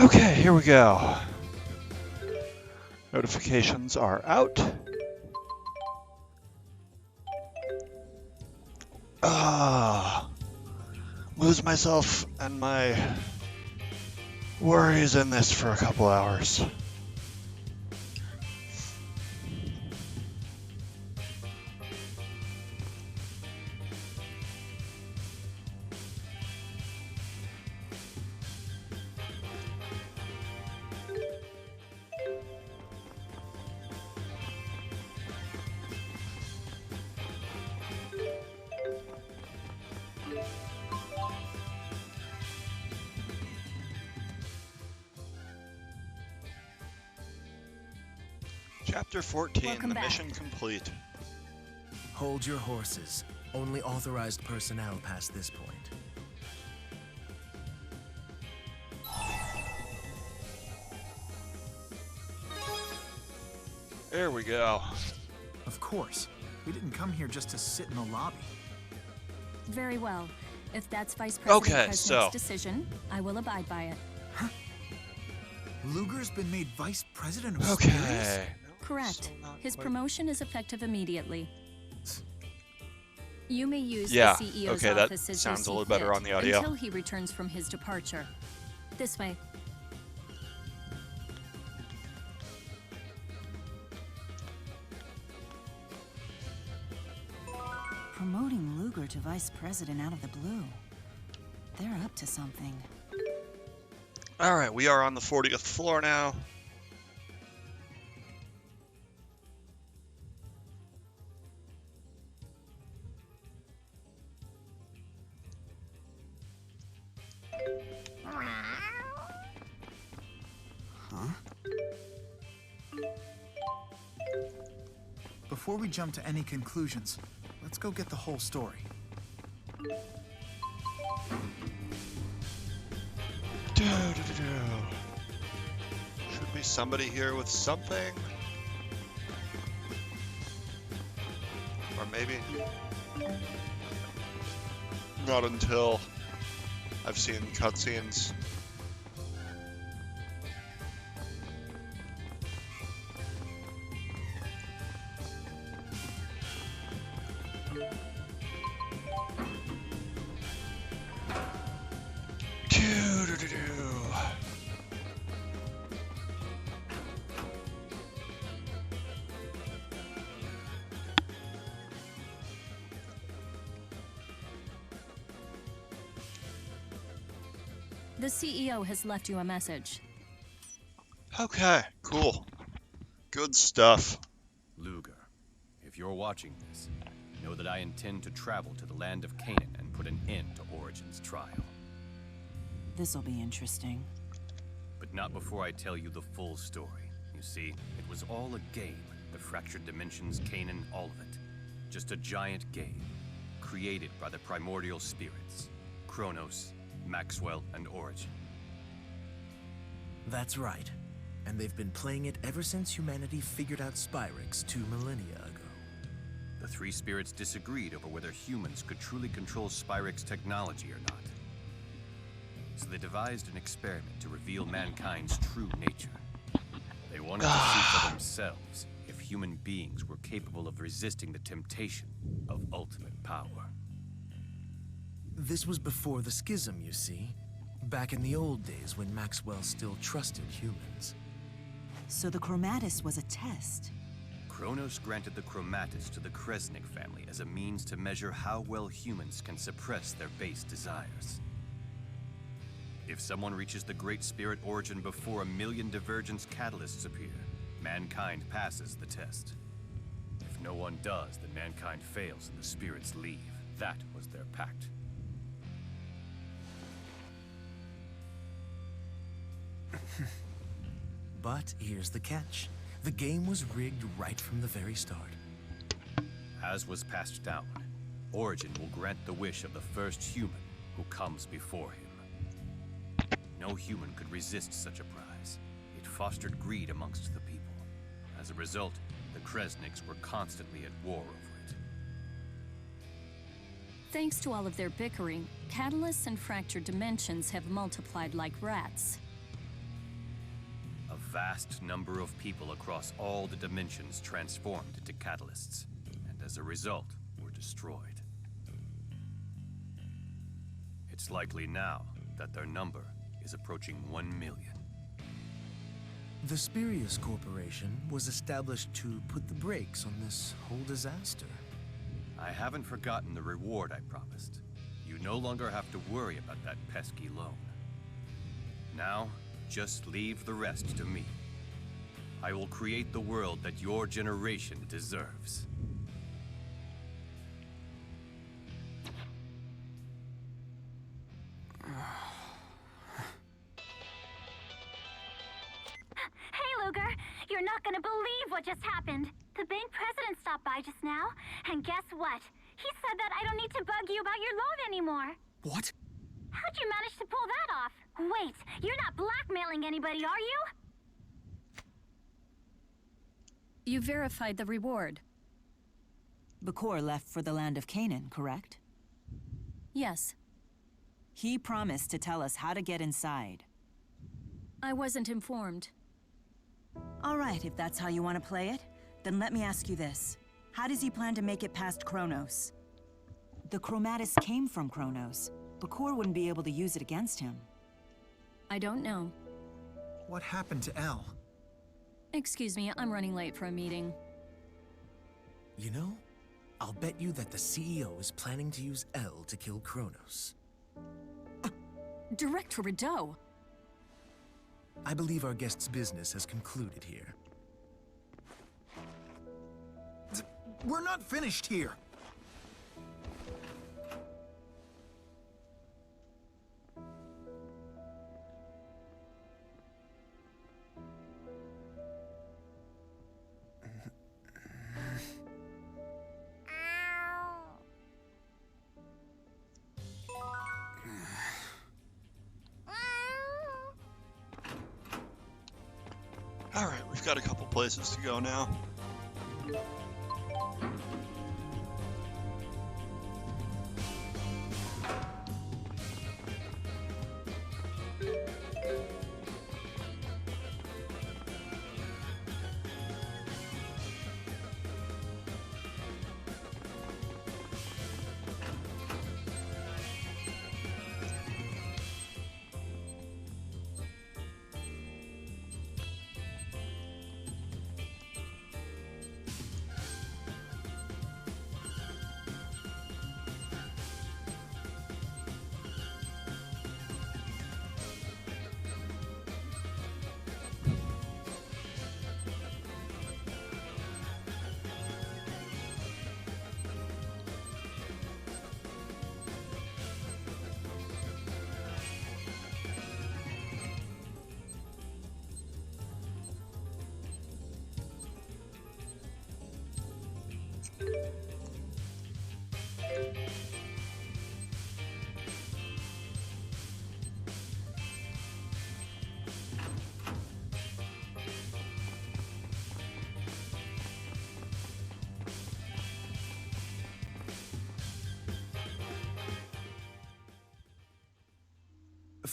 Okay, here we go. Notifications are out. Lose myself and my worries in this for a couple hours. Chapter 14, Welcome the back. mission complete. Hold your horses. Only authorized personnel past this point. There we go. Of course. We didn't come here just to sit in the lobby. Very well. If that's Vice President Okay, Kresnik's so- decision, I will abide by it. Luger's been made vice president of Spirits? Okay. Correct. Still not His quite- promotion is effective immediately. You may use Yeah, the CEO's okay, that office as you sounds a see little better fit on the audio. until he returns from his departure. This way. Promoting Luger to vice president out of the blue. They're up to something. Alright, we are on the 40th floor now. Before we jump to any conclusions, let's go get the whole story. Should be somebody here with something. Or maybe not until I've seen cutscenes. The CEO has left you a message. Okay, cool. Good stuff. Luger, if you're watching this, know that I intend to travel to the land of Canaan and put an end to Origin's trial. This'll be interesting. But not before I tell you the full story. You see, it was all a game. The fractured dimensions, Canaan, all of it. Just a giant game, created by the primordial spirits. Kronos, Maxwell, and Origin. That's right. And they've been playing it ever since humanity figured out Spyrix 2 millennia ago. The three spirits disagreed over whether humans could truly control Spyrix technology or not. So they devised an experiment to reveal mankind's true nature. They wanted to see for themselves if human beings were capable of resisting the temptation of ultimate power. This was before the schism, you see. Back in the old days when Maxwell still trusted humans. So the Chromatus was a test. Kronos granted the Chromatus to the Kresnik family as a means to measure how well humans can suppress their base desires. If someone reaches the Great Spirit Origin before 1,000,000 divergence catalysts appear, mankind passes the test. If no one does, then mankind fails and the spirits leave. That was their pact. But here's the catch. The game was rigged right from the very start. As was passed down, Origin will grant the wish of the first human who comes before him. No human could resist such a prize. It fostered greed amongst the people. As a result, the Kresniks were constantly at war over it. Thanks to all of their bickering, catalysts and fractured dimensions have multiplied like rats. vast number of people across all the dimensions transformed into catalysts, and as a result, were destroyed. It's likely now that their number is approaching 1 million. The Spirius Corporation was established to put the brakes on this whole disaster. I haven't forgotten the reward I promised. You no longer have to worry about that pesky loan. Now, just leave the rest to me. I will create the world that your generation deserves. Hey, Luger! You're not gonna believe what just happened. The bank president stopped by just now, and guess what? He said that I don't need to bug you about your loan anymore. What? How'd you manage to pull that off? Wait, you're not blackmailing anybody, are you? You verified the reward. Bakor left for the land of Canaan, correct? Yes. He promised to tell us how to get inside. I wasn't informed. All right, if that's how you want to play it, then let me ask you this. How does he plan to make it past Kronos? The Chromatus came from Kronos. Bakor wouldn't be able to use it against him. I don't know. What happened to Elle? Excuse me, I'm running late for a meeting. You know, I'll bet you that the CEO is planning to use L to kill Kronos. Direct to Rideau. I believe our guest's business has concluded here. We're not finished here. Alright, we've got a couple places to go now.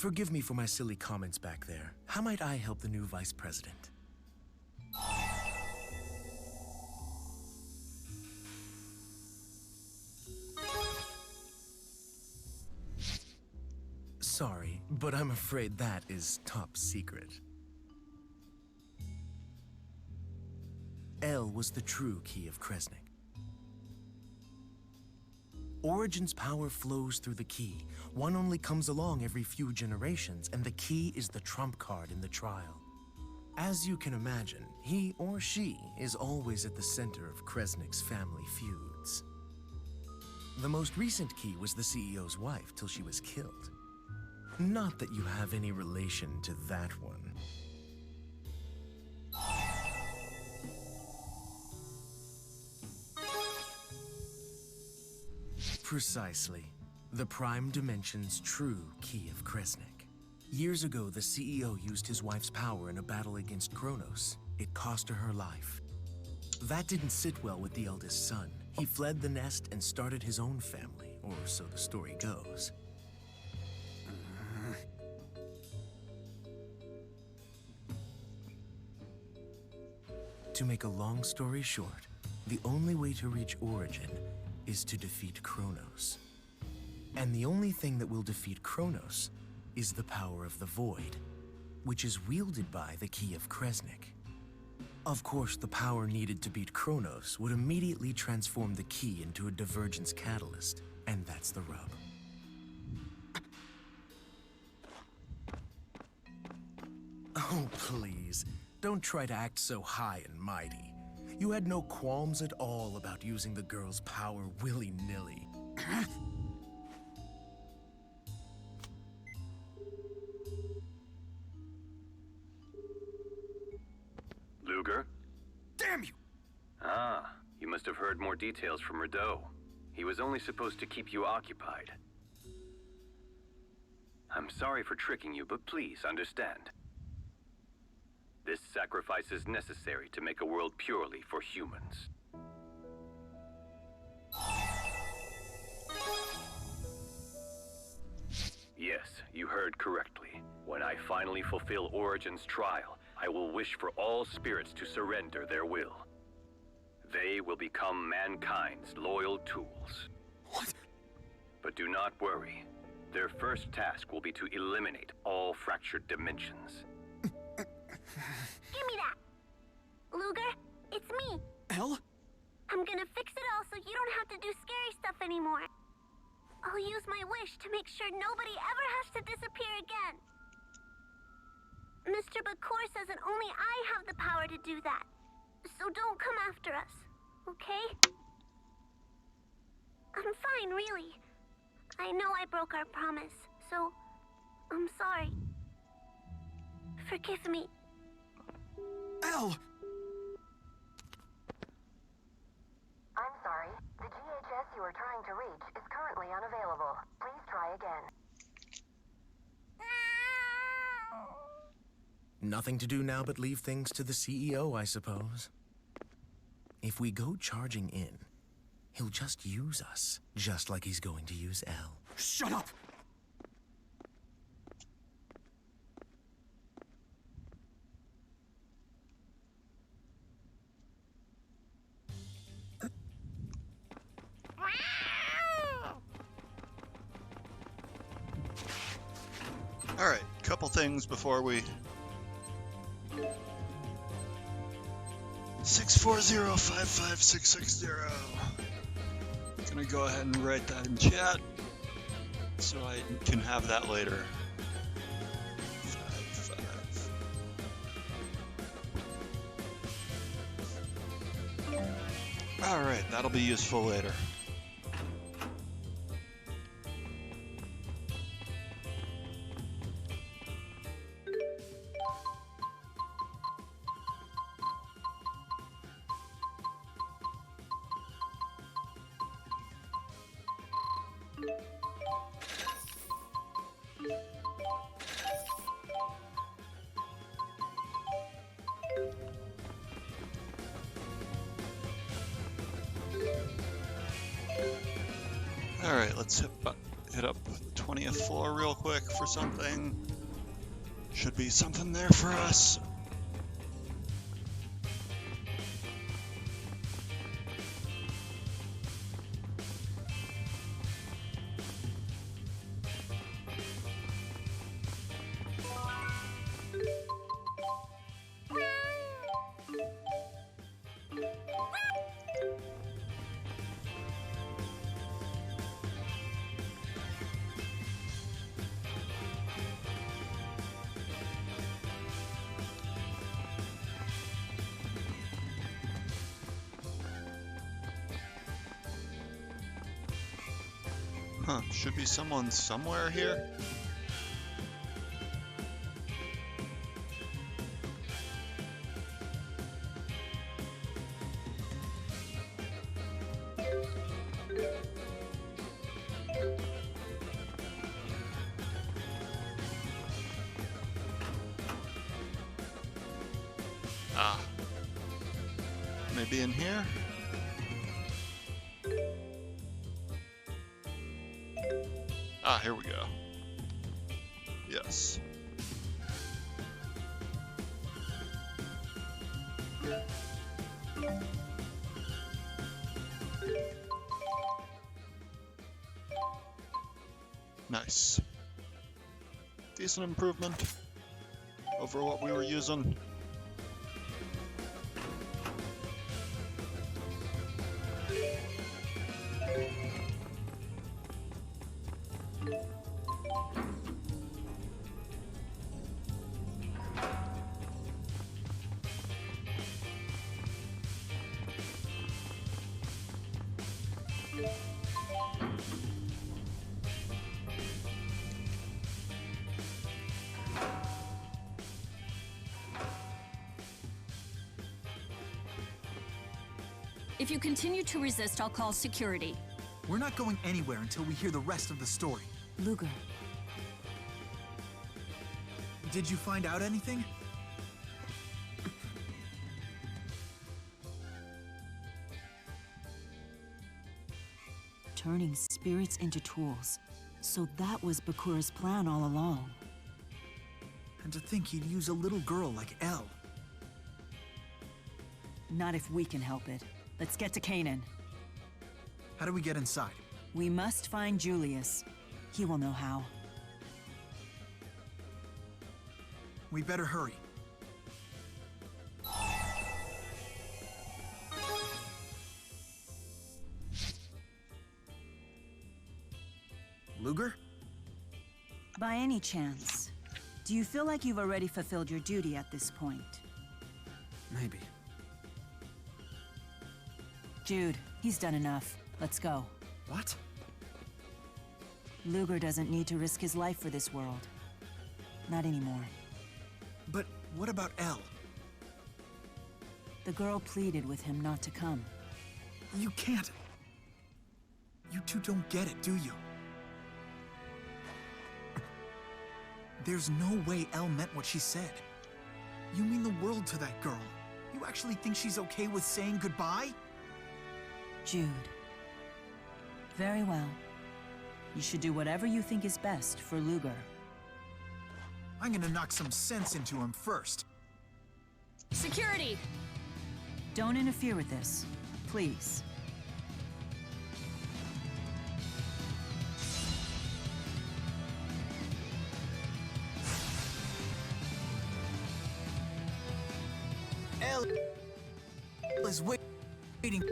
Forgive me for my silly comments back there. How might I help the new vice president? Sorry, but I'm afraid that is top secret. L was the true key of Kresnik. Origin's power flows through the key. One only comes along every few generations, and the key is the trump card in the trial. As you can imagine, he or she is always at the center of Kresnik's family feuds. The most recent key was the CEO's wife till she was killed. Not that you have any relation to that one. Precisely. The Prime Dimension's true key of Kresnik. Years ago, the CEO used his wife's power in a battle against Kronos. It cost her her life. That didn't sit well with the eldest son. He fled the nest and started his own family, or so the story goes. To make a long story short, the only way to reach Origin is to defeat Kronos. And the only thing that will defeat Kronos is the power of the Void, which is wielded by the Key of Kresnik. Of course, the power needed to beat Kronos would immediately transform the key into a divergence catalyst, and that's the rub. Oh, please. Don't try to act so high and mighty. You had no qualms at all about using the girl's power willy-nilly. Luger? Damn you! Ah, you must have heard more details from Rideau. He was only supposed to keep you occupied. I'm sorry for tricking you, but please understand. This sacrifice is necessary to make a world purely for humans. Yes, you heard correctly. When I finally fulfill Origin's trial, I will wish for all spirits to surrender their will. They will become mankind's loyal tools. What? But do not worry. Their first task will be to eliminate all fractured dimensions. Give me that! Luger, it's me. Elle? I'm gonna fix it all so you don't have to do scary stuff anymore. I'll use my wish to make sure nobody ever has to disappear again. Mr. Bakor says that only I have the power to do that. So don't come after us, okay? I'm fine, really. I know I broke our promise, so I'm sorry. Forgive me. Elle! I'm sorry. The GHS you are trying to reach is currently unavailable. Please try again. Nothing to do now but leave things to the CEO, I suppose. If we go charging in, he'll just use us, just like he's going to use Elle. Shut up! Alright, couple things before we... 640-55660. Gonna go ahead and write that in chat so I can have that later. 55. Alright, that'll be useful later. Alright, let's hit up the 20th floor real quick for something. Should be something there for us. Huh, should be someone somewhere here. Ah, maybe in here? Ah, here we go. Yes. Nice. Decent improvement over what we were using. If you continue to resist, I'll call security. We're not going anywhere until we hear the rest of the story. Luger, Did you find out anything? turning spirits into tools. So that was Bakura's plan all along. And to think he'd use a little girl like Elle. Not if we can help it. Let's get to Canaan. How do we get inside? We must find Julius. He will know how. We better hurry. Luger? By any chance, do you feel like you've already fulfilled your duty at this point? Maybe. Jude, he's done enough. Let's go. What? Luger doesn't need to risk his life for this world. Not anymore. But what about Elle? The girl pleaded with him not to come. You can't. You two don't get it, do you? There's no way Elle meant what she said. You mean the world to that girl. You actually think she's okay with saying goodbye? Jude. Very well. You should do whatever you think is best for Luger. I'm gonna knock some sense into him first. Security! Don't interfere with this, please. Elle is waiting.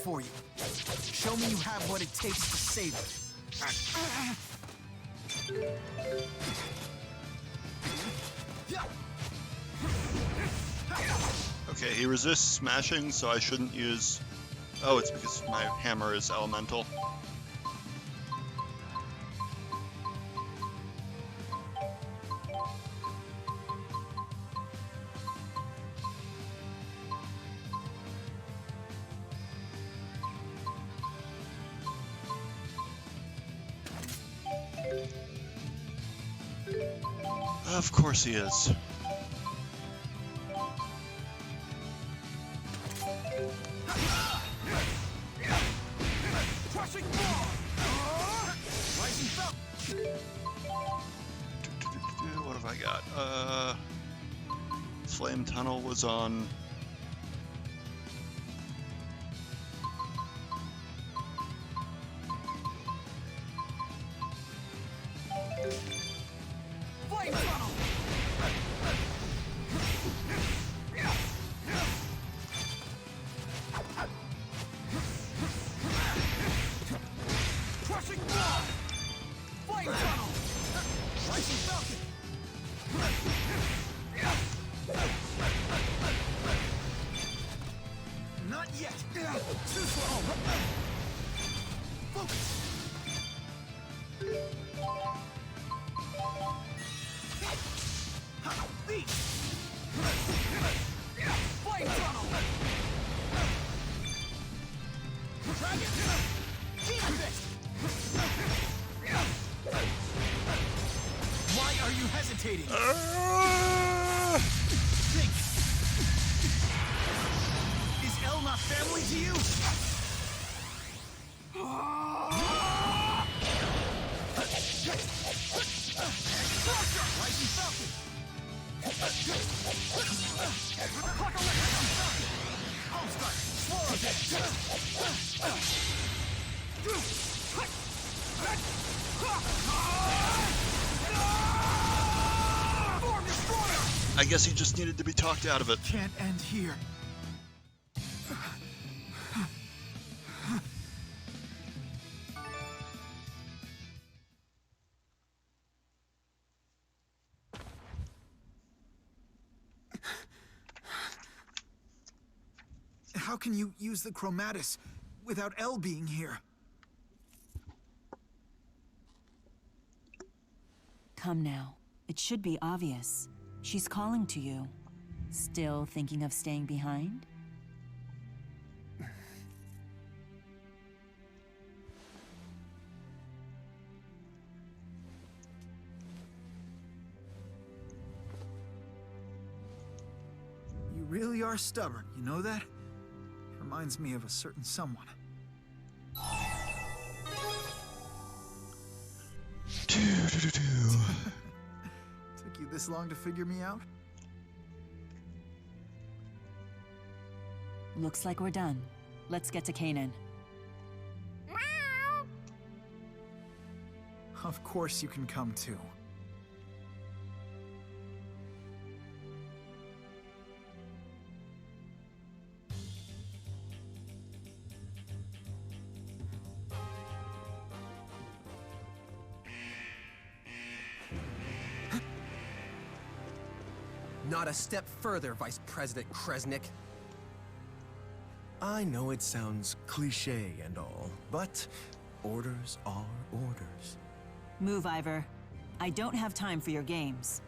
For you. Show me you have what it takes to save it. Okay, he resists smashing, so I shouldn't use... Oh, it's because my hammer is elemental. Of course he is. What have I got? Flame Tunnel was on... Not yet. Too slow. Focus. Beat. Flame tunnel. Dragon. Demon fist. Why are you hesitating? Think. Is I guess he just needed to be talked out of it. Can't end here. How can you use the Chromatis without Elle being here? Come now. It should be obvious. She's calling to you. Still thinking of staying behind? You really are stubborn, you know that? Reminds me of a certain someone. Took you this long to figure me out? Looks like we're done. Let's get to Canaan. Of course you can come too. Not a step further, Vice President Kresnik. I know it sounds cliché and all, but orders are orders. Move, Ivor. I don't have time for your games.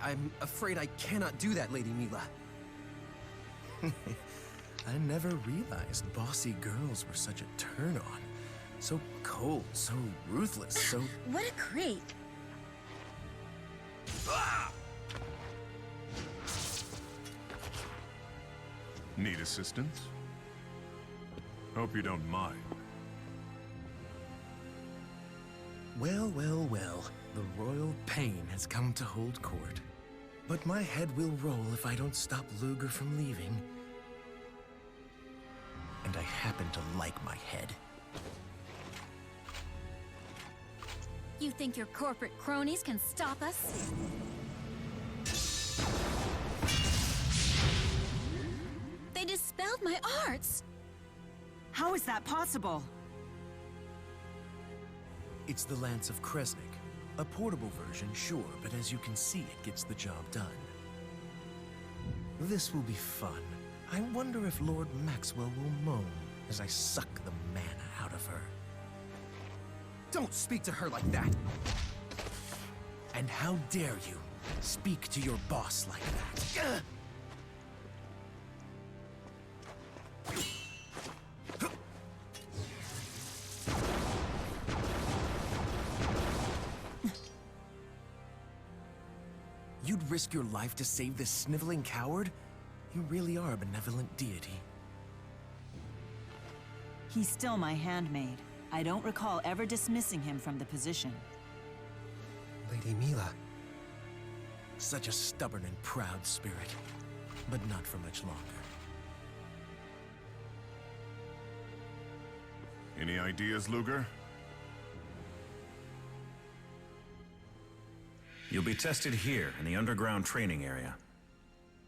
I'm afraid I cannot do that, Lady Mila. I never realized bossy girls were such a turn-on. So cold, so ruthless, so... What a creep. Need assistance? Hope you don't mind. Well, well, well. The royal pain has come to hold court. But my head will roll if I don't stop Luger from leaving. And I happen to like my head. You think your corporate cronies can stop us? They dispelled my arts! How is that possible? It's the Lance of Kresnik. A portable version, sure, but as you can see, it gets the job done. This will be fun. I wonder if Lord Maxwell will moan as I suck the mana out of her. Don't speak to her like that! And how dare you speak to your boss like that? You'd risk your life to save this sniveling coward? You really are a benevolent deity. He's still my handmaid. I don't recall ever dismissing him from the position. Lady Mila. Such a stubborn and proud spirit. But not for much longer. Any ideas, Luger? You'll be tested here, in the underground training area.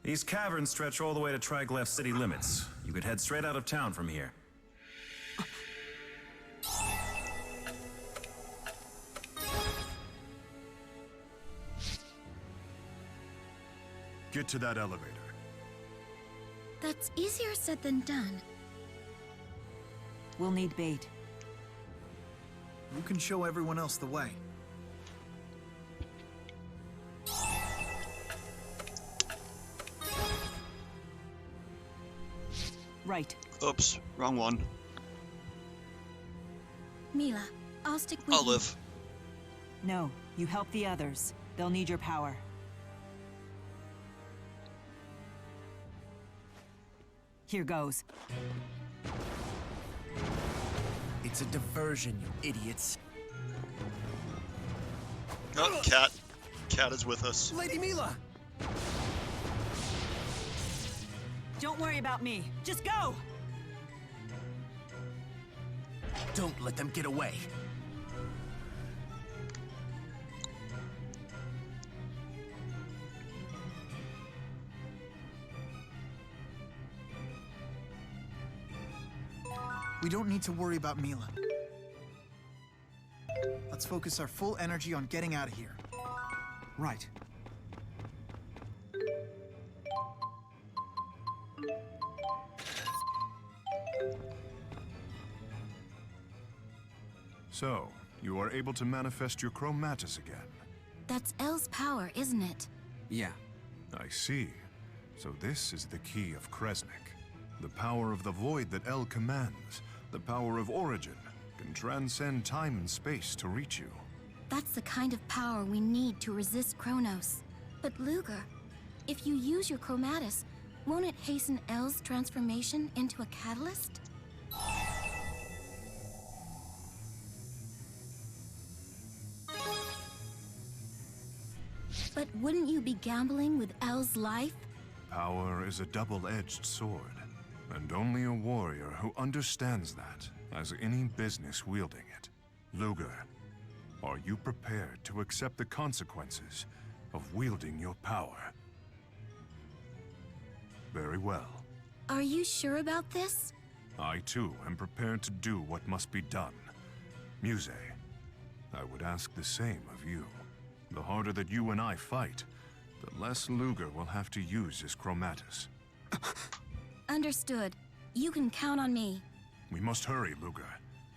These caverns stretch all the way to Triglav city limits. You could head straight out of town from here. Get to that elevator. That's easier said than done. We'll need bait. You can show everyone else the way. Right. Oops, wrong one. Mila, I'll stick with I'll you. live. No, you help the others. They'll need your power. Here goes. It's a diversion, you idiots. Oh, Cat. Cat is with us. Lady Mila! Don't worry about me. Just go! Don't let them get away. We don't need to worry about Mila. Let's focus our full energy on getting out of here. Right. So, you are able to manifest your chromatis again. That's El's power, isn't it? Yeah. I see. So this is the key of Kresnik. The power of the void that El commands, the power of origin, can transcend time and space to reach you. That's the kind of power we need to resist Kronos. But Luger, if you use your chromatis, won't it hasten El's transformation into a catalyst? But wouldn't you be gambling with El's life? Power is a double-edged sword, and only a warrior who understands that has any business wielding it. Luger, are you prepared to accept the consequences of wielding your power? Very well. Are you sure about this? I too am prepared to do what must be done. Muse, I would ask the same of you. The harder that you and I fight, the less Luger will have to use his chromatis. Understood. You can count on me. We must hurry, Luger.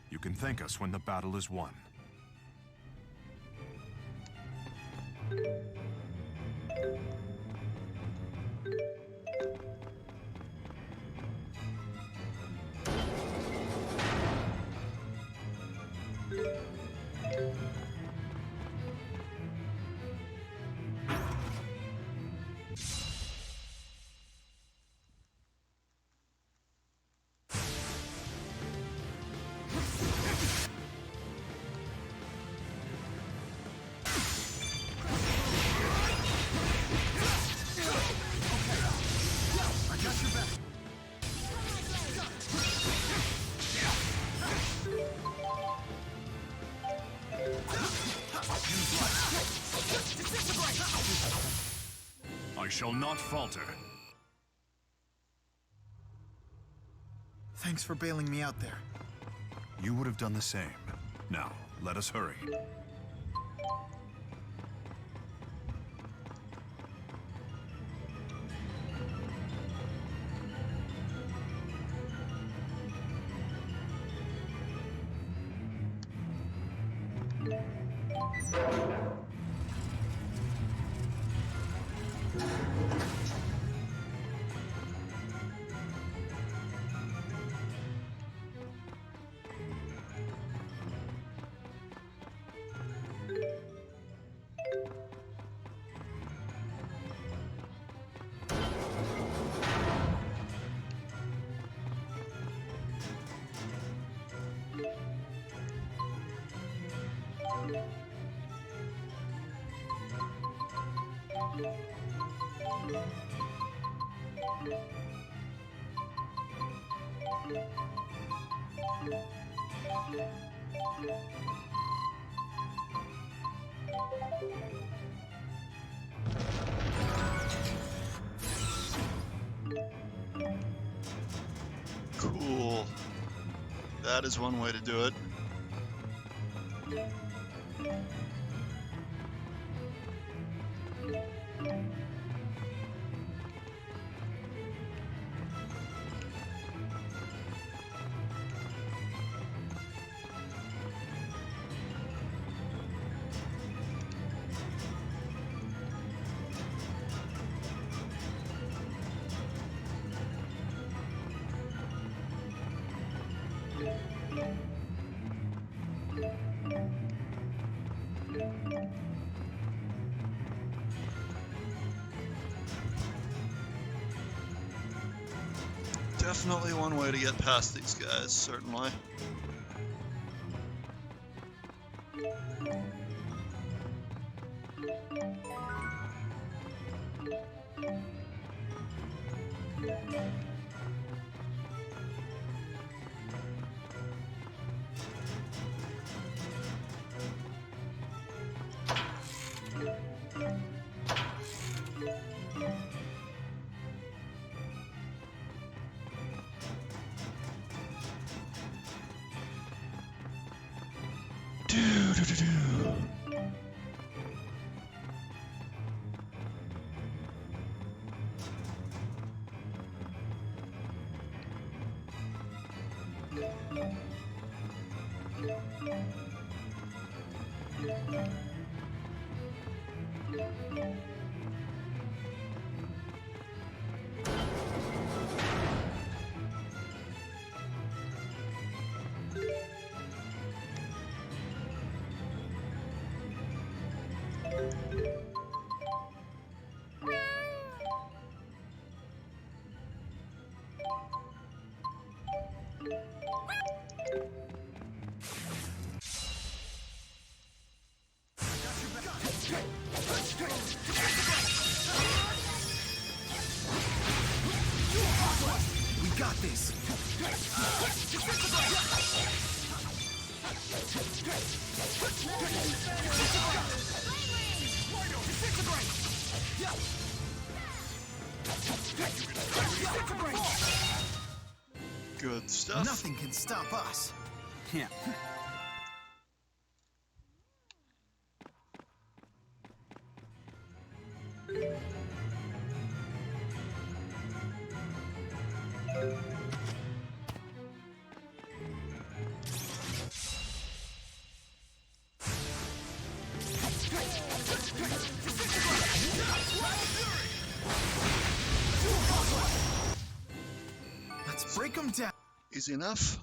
You can thank us when the battle is won. I shall not falter. Thanks for bailing me out there. You would have done the same. Now, let us hurry. Cool. That is one way to do it. Definitely one way to get past these guys, certainly. We got this. Good stuff. Nothing can stop us. Yeah. Let's break them down. Easy enough.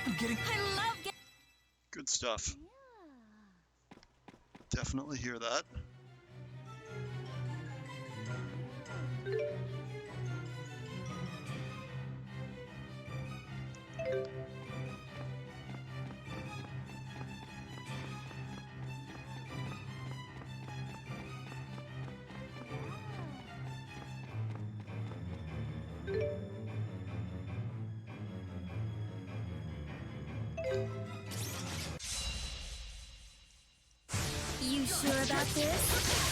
I'm getting. I love Good stuff. Definitely hear that. You sure about this?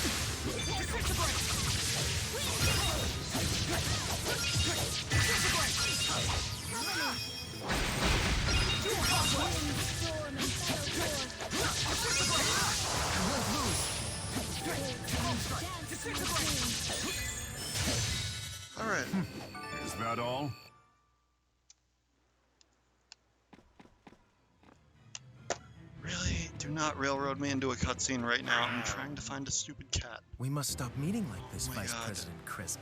All right. Is that all? Really? Do not railroad me into a cutscene right now. I'm trying to find a stupid cat. We must stop meeting like this, Oh my Vice God. President Kresnik.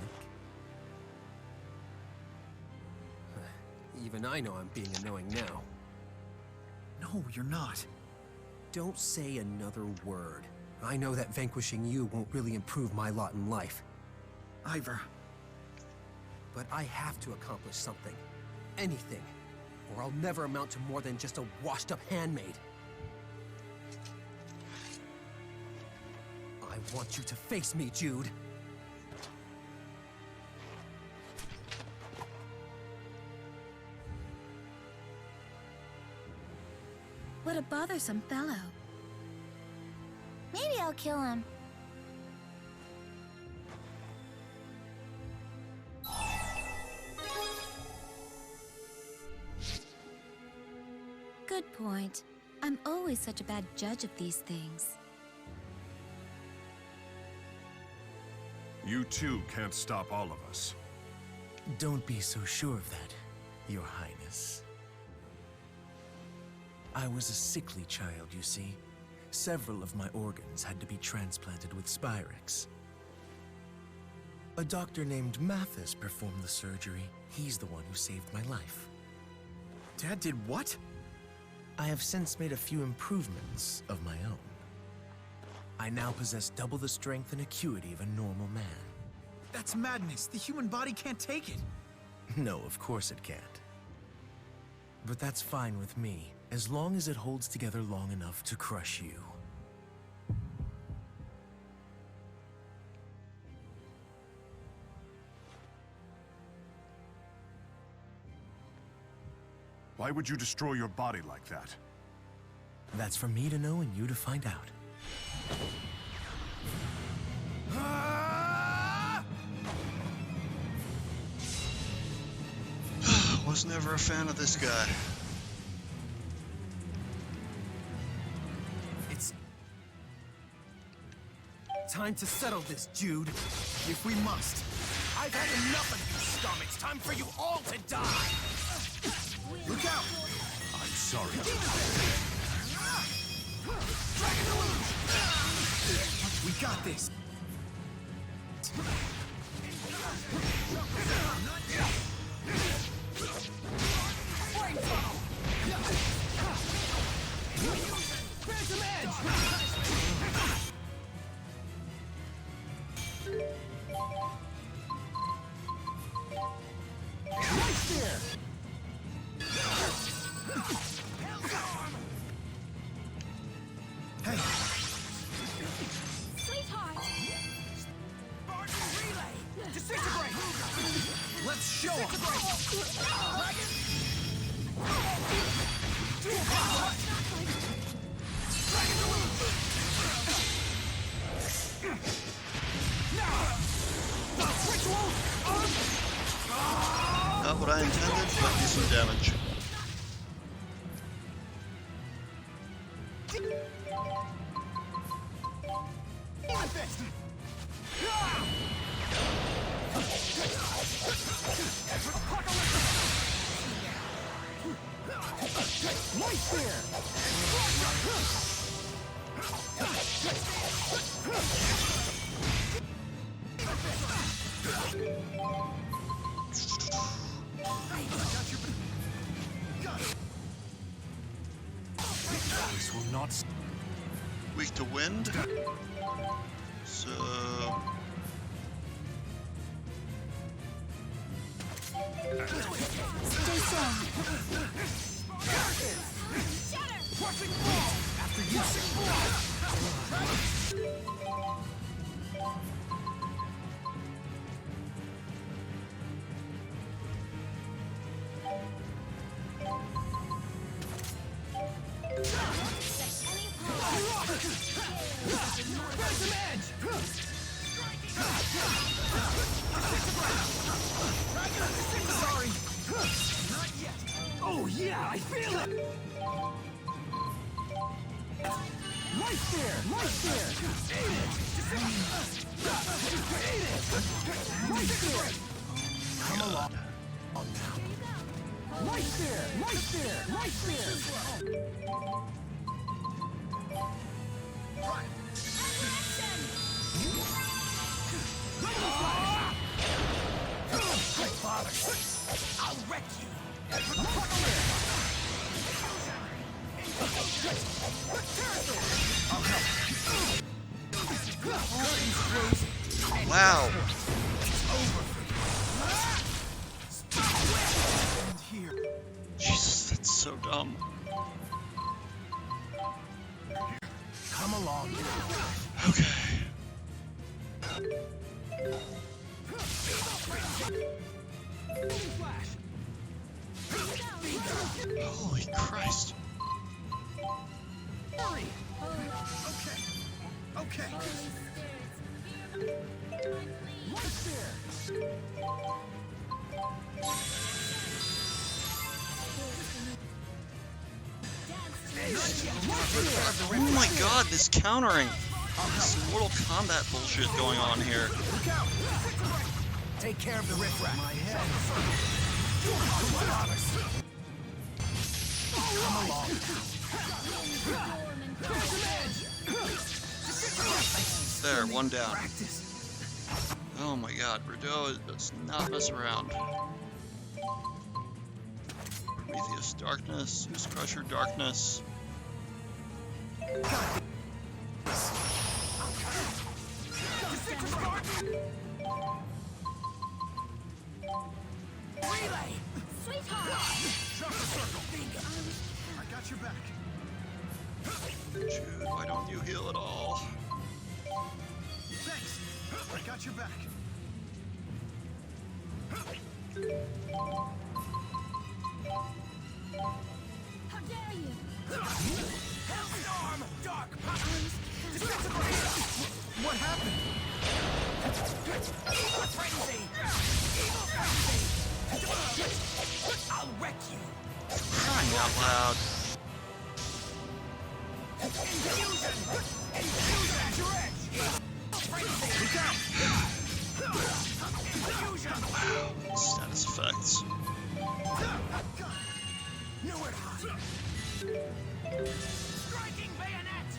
Even I know I'm being annoying now. No, you're not. Don't say another word. I know that vanquishing you won't really improve my lot in life. Ivor. But I have to accomplish something. Anything. Or I'll never amount to more than just a washed-up handmaid. I want you to face me, Jude. What a bothersome fellow. Maybe I'll kill him. Good point. I'm always such a bad judge of these things. You too can't stop all of us. Don't be so sure of that, Your Highness. I was a sickly child, you see. Several of my organs had to be transplanted with Spyrex. A doctor named Mathis performed the surgery. He's the one who saved my life. Dad did what? I have since made a few improvements of my own. I now possess double the strength and acuity of a normal man. That's madness. The human body can't take it. No, of course it can't. But that's fine with me, as long as it holds together long enough to crush you. Why would you destroy your body like that? That's for me to know and you to find out. Was never a fan of this guy. It's time to settle this, Jude. If we must. I've had enough of you scum. It's time for you all to die. Look out! I'm sorry. We got this. Phantom Edge! Right there! Hey! Sweetheart! Relay! Disintegrate! Let's show 'em! Not what I intended, but do some damage. Right there! This will not. Weak to wind. So Stay strong. After you, Sorry. Not yet. Oh yeah, I feel it. Right there, right there. Eat it. Eat it. Right there. Come along. Right there, right there, right there. Right. Hey, father. I'll wreck you. wow. Jesus, that's so dumb. Come along. Okay. Holy Christ. Hurry. Okay. Okay. Right there. Oh my god, this countering. This Mortal Kombat bullshit going on here. Look out. Take care of the riffraff. My head. Come along. There, one down. Oh my god, Rideau does not mess around. Prometheus Darkness, Zeus Crusher Darkness. Relay! Sweetheart! Drop the circle! I got your back. Jude, why don't you heal at all? Thanks! I got your back. are you? Hellstorm! Dark power! Disintegrate! What happened? Evil frenzy! Evil frenzy! I'll wreck you! Crying out loud. Infusion! Infusion at your edge! Evil frenzy! Look out! Infusion! Status effects. Nowhere to hide! Striking bayonet!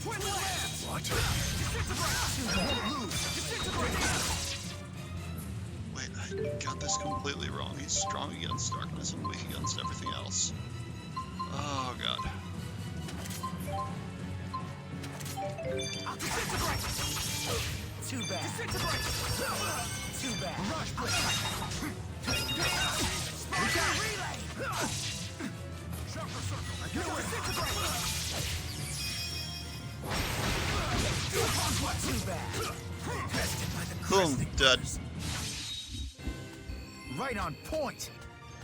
Twin lance! What? Disintegrate! Lose! Disintegrate! Wait, I got this completely wrong. He's strong against darkness and weak against everything else. Oh god. I'll disintegrate! Too bad. Disintegrate! Too bad. Rush break! Spark relay! Sharper circle! Nowhere disintegrate! Too bad. Bested by the Boom, dead. Right on point.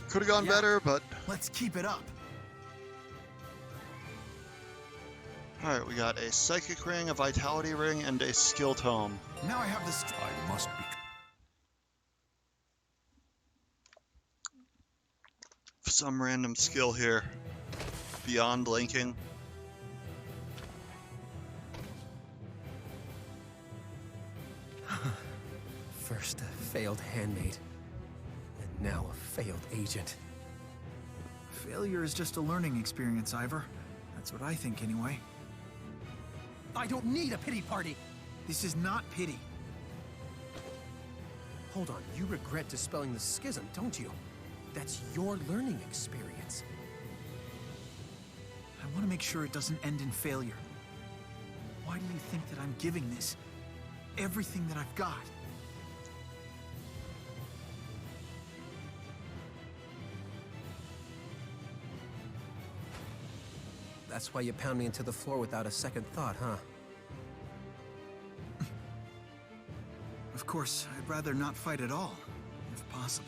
Could have gone better, but Let's keep it up. alright, we got a psychic ring, a vitality ring, and a skill tome. Now I have this. I must be. Some random skill here. Beyond linking. First a failed handmaid, and now a failed agent. Failure is just a learning experience, Ivor. That's what I think, anyway. I don't need a pity party! This is not pity. Hold on, you regret dispelling the schism, don't you? That's your learning experience. I want to make sure it doesn't end in failure. Why do you think that I'm giving this everything that I've got? That's why you pound me into the floor without a second thought, huh? Of course, I'd rather not fight at all, if possible.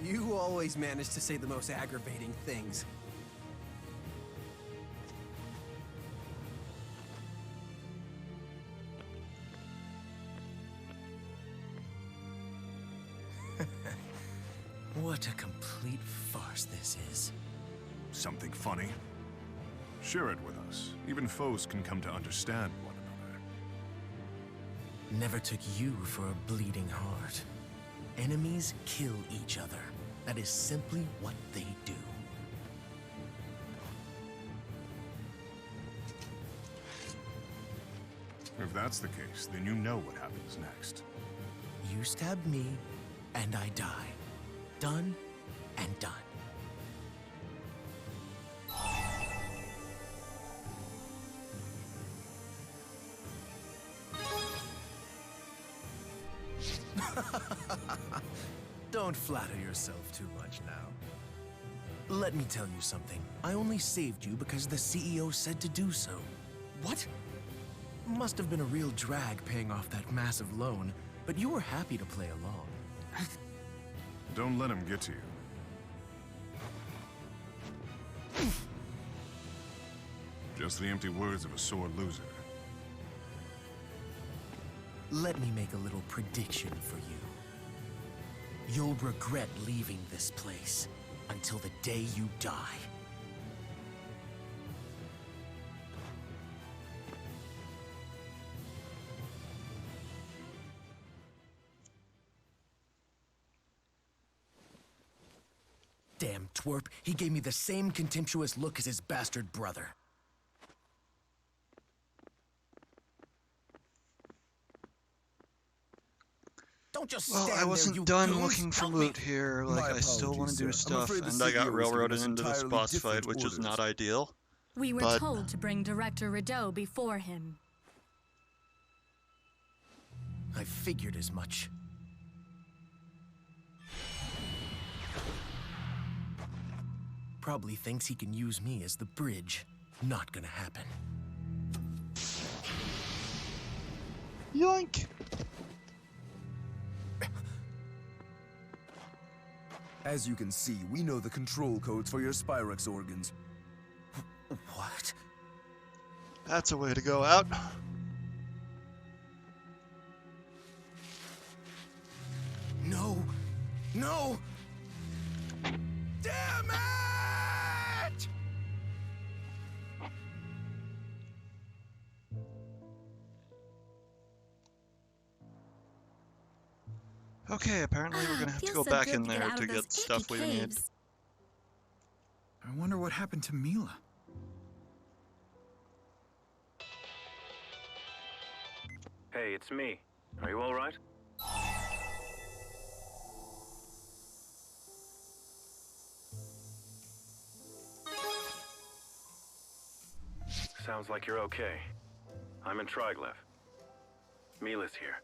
You always manage to say the most aggravating things. What a complete farce this is. Something funny? Share it with us. Even foes can come to understand one another. Never took you for a bleeding heart. Enemies kill each other. That is simply what they do. If that's the case, then you know what happens next. You stabbed me, and I die. Done and done. Don't flatter yourself too much now. Let me tell you something. I only saved you because the CEO said to do so. What? Must have been a real drag paying off that massive loan, but you were happy to play along. Don't let him get to you. Just the empty words of a sore loser. Let me make a little prediction for you. You'll regret leaving this place until the day you die. Damn twerp, he gave me the same contemptuous look as his bastard brother. Don't just Well, stand I wasn't there, you done goons. looking for Help me. loot here. Like, My I still want to do apologies, sir. I'm stuff, afraid the and I got CEO is railroaded giving us into this entirely boss different fight, which is orders. not ideal. We were But- told to bring Director Rideau before him. I figured as much. Probably thinks he can use me as the bridge. Not gonna happen. Yoink! As you can see, we know the control codes for your Spyrex organs. What? That's a way to go out. No! No! Damn it! Okay, apparently we're gonna have to Feels go so back good in to get there out to of those get stuff icky we need. caves. I wonder what happened to Mila. Hey, it's me. Are you all right? Sounds like you're okay. I'm in Triglyph. Mila's here.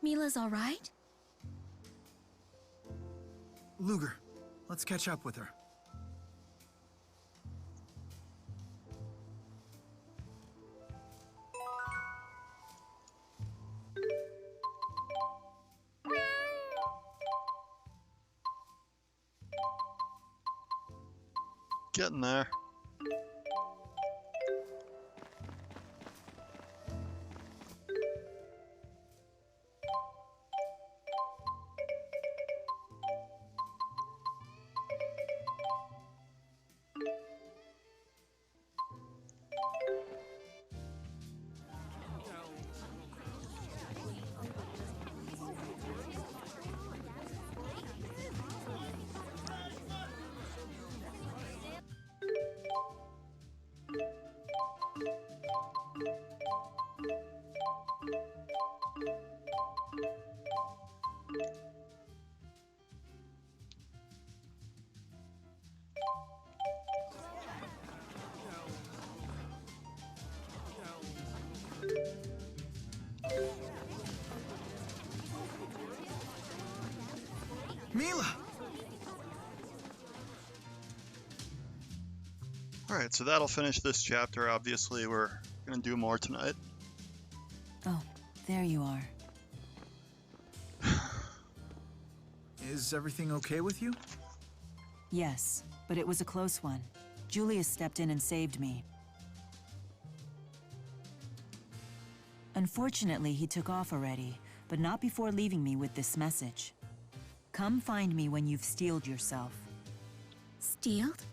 Mila's all right? Luger, let's catch up with her. Getting there. Mila! Alright, so that'll finish this chapter. Obviously, we're gonna do more tonight. Oh, there you are. Is everything okay with you? Yes, but it was a close one. Julius stepped in and saved me. Unfortunately, he took off already, but not before leaving me with this message. Come find me when you've steeled yourself. Steeled?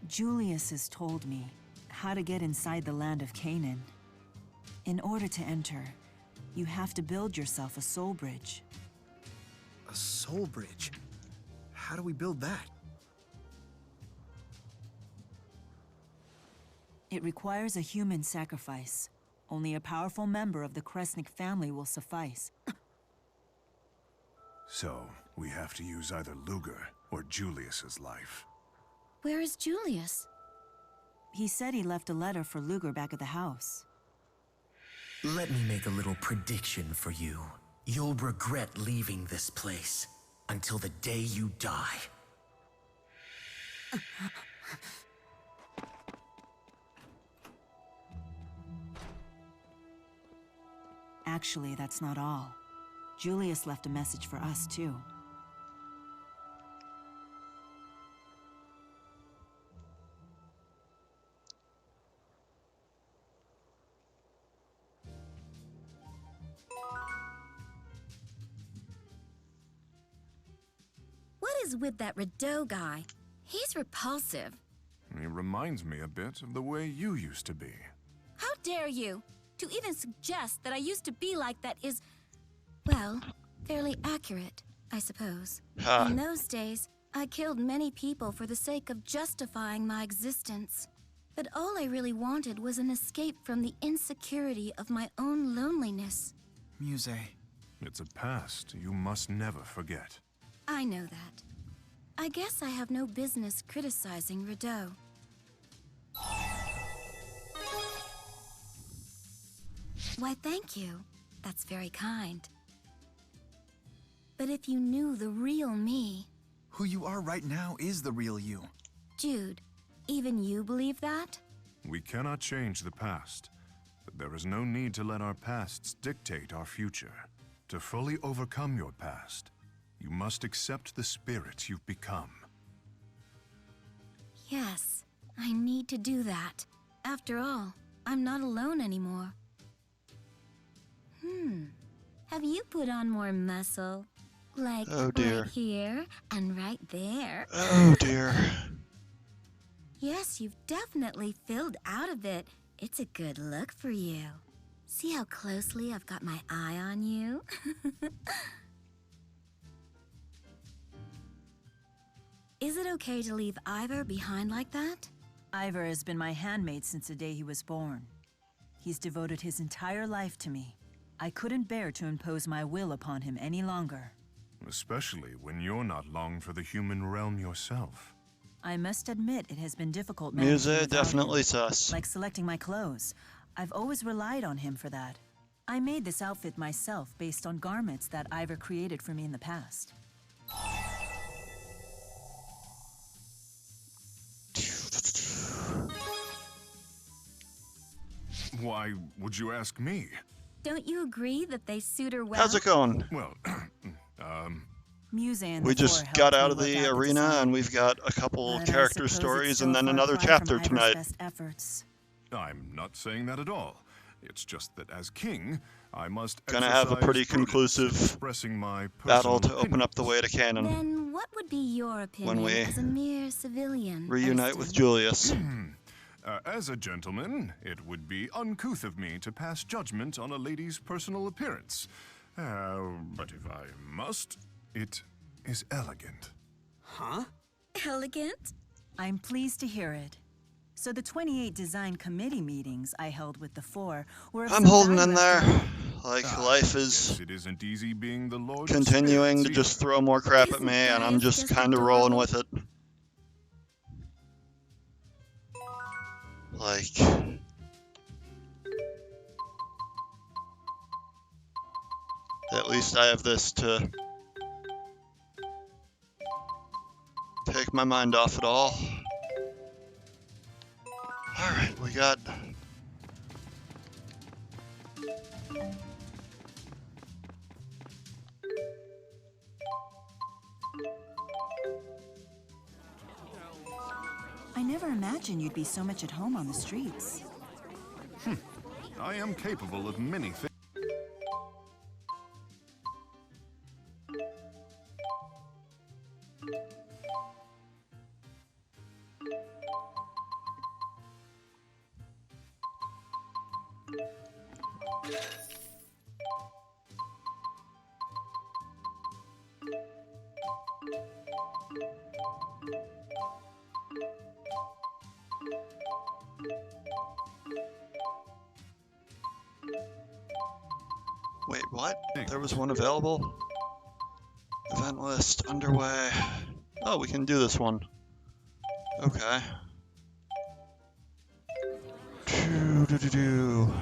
Julius has told me how to get inside the land of Canaan. In order to enter, you have to build yourself a soul bridge. A soul bridge? How do we build that? It requires a human sacrifice. Only a powerful member of the Kresnik family will suffice. So, we have to use either Luger or Julius's life. Where is Julius? He said he left a letter for Luger back at the house. Let me make a little prediction for you. You'll regret leaving this place until the day you die. Actually, that's not all. Julius left a message for us, too. What is with that Rideau guy? He's repulsive. He reminds me a bit of the way you used to be. How dare you? To even suggest that I used to be like that is, well, fairly accurate, I suppose. In those days, I killed many people for the sake of justifying my existence. But all I really wanted was an escape from the insecurity of my own loneliness. Muse. It's a past you must never forget. I know that. I guess I have no business criticizing Rideau. Why, thank you. That's very kind. But if you knew the real me... Who you are right now is the real you. Jude, even you believe that? We cannot change the past, but there is no need to let our pasts dictate our future. To fully overcome your past, you must accept the spirits you've become. Yes, I need to do that. After all, I'm not alone anymore. Have you put on more muscle? Like right here and right there? Oh dear. Yes, you've definitely filled out a bit. It's a good look for you. See how closely I've got my eye on you? Is it okay to leave Ivor behind like that? Ivor has been my handmaid since the day he was born. He's devoted his entire life to me. I couldn't bear to impose my will upon him any longer. Especially when you're not long for the human realm yourself. I must admit it has been difficult. Music definitely sus. Like selecting my clothes. I've always relied on him for that. I made this outfit myself based on garments that Ivor created for me in the past. Why would you ask me? Don't you agree that they suit her well? How's it going? Well, we just got out of the arena and we've got a couple character stories and then another chapter tonight. I'm not saying that at all. It's just that as king, I must gonna have a pretty conclusive battle to open up the way to canon. Then what would be your opinion when we as a mere civilian? Reunite with Julius. As a gentleman, it would be uncouth of me to pass judgment on a lady's personal appearance. But if I must, it is elegant. Huh? Elegant? I'm pleased to hear it. So the 28 design committee meetings I held with the four were... I'm holding in there. Like, life is it isn't easy being the Lord continuing to just throw more crap at me, and I'm just kind of rolling with it. Like... At least I have this to take my mind off it all. Alright, we got... I never imagined you'd be so much at home on the streets. I am capable of many things. Wait, what? There was one available? Event list underway. Oh, we can do this one. Okay. Do-do-do-do.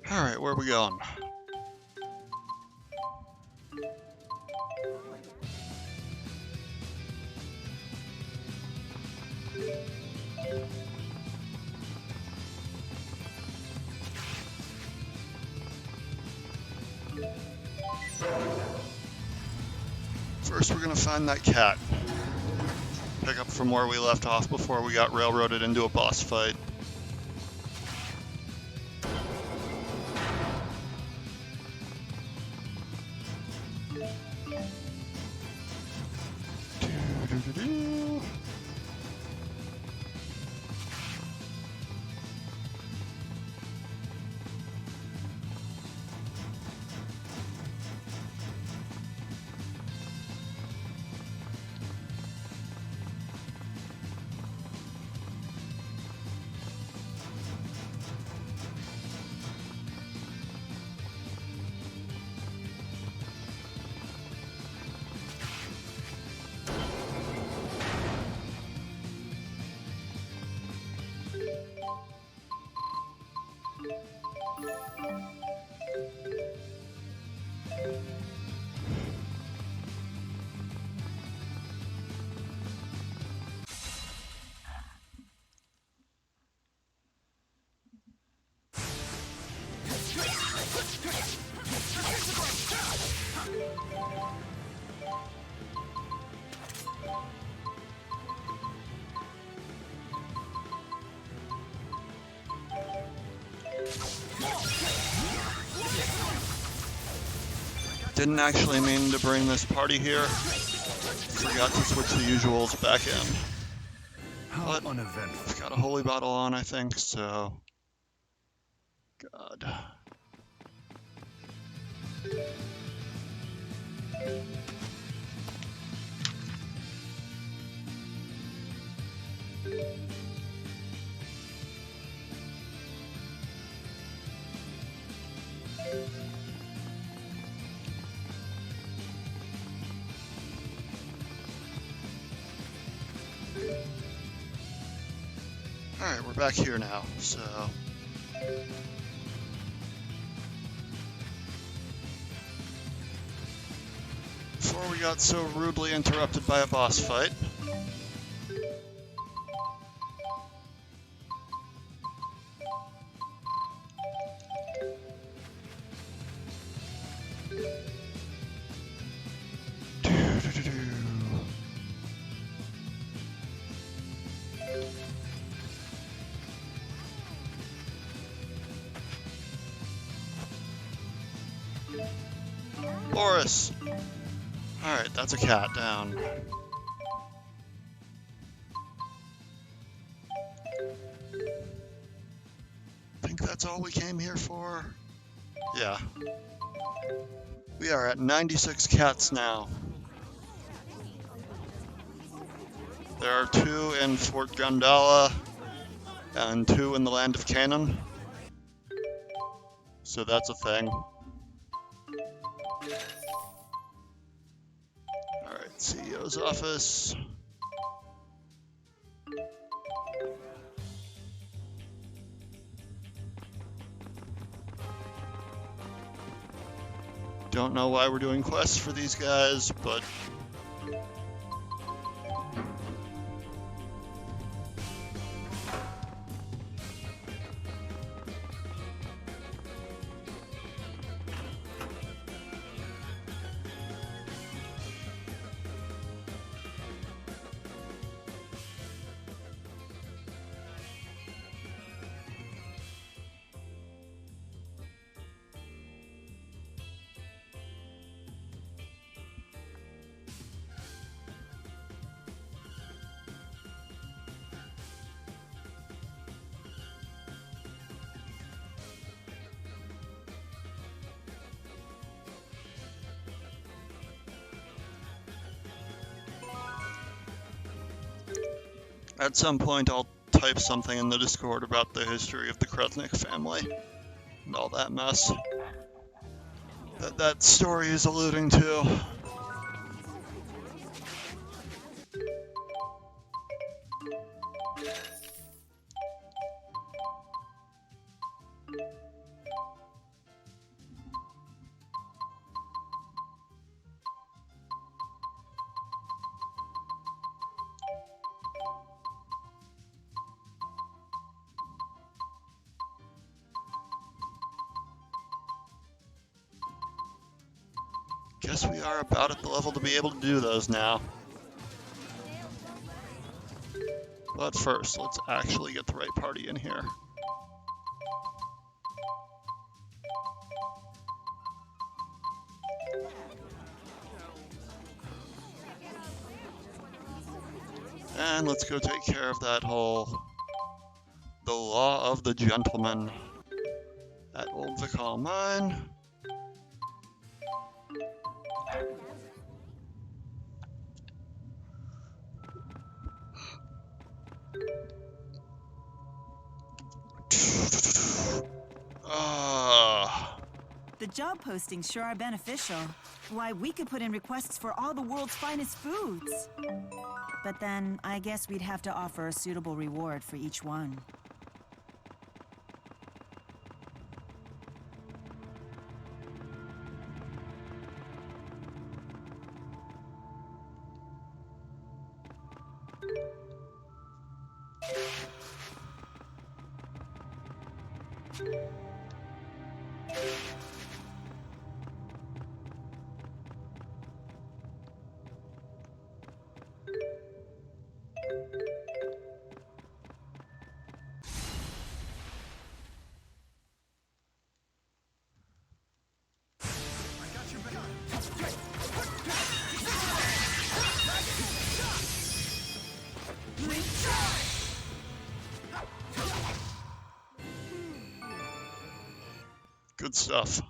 Alright, where are we going? First, we're gonna find that cat. Pick up from where we left off before we got railroaded into a boss fight. Didn't actually mean to bring this party here. Forgot to switch the usuals back in. How uneventful. I've got a holy bottle on, I think, so... God. Alright, we're back here now, so... Before we got so rudely interrupted by a boss fight. Boris! Alright, that's a cat down. I think that's all we came here for. Yeah. We are at 96 cats now. There are 2 in Fort Gundala and 2 in the Land of Canaan. So that's a thing. Alright, CEO's office. Don't know why we're doing quests for these guys, but... At some point I'll type something in the Discord about the history of the Kresnik family and all that mess that story is alluding to. Guess we are about at the level to be able to do those now. But first, let's actually get the right party in here. And let's go take care of that whole... the law of the gentleman at Old Vikal Mine. The job postings sure are beneficial. Why, we could put in requests for all the world's finest foods. But then, I guess we'd have to offer a suitable reward for each one. Good stuff.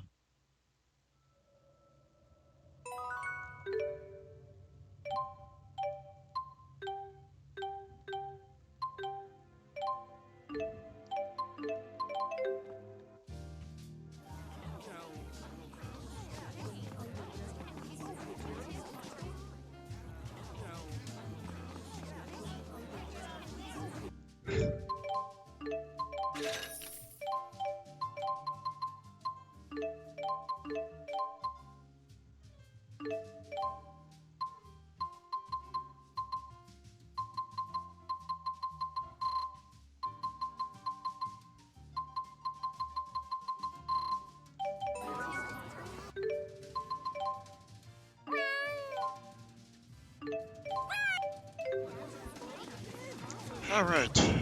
All right.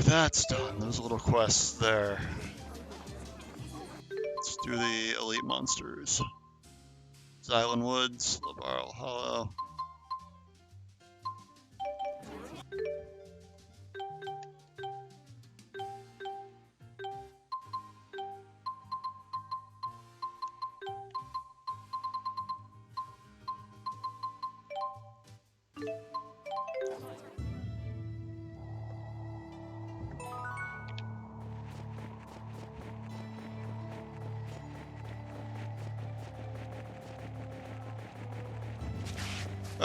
That's done. Those little quests there. Let's do the elite monsters. Xillia Woods, Labarl Hollow.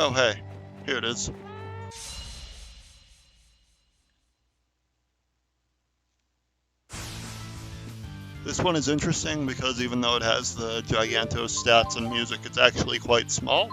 Oh, hey, here it is. This one is interesting because even though it has the Giganto stats and music, it's actually quite small.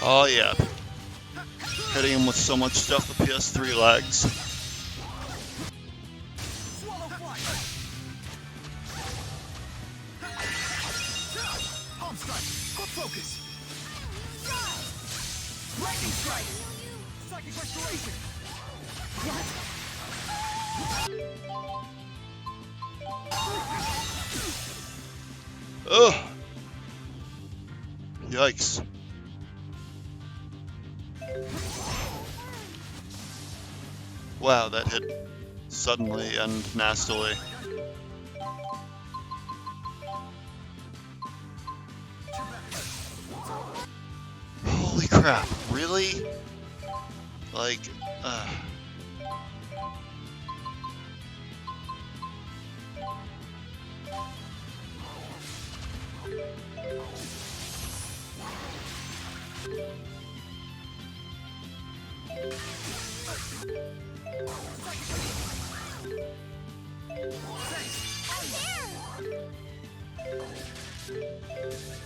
Oh yeah, hitting him with so much stuff with PS3 lags. Ugh. Yikes. Wow, that hit suddenly and nastily. Holy crap, really? Like,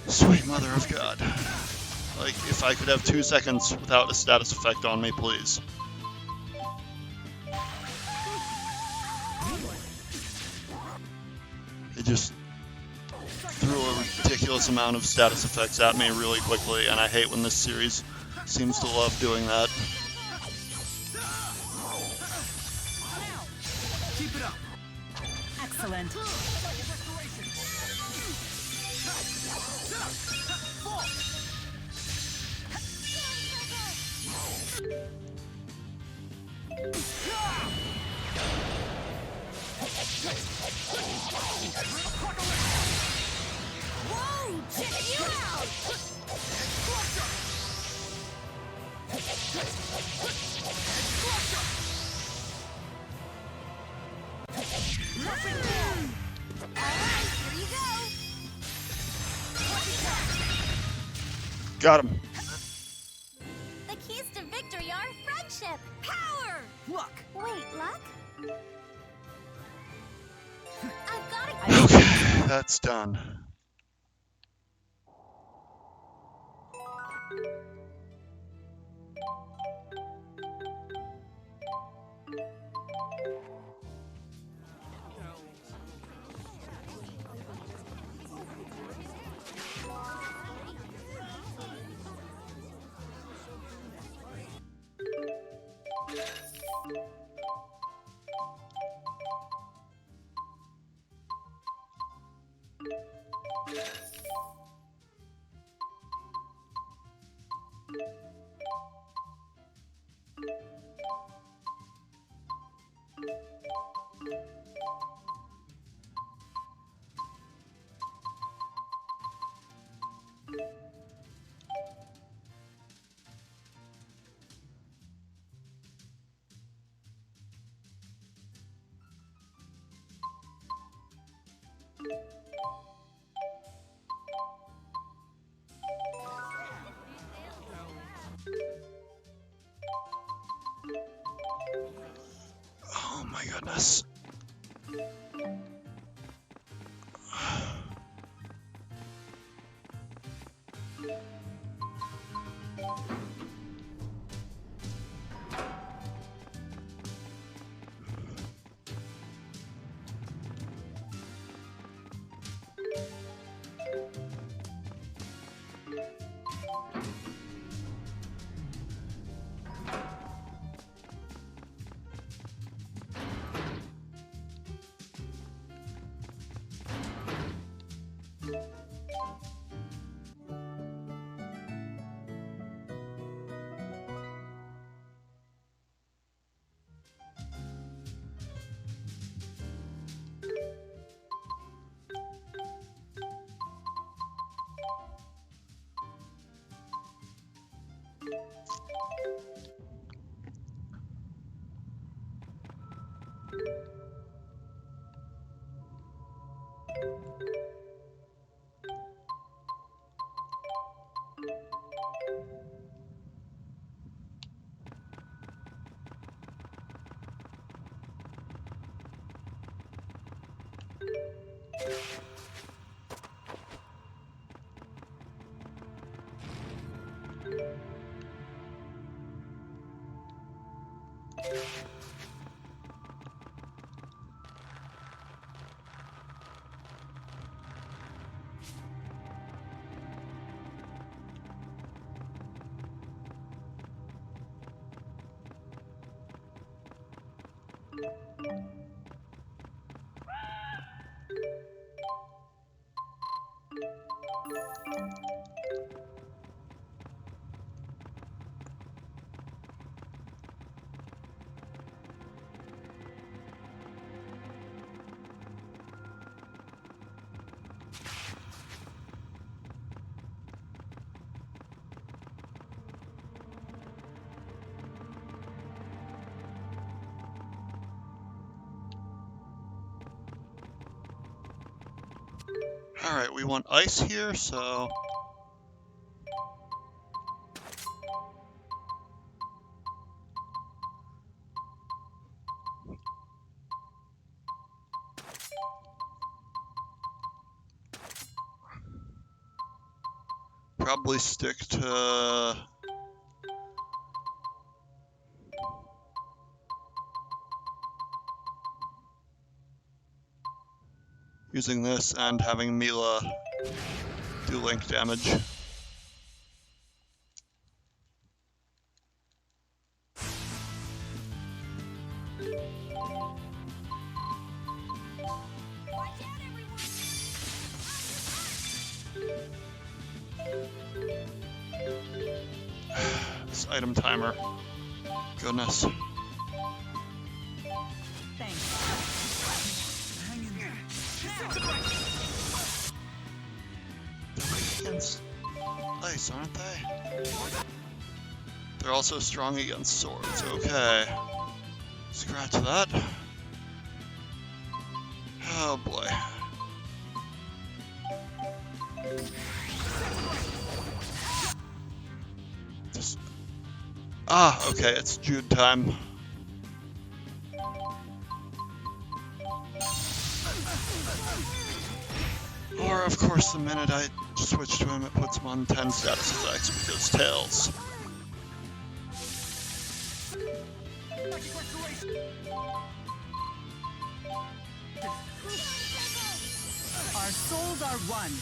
sweet mother of God. Like, if I could have 2 seconds without a status effect on me, please. It just threw a ridiculous amount of status effects at me really quickly, and I hate when this series Seems to love doing that. Keep it up. Excellent. Whoa! Check you out! Alright, here you go! Got him. The keys to victory are friendship, power! Luck. Wait, luck? I've got it. Okay, that's done. Oh my goodness. Alright, we want ice here, so... Probably stick to... using this and having Mila do link damage. item timer. Goodness. They're against ice, aren't they? They're also strong against swords. Okay. Scratch that. Oh boy. Just... Ah, okay, it's Jude time. Or, of course, the minute I switch to him, it puts him on 10 status effects because Tails. Our souls are one.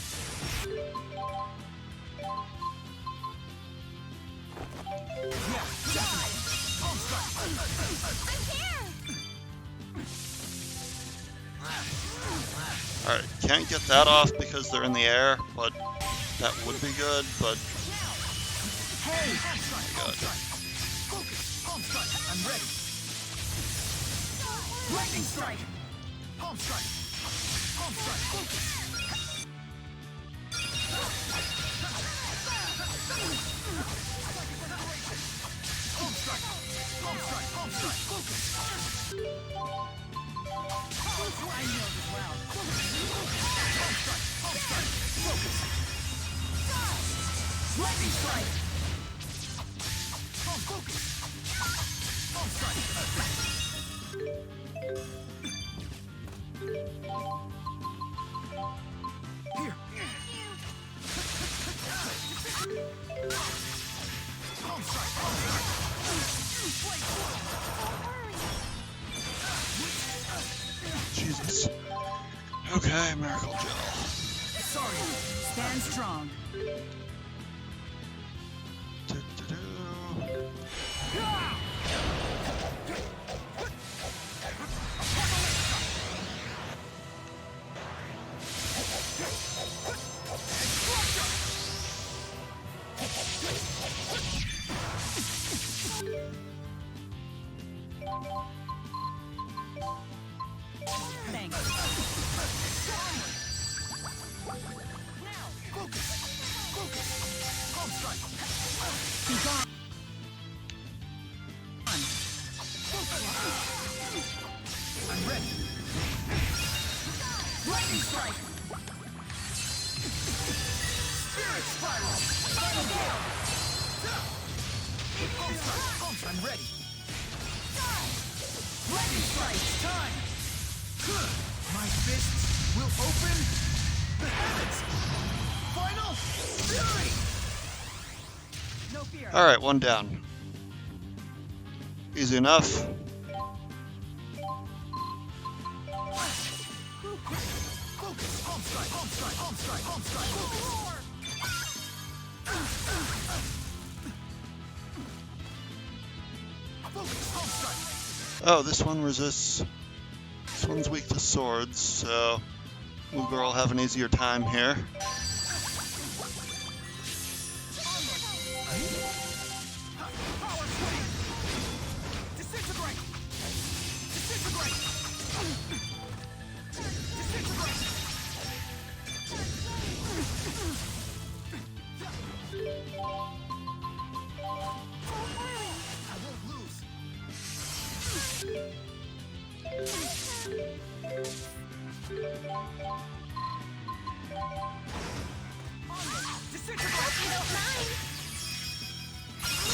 Alright, can't get that off because they're in the air, but that would be good, but... Hey! Good. Focus! Palm strike! I'm ready! Lightning strike! Palm strike! Palm strike! Focus! Palm strike! Palm strike! Palm strike! Focus! I know this well. Palm strike! Palm strike! Focus! Lightning strike! Palm focus! Palm strike! Here! Palm strike! Palm strike! Jesus. Okay, Miracle Gel. Sorry. Stand strong. I'm ready. Lightning strike. Spirit spiral. Final gale. I'm ready. Lightning strike. It's time. My fists will open the heavens. Final fury. No fear. Alright, one down. Easy enough. Focus. Palm strike. Palm strike. Palm strike. Palm strike. Focus. Palm strike. Oh, this one resists. This one's weak to swords, so Luger will have an easier time here.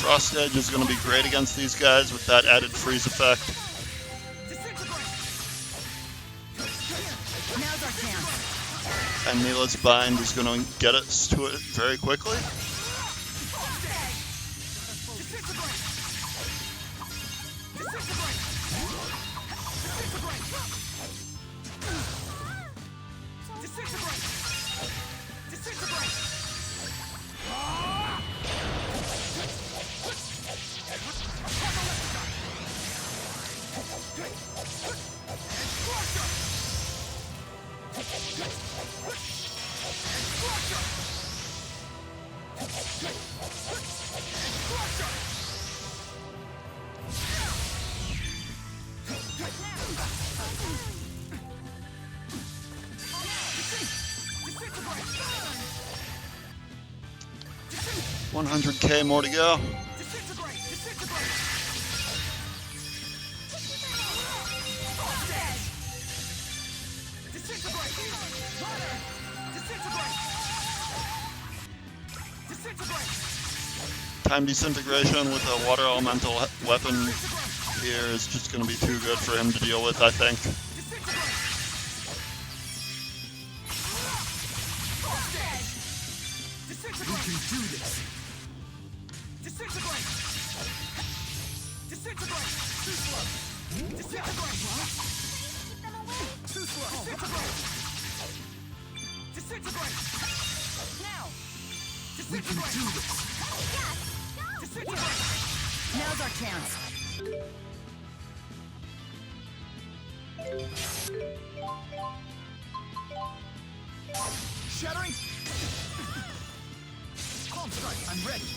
Frost Edge is going to be great against these guys with that added freeze effect. And Neela's Bind is going to get us to it very quickly. 100k more to go. Time disintegration with a water elemental weapon here is just going to be too good for him to deal with, I think. We can do this. Disintegrate. Disintegrate. Too slow. Disintegrate. Too slow. Disintegrate. Disintegrate. Now. We can do this. Disintegrate. Now's our chance. Shattering. Calm strike. I'm ready.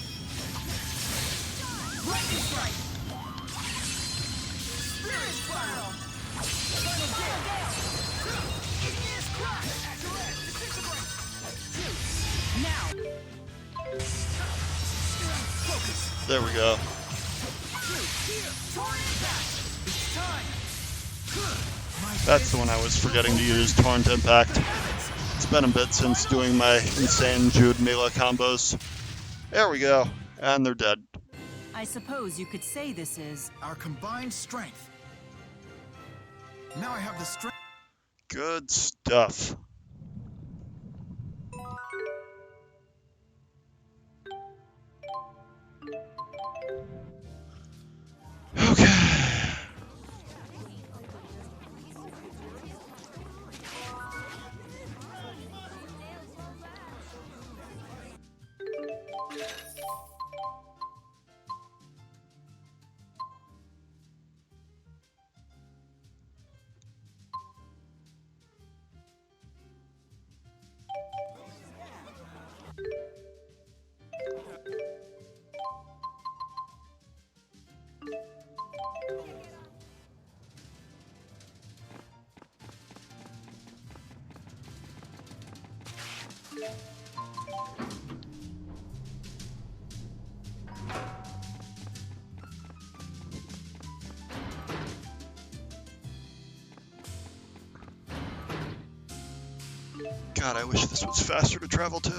Lightning strike. Spirit spiral. Final gale. Igneous crash. Direct. Disintegrate. Now. Focus. There we go. Here. Torn impact. It's time. That's the one I was forgetting to use, Torrent Impact. It's been a bit since doing my insane Jude Mila combos. There we go. And they're dead. I suppose you could say this is our combined strength. Now I have the strength. Good stuff. Okay. God, I wish this was faster to travel to.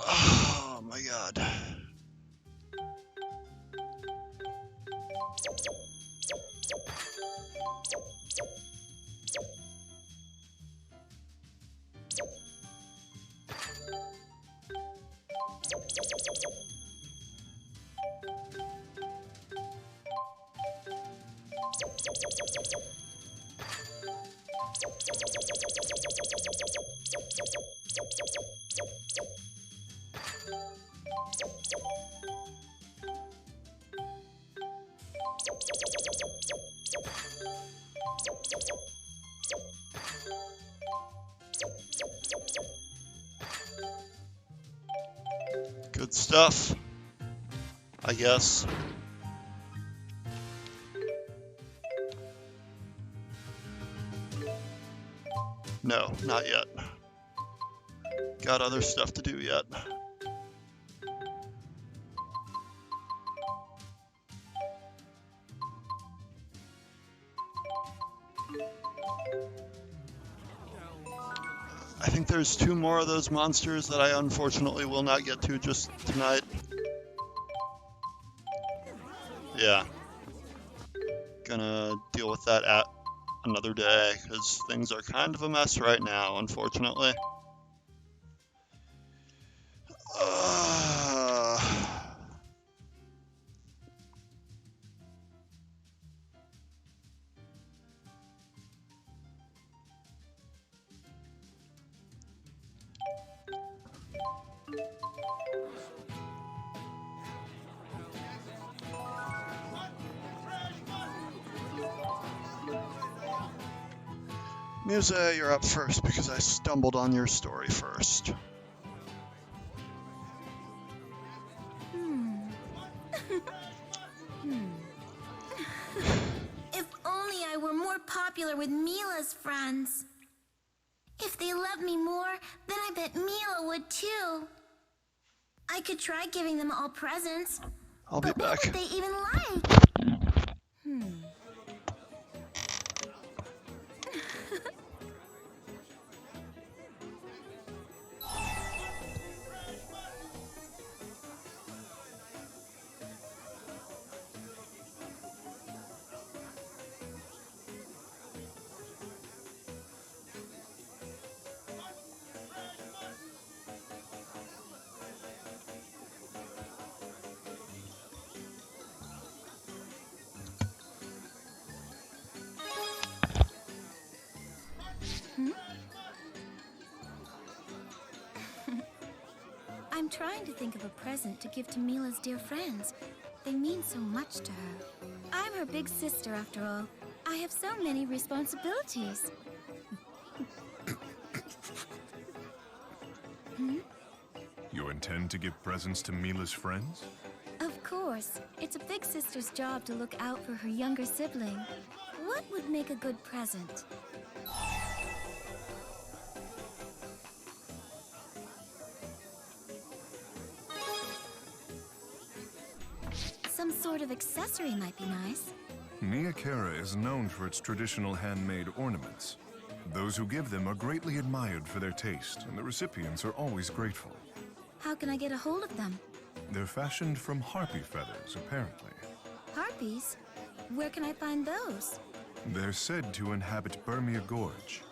Oh my God. Good stuff, I guess. No, not yet. Got other stuff to do yet. I think there's 2 more of those monsters that I unfortunately will not get to just tonight. Yeah. Gonna deal with that at another day, because things are kind of a mess right now, unfortunately. Musa, you're up first because I stumbled on your story first. If only I were more popular with Mila's friends. If they loved me more, then I bet Mila would too. I could try giving them all presents. I'll be back. What would they even like? I'm trying to think of a present to give to Mila's dear friends. They mean so much to her. I'm her big sister, after all. I have so many responsibilities. You intend to give presents to Mila's friends? Of course. It's a big sister's job to look out for her younger sibling. What would make a good present? Some sort of accessory might be nice. Niakara is known for its traditional handmade ornaments. Those who give them are greatly admired for their taste, and the recipients are always grateful. How can I get a hold of them? They're fashioned from harpy feathers, apparently. Harpies? Where can I find those? They're said to inhabit Burmia Gorge.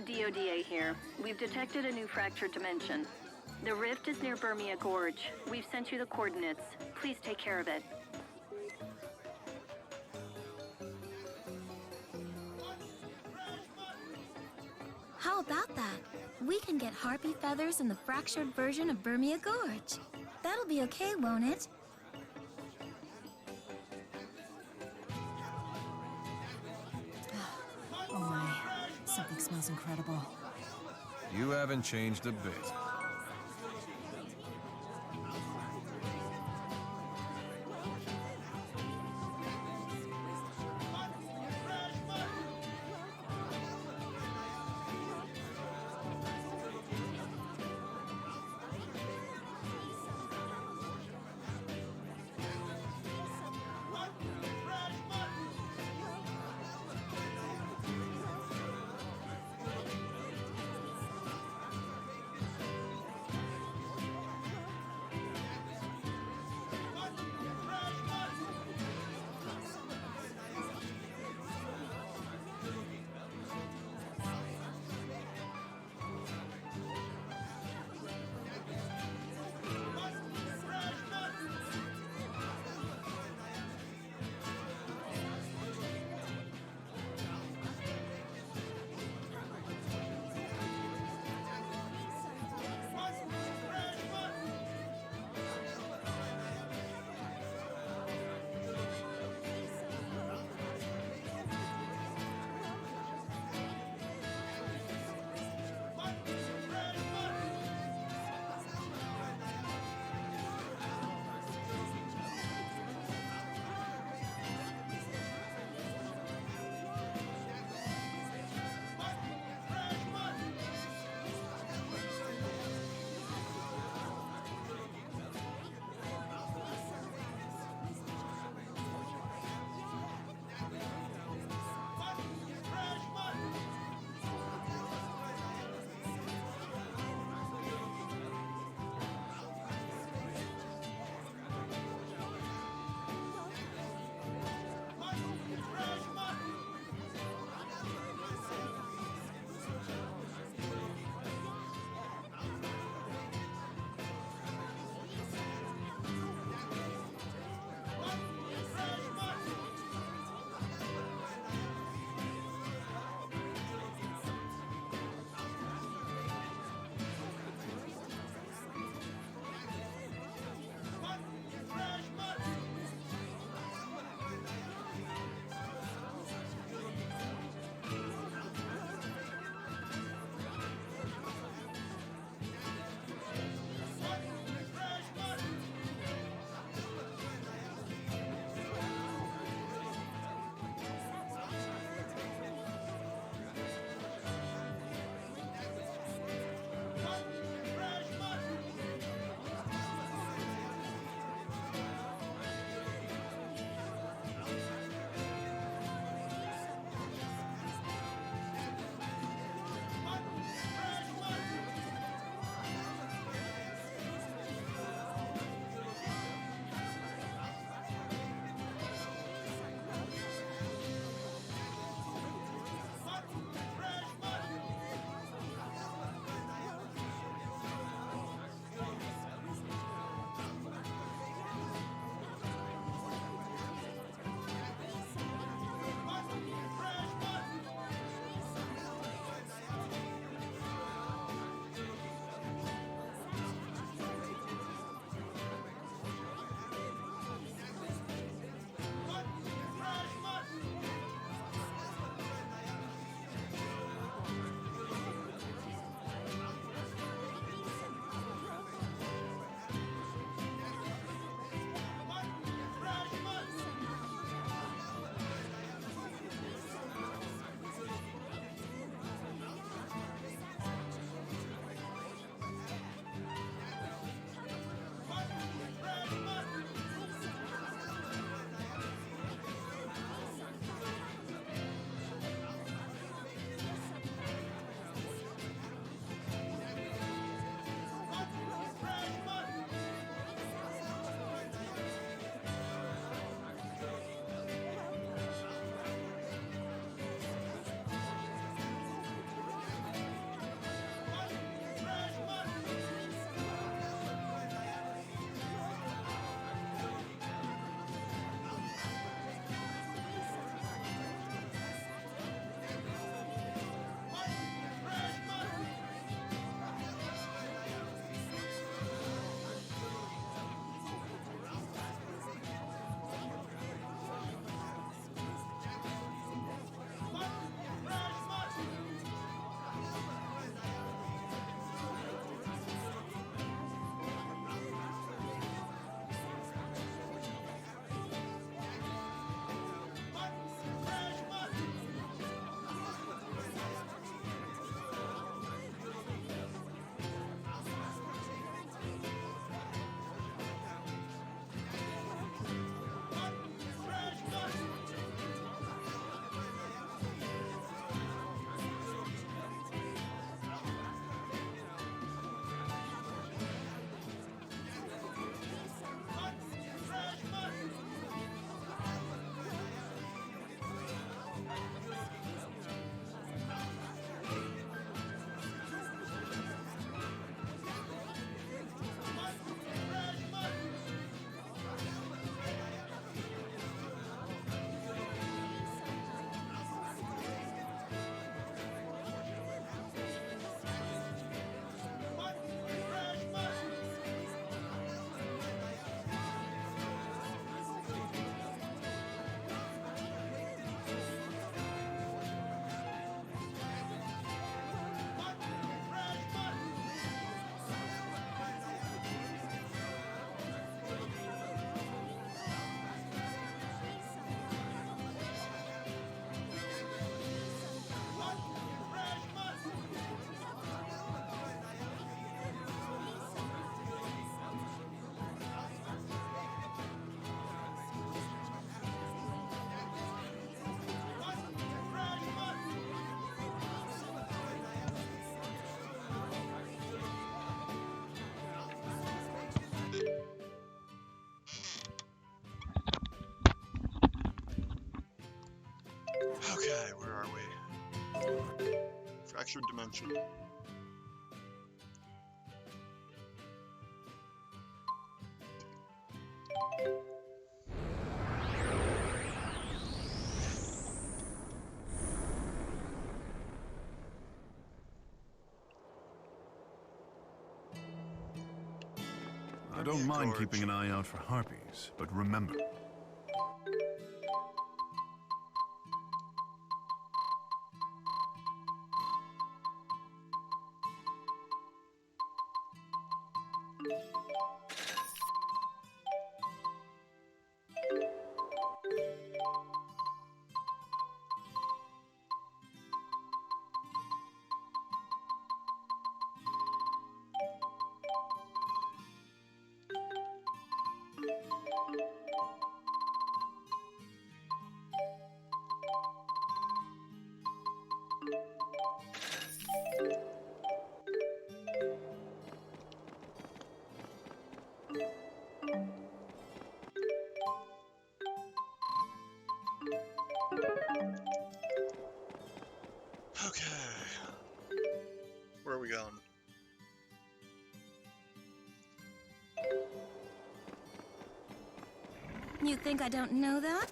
DODA here. We've detected a new fractured dimension. The rift is near Burmia Gorge. We've sent you the coordinates. Please take care of it. How about that? We can get harpy feathers in the fractured version of Burmia Gorge. That'll be okay, won't it? Oh my, something smells incredible. You haven't changed a bit. Okay, where are we? Fractured dimension. I don't mind keeping an eye out for harpies, but remember, Okay. Where are we going? You think I don't know that?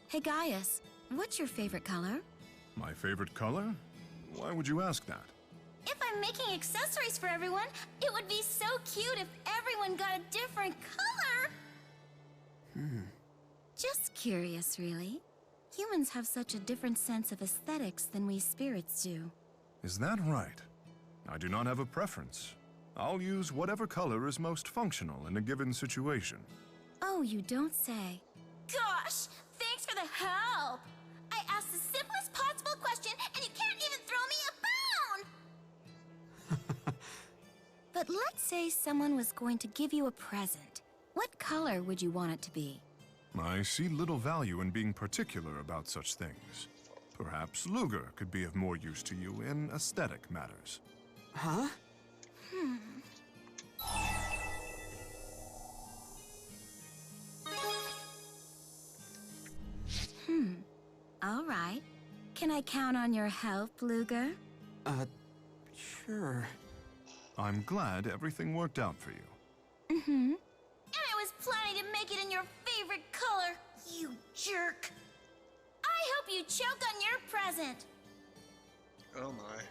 Hey Gaius, what's your favorite color? my favorite color? Why would you ask that? If I'm making accessories for everyone, it would be so cute if everyone got a different color. Just curious, really. Humans have such a different sense of aesthetics than we spirits do. Is that right? I do not have a preference. I'll use whatever color is most functional in a given situation. Oh, you don't say. Gosh, thanks for the help! I asked the simplest possible question, and you can't even throw me a bone! But let's say someone was going to give you a present. What color would you want it to be? I see little value in being particular about such things. Perhaps Luger could be of more use to you in aesthetic matters. Huh? All right. Can I count on your help, Luger? Sure. I'm glad everything worked out for you. And I was planning to make it in your favorite color, you jerk. I hope you choke on your present. Oh my.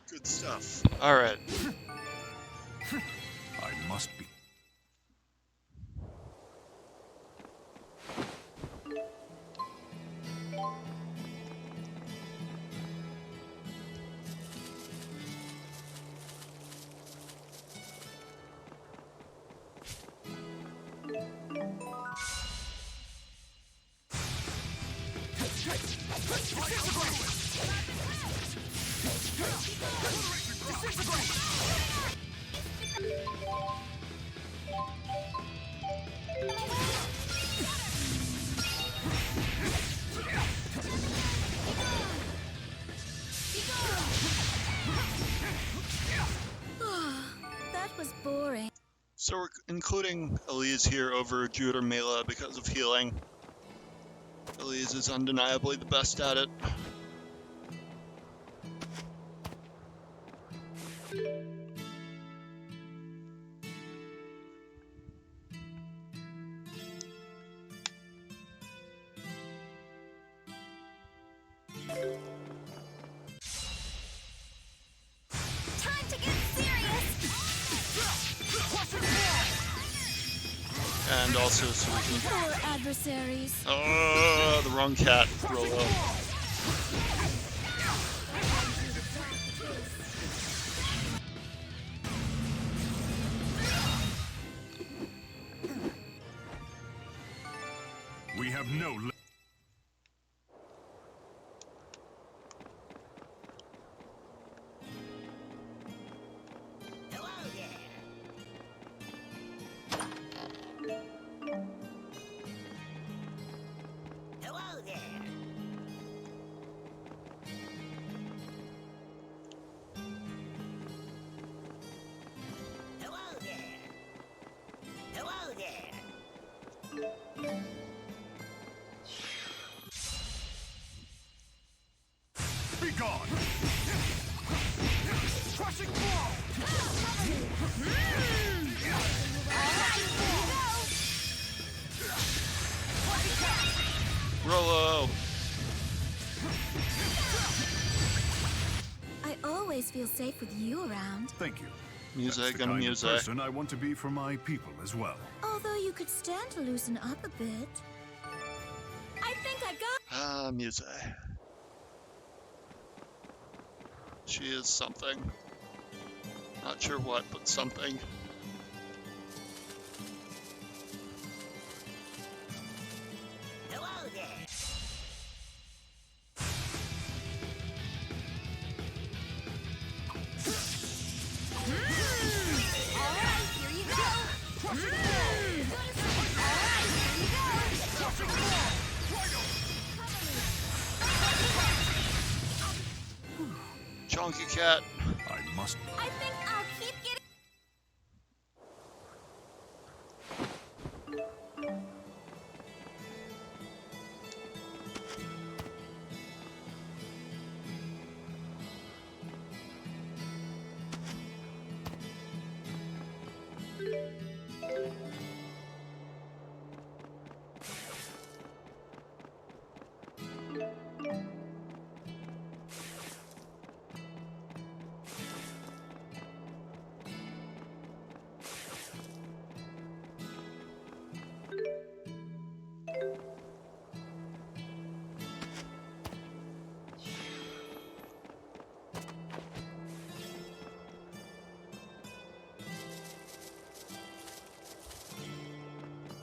Good stuff. All right. I must be. That was boring. So we're including Elise here over Jude or Mela because of healing. Elise is undeniably the best at it. Time to get serious! And also so we can... Poor adversaries. Oh, the wrong cat. Rolo. have no... Be gone! Crushing blow! Rolo! I always feel safe with you around. Thank you. Music That's the and kind of music. person I want to be for my people as well. Although you could stand to loosen up a bit. I think I got... Ah, music. She is something. Not sure what, but something. Hello there. Alright, here you go! Chunky cat. I must... I think I'll keep getting...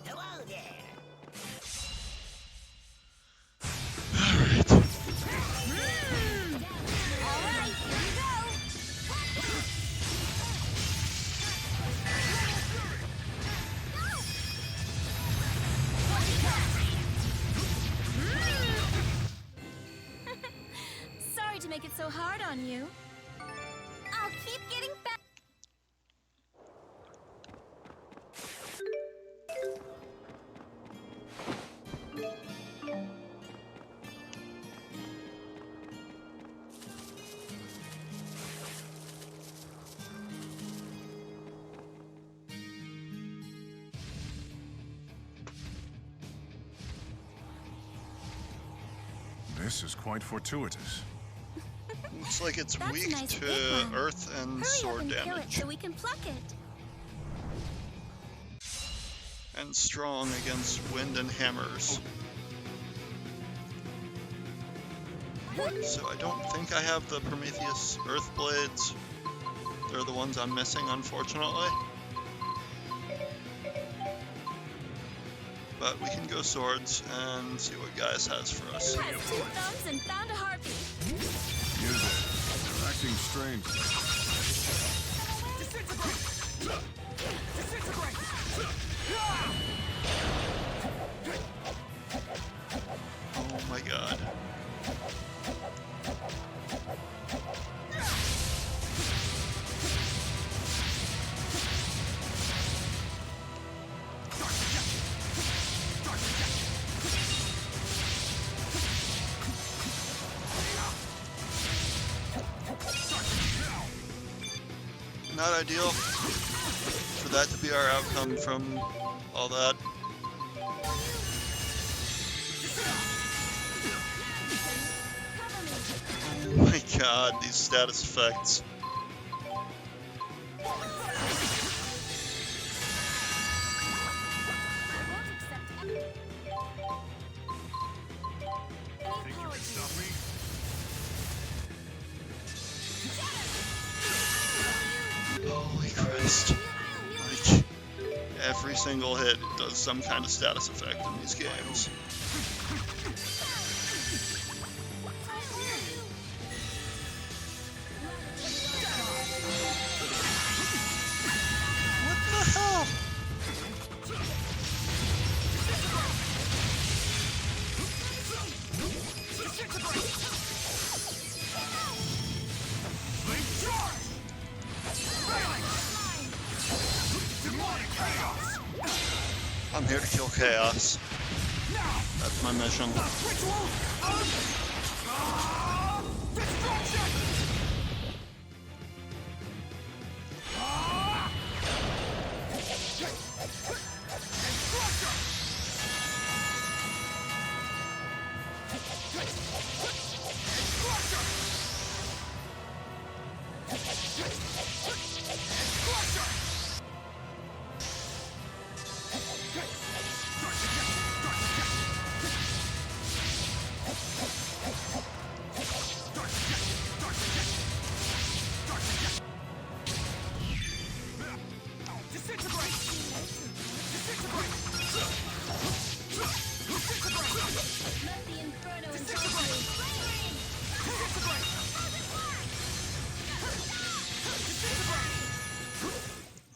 Hello there. Alright. Alright, here you go! Sorry to make it so hard on you. I'll keep getting back. This is quite fortuitous. Looks like it's That's a weak nice to big one. earth and Hurry up sword and kill it damage. so we can pluck it. And strong against wind and hammers. So I don't think I have the Prometheus Earth Blades. They're the ones I'm missing, unfortunately. But we can go swords and see what Gaius has for us. Has 2 thumbs and found a heartbeat. Music. You're acting strange. Oh my god. Not ideal for that to be our outcome from all that. Oh my god, these status effects. Think you can stop me? Holy Christ. Like, Every single hit does some kind of status effect in these games. What the hell? I'm here to kill chaos. That's my mission.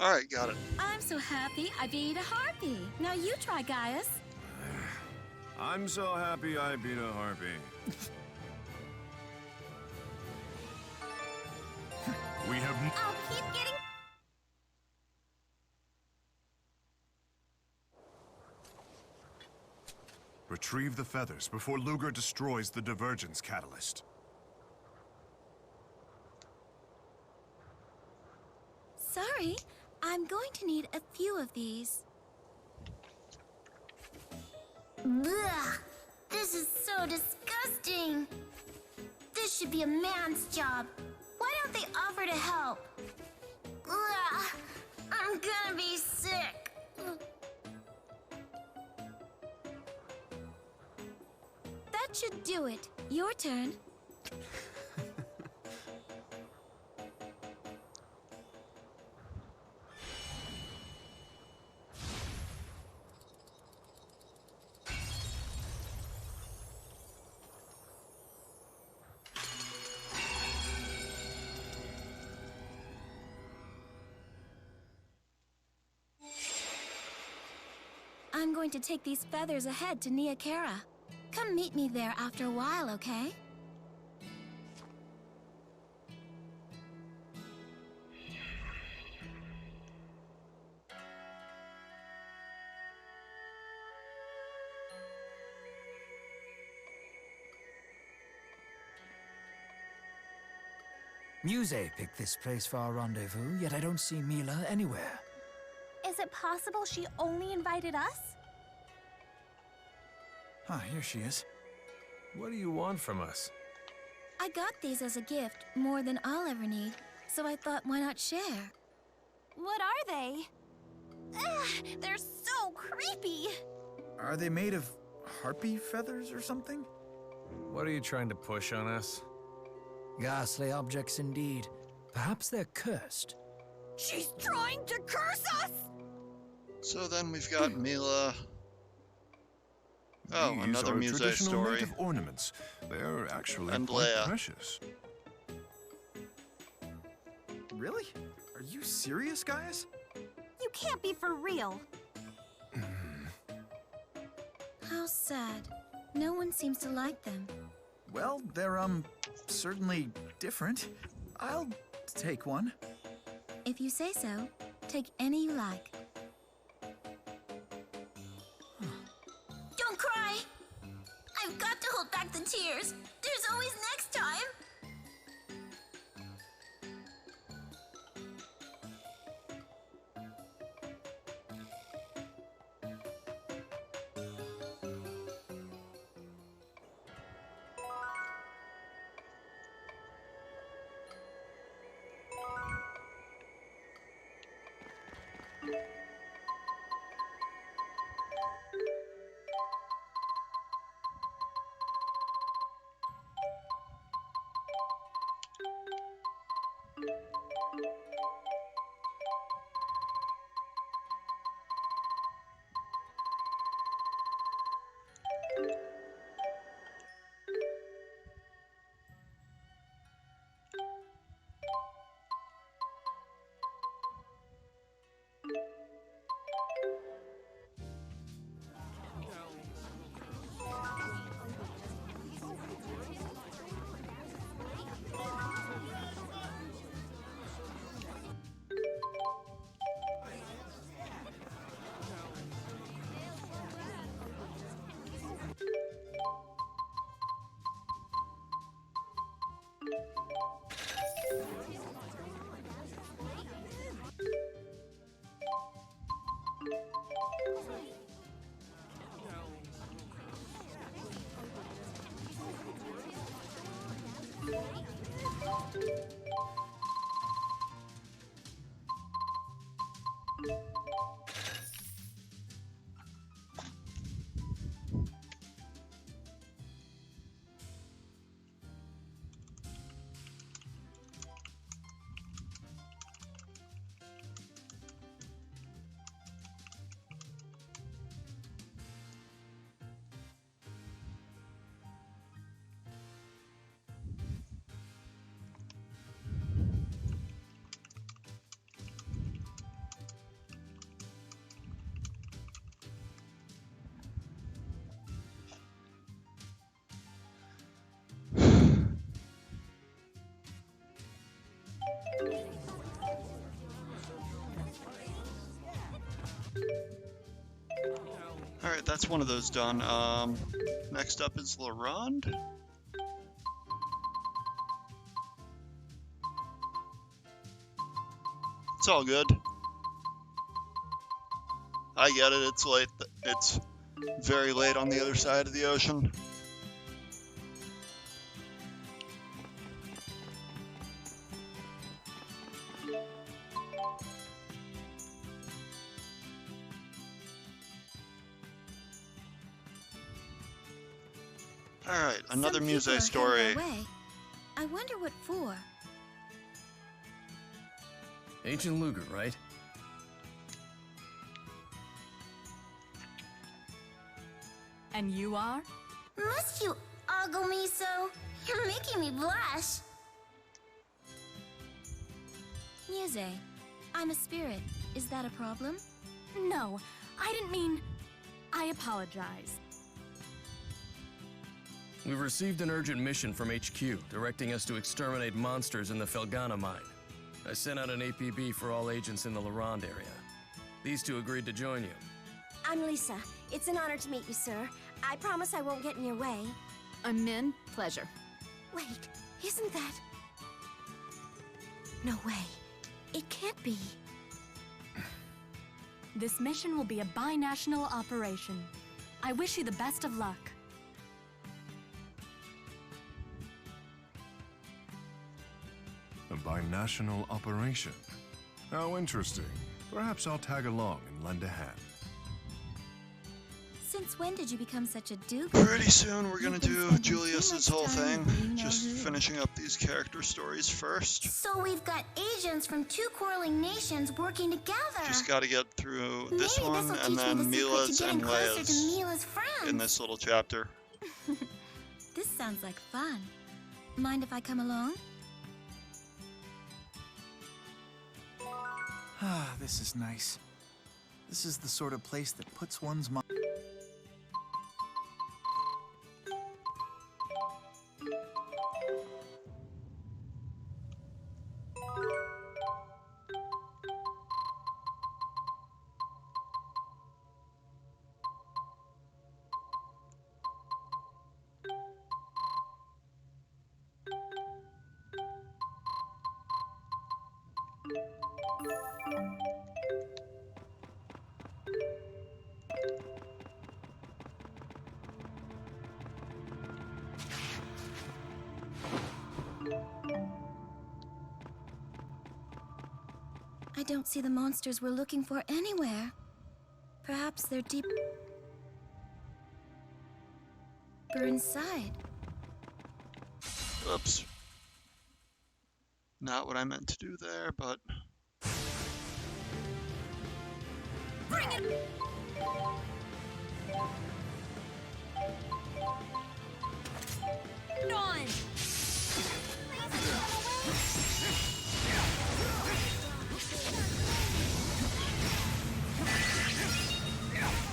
Alright, got it. I'm so happy I beat a harpy. Now you try, Gaius. I'm so happy I beat a harpy. We have... I'll keep getting... Retrieve the feathers before Luger destroys the divergence catalyst. Sorry, I'm going to need a few of these. Ugh, this is so disgusting. This should be a man's job. Why don't they offer to help? Ugh, I'm gonna be sick. That should do it. Your turn. I'm going to take these feathers ahead to Nia Kara. Come meet me there after a while, okay? Muse picked this place for our rendezvous, yet I don't see Mila anywhere. Is it possible she only invited us? Ah, here she is. What do you want from us? I got these as a gift, more than I'll ever need, so I thought why not share? What are they? Ugh, they're so creepy. Are they made of harpy feathers or something? What are you trying to push on us? Ghastly objects indeed. Perhaps they're cursed. She's trying to curse us! So then we've got Mila. Oh, These another are Muse traditional story. native ornaments. They're actually And quite Leia. precious. Really? Are you serious, guys? You can't be for real. How sad. No one seems to like them. Well, they're, certainly different. I'll take one. If you say so, take any you like. Don't cry! I've got to hold back the tears. There's always next time. Alright, that's one of those done. Next up is LaRonde. It's all good. I get it, it's late. It's very late on the other side of the ocean. Alright, another Muse story. I wonder what for. Ancient Luger, right? And you are? Must you ogle me so? You're making me blush. Muse, I'm a spirit. Is that a problem? No, I didn't mean... I apologize. We've received an urgent mission from HQ, directing us to exterminate monsters in the Felgana mine. I sent out an APB for all agents in the LaRonde area. These two agreed to join you. I'm Lisa. It's an honor to meet you, sir. I promise I won't get in your way. I'm Min. Pleasure. Wait, isn't that... No way. It can't be. This mission will be a binational operation. I wish you the best of luck. A binational operation. How interesting. Perhaps I'll tag along and lend a hand. Since when did you become such a duke? Pretty soon we're gonna do Julius's whole thing. Just finishing up these character stories first. So we've got agents from 2 quarreling nations working together. Just gotta get through this one and then Mila's and Leia's in this little chapter. This sounds like fun. Mind if I come along? Ah, this is nice. This is the sort of place that puts one's mind... I don't see the monsters we're looking for anywhere. Perhaps they're deeper inside. Oops. Not what I meant to do there, but... Bring it! On!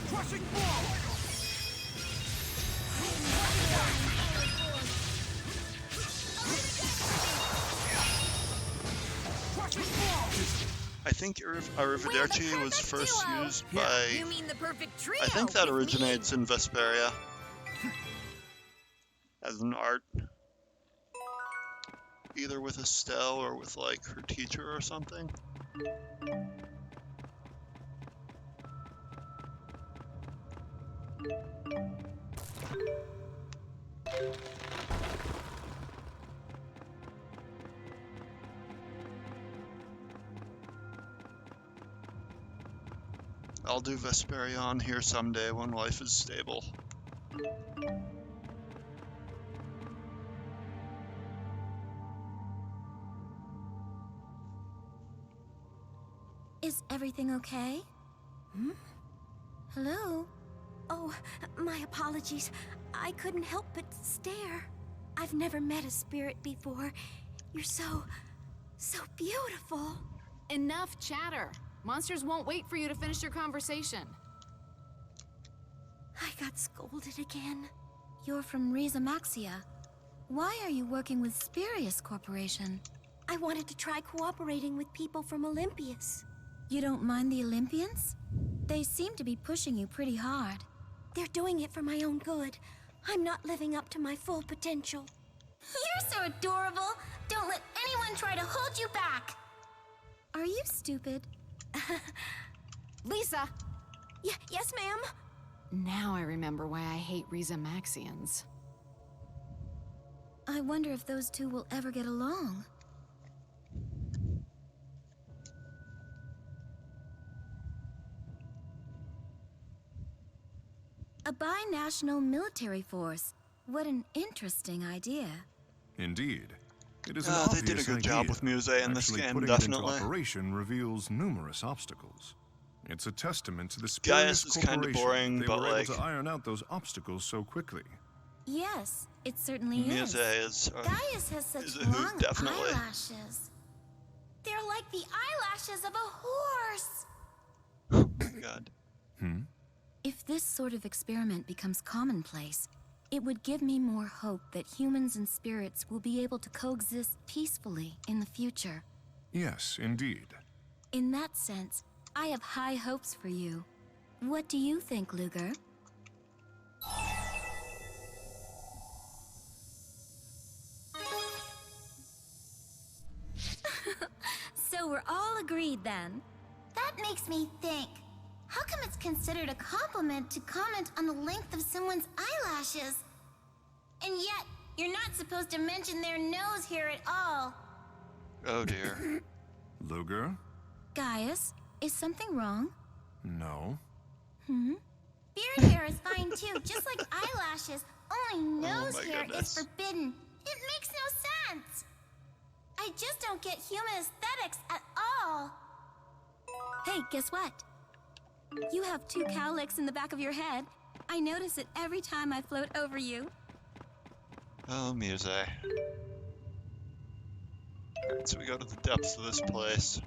Crushing blow! I think Arrivederci was first used by... You mean the perfect trio? I think that with originates in Vesperia as an art. Either with Estelle or with, like, her teacher or something. I'll do Vesperia on here someday when life is stable. Is everything okay? Hmm? Hello? Oh, my apologies. I couldn't help but stare. I've never met a spirit before. You're so beautiful. Enough chatter. Monsters won't wait for you to finish your conversation. I got scolded again. You're from Riza Maxia. Why are you working with Spirius Corporation? I wanted to try cooperating with people from Olympias. You don't mind the Olympians? They seem to be pushing you pretty hard. They're doing it for my own good. I'm not living up to my full potential. You're so adorable. Don't let anyone try to hold you back. Are you stupid? Lisa! Yes, ma'am? Now I remember why I hate Riza Maxians. I wonder if those two will ever get along. A binational military force. What an interesting idea. Indeed. It is an They did a obvious good job idea. with Muse in this Actually game, putting definitely. it into operation reveals numerous obstacles. It's a testament to the Gaius Spirius is kinda Corporation boring, they but, were like- able to iron out those obstacles so quickly. Yes, it certainly Muse is. is... Gaius has such is a hoot, long definitely. eyelashes. They're like the eyelashes of a horse. Oh my god. If this sort of experiment becomes commonplace, it would give me more hope that humans and spirits will be able to coexist peacefully in the future. Yes, indeed. In that sense, I have high hopes for you. What do you think, Luger? So we're all agreed then. That makes me think. How come it's considered a compliment to comment on the length of someone's eyelashes? And yet, you're not supposed to mention their nose here at all. Oh dear. Luger? Gaius, is something wrong? No. Beard hair is fine too, just like eyelashes. Only nose my hair goodness. is forbidden. It makes no sense. I just don't get human aesthetics at all. Hey, guess what? You have two cowlicks in the back of your head. I notice it every time I float over you. Oh, Muse. Alright, so we go to the depths of this place.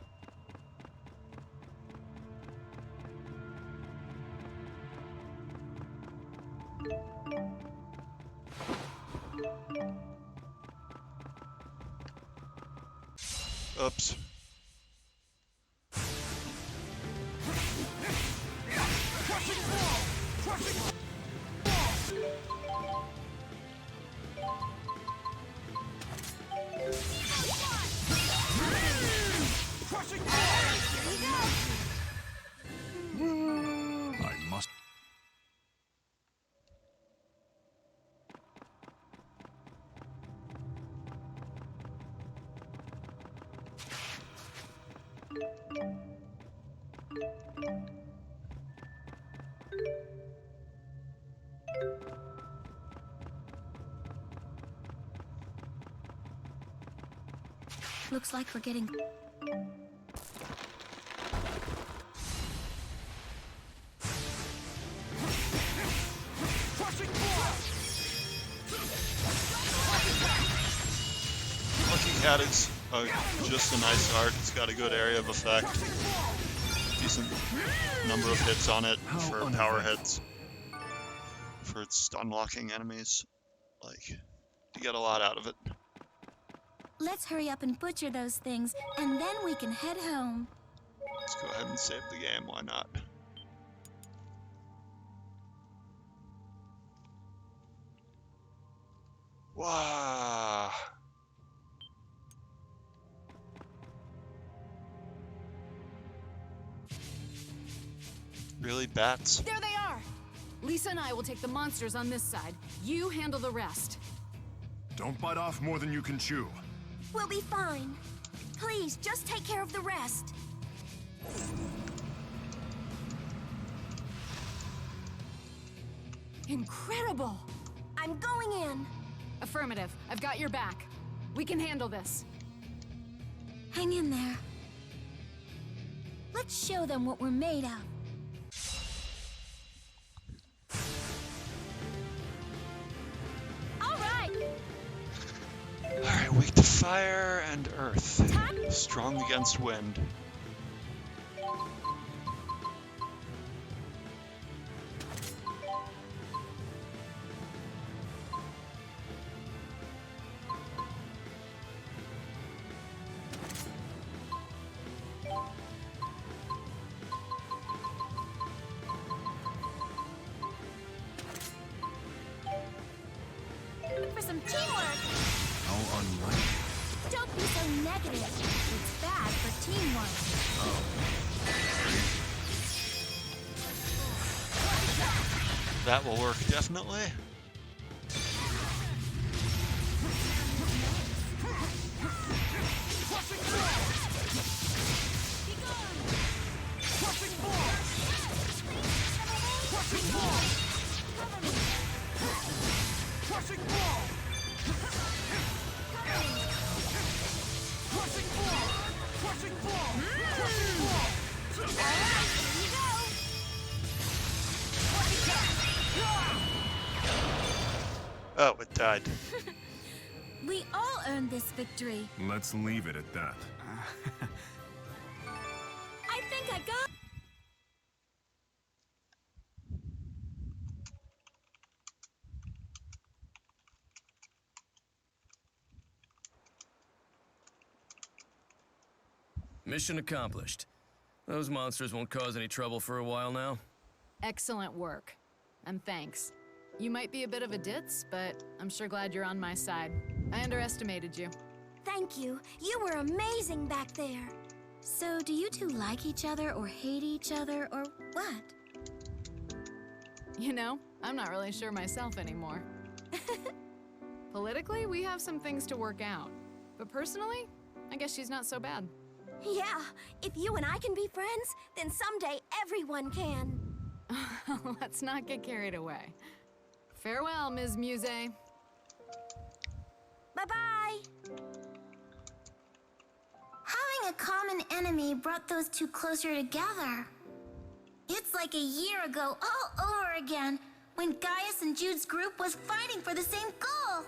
Oops. I must... Looks like we're getting... Crushing blow! Cat is just a nice art. It's got a good area of effect. Decent number of hits on it for power hits. For its stun locking enemies. Like, you get a lot out of it. Let's hurry up and butcher those things, and then we can head home. Let's go ahead and save the game, why not? Wow. Really, bats? There they are! Lisa and I will take the monsters on this side. You handle the rest. Don't bite off more than you can chew. We'll be fine. Please, just take care of the rest. Incredible! I'm going in. Affirmative. I've got your back. We can handle this. Hang in there. Let's show them what we're made of. Alright, weak to fire and earth. Strong against wind. For some teamwork. How unlikely. Don't be so negative. It's bad for teamwork. That will work, definitely. Oh, it died. We all earned this victory. Let's leave it at that. I think I got... Mission accomplished. Those monsters won't cause any trouble for a while now. Excellent work. And thanks. You might be a bit of a ditz, but I'm sure glad you're on my side. I underestimated you. Thank you. You were amazing back there. So, do you two like each other or hate each other or what? You know, I'm not really sure myself anymore. Politically, we have some things to work out. But personally, I guess she's not so bad. Yeah, if you and I can be friends, then someday everyone can. Let's not get carried away. Farewell, Ms. Muse. Bye-bye. Having a common enemy brought those two closer together. It's like a year ago all over again, when Gaius and Jude's group was fighting for the same goal.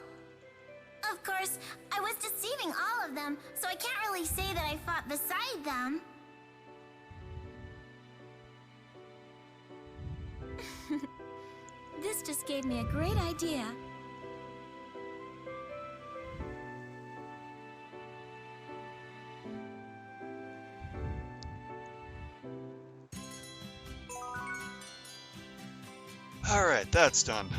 Of course, I was deceiving all of them, so I can't really say that I fought beside them. This just gave me a great idea. All right, that's done.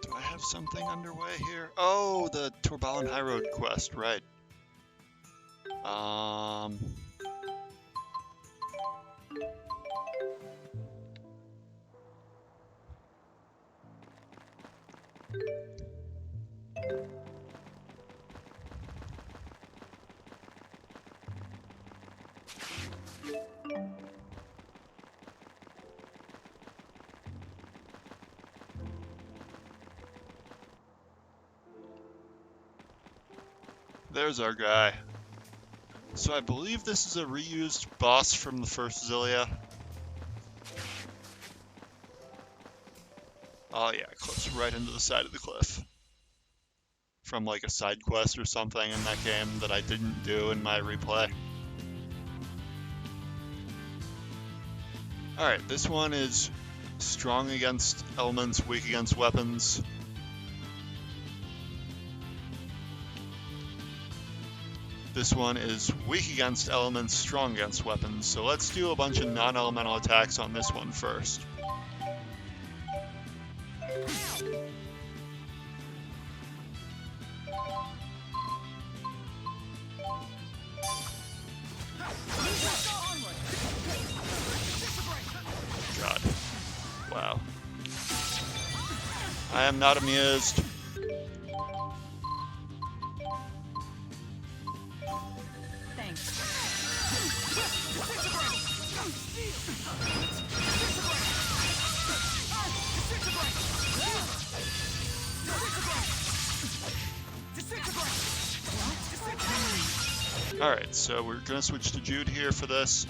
Do I have something underway here? Oh, the Torbalin High Road quest, right. There's our guy. So I believe this is a reused boss from the first Xillia. Oh yeah, it clips right into the side of the cliff. From like a side quest or something in that game that I didn't do in my replay. Alright, this one is strong against elements, weak against weapons. This one is weak against elements, strong against weapons. So let's do a bunch of non-elemental attacks on this one first. God. Wow. I am not amused. Alright, so we're gonna switch to Jude here for this.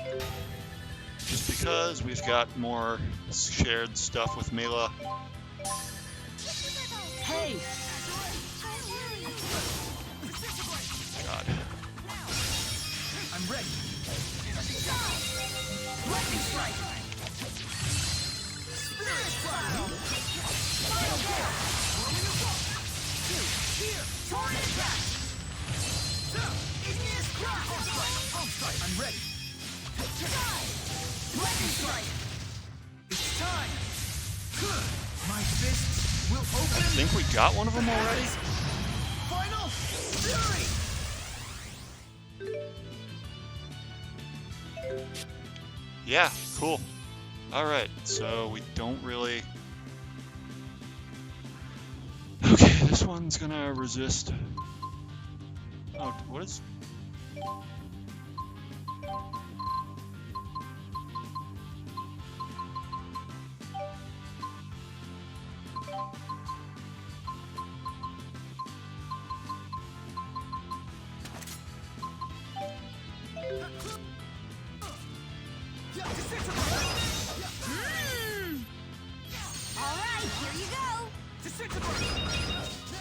Just because we've got more shared stuff with Mila. Hey! God. I'm ready. Lightning strike. Spirit cloud. Final kill. Here. Tornado back. Igneous crash. Home strike. I'm ready. Lightning strike. It's time. My fists will open. I think we got one of them already. Final fury. Yeah, cool. Alright, so we don't really... Okay, this one's gonna resist... Oh, what is...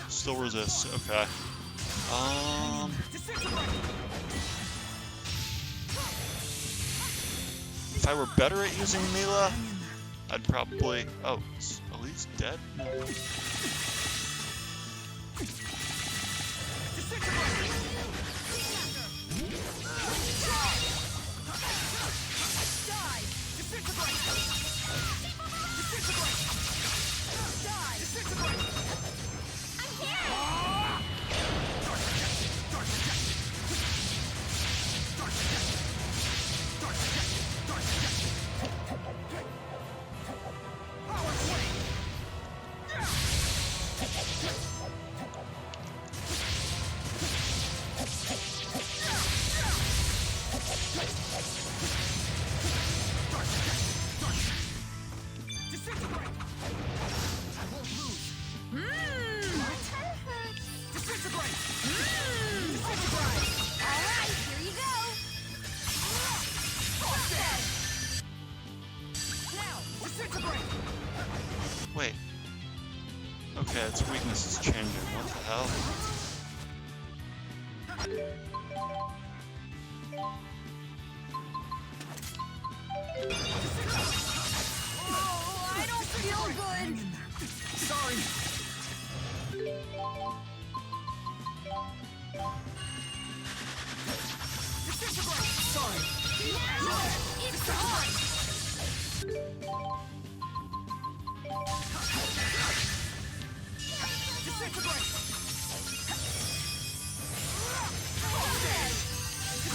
Still resists, okay. If I were better at using Mila, I'd probably... Oh, is Elise dead? No. Wait. Okay, its weakness is changing. What the hell? Oh, I don't feel good. Sorry. Sorry. It's on.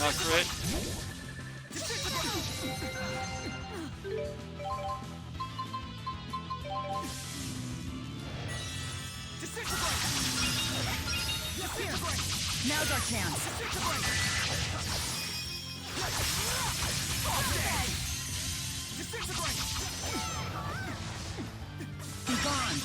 Not great. Now's our chance. Be gone.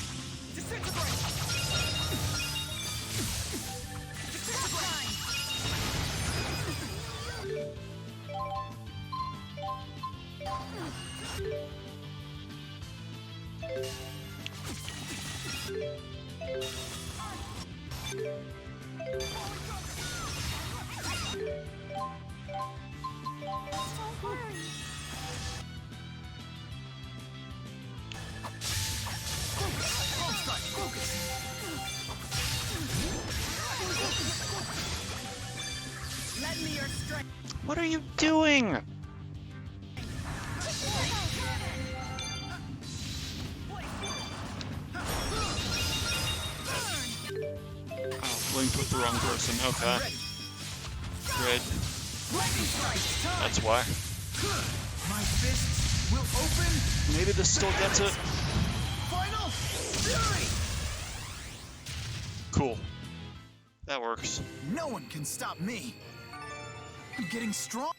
Lend me your strength. What are you doing? Oh, linked with the wrong person. Okay. Great. That's why. My fists will open. Maybe this still gets it. Final fury. Cool. That works. No one can stop me. I'm getting strong.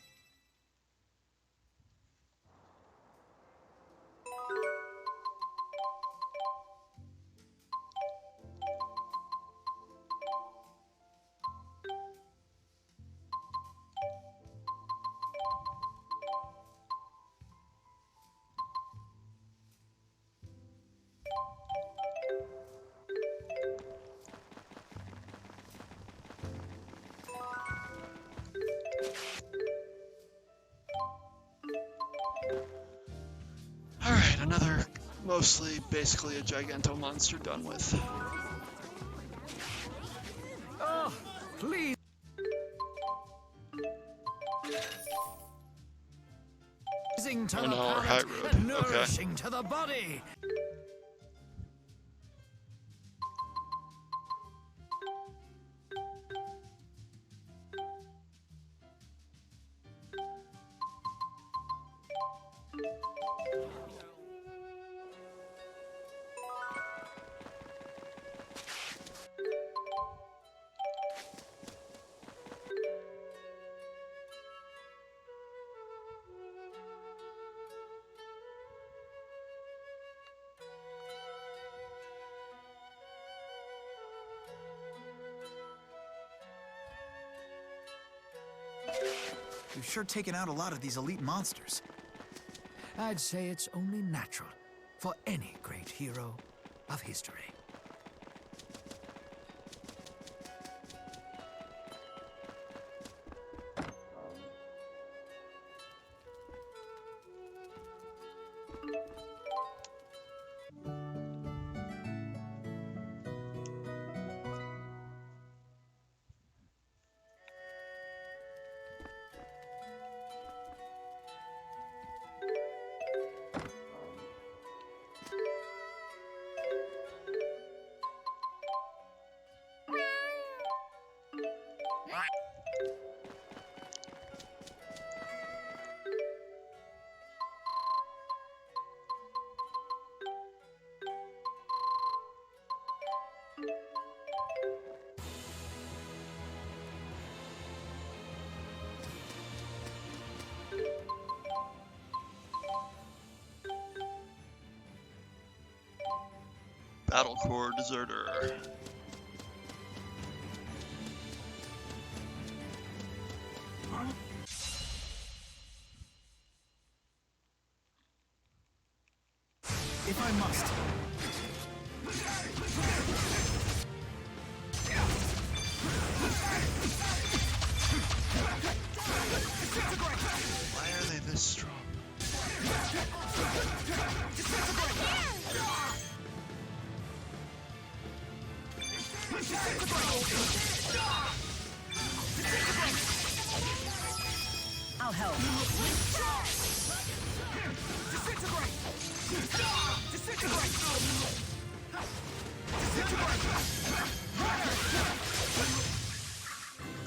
Alright, another mostly basically a Giganto monster done with. Oh, please. To Oh the no, our palate high road. and Okay. nourishing to the body. You've sure taken out a lot of these elite monsters. I'd say it's only natural for any great hero of history. Battle Core Deserter. If I must. Why are they this strong? I'll help.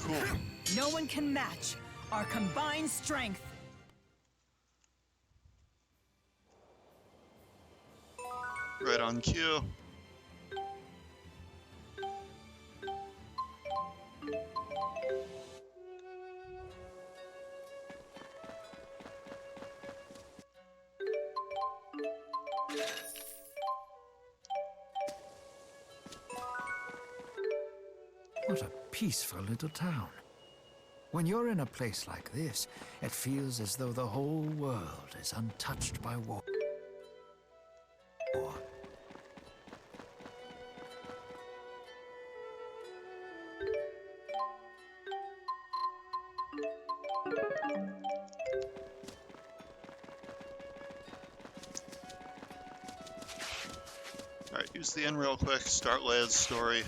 Cool. No one can match our combined strength. Right on cue. What a peaceful little town. When you're in a place like this, it feels as though the whole world is untouched by war. Alright, use the inn real quick, start Leia's story.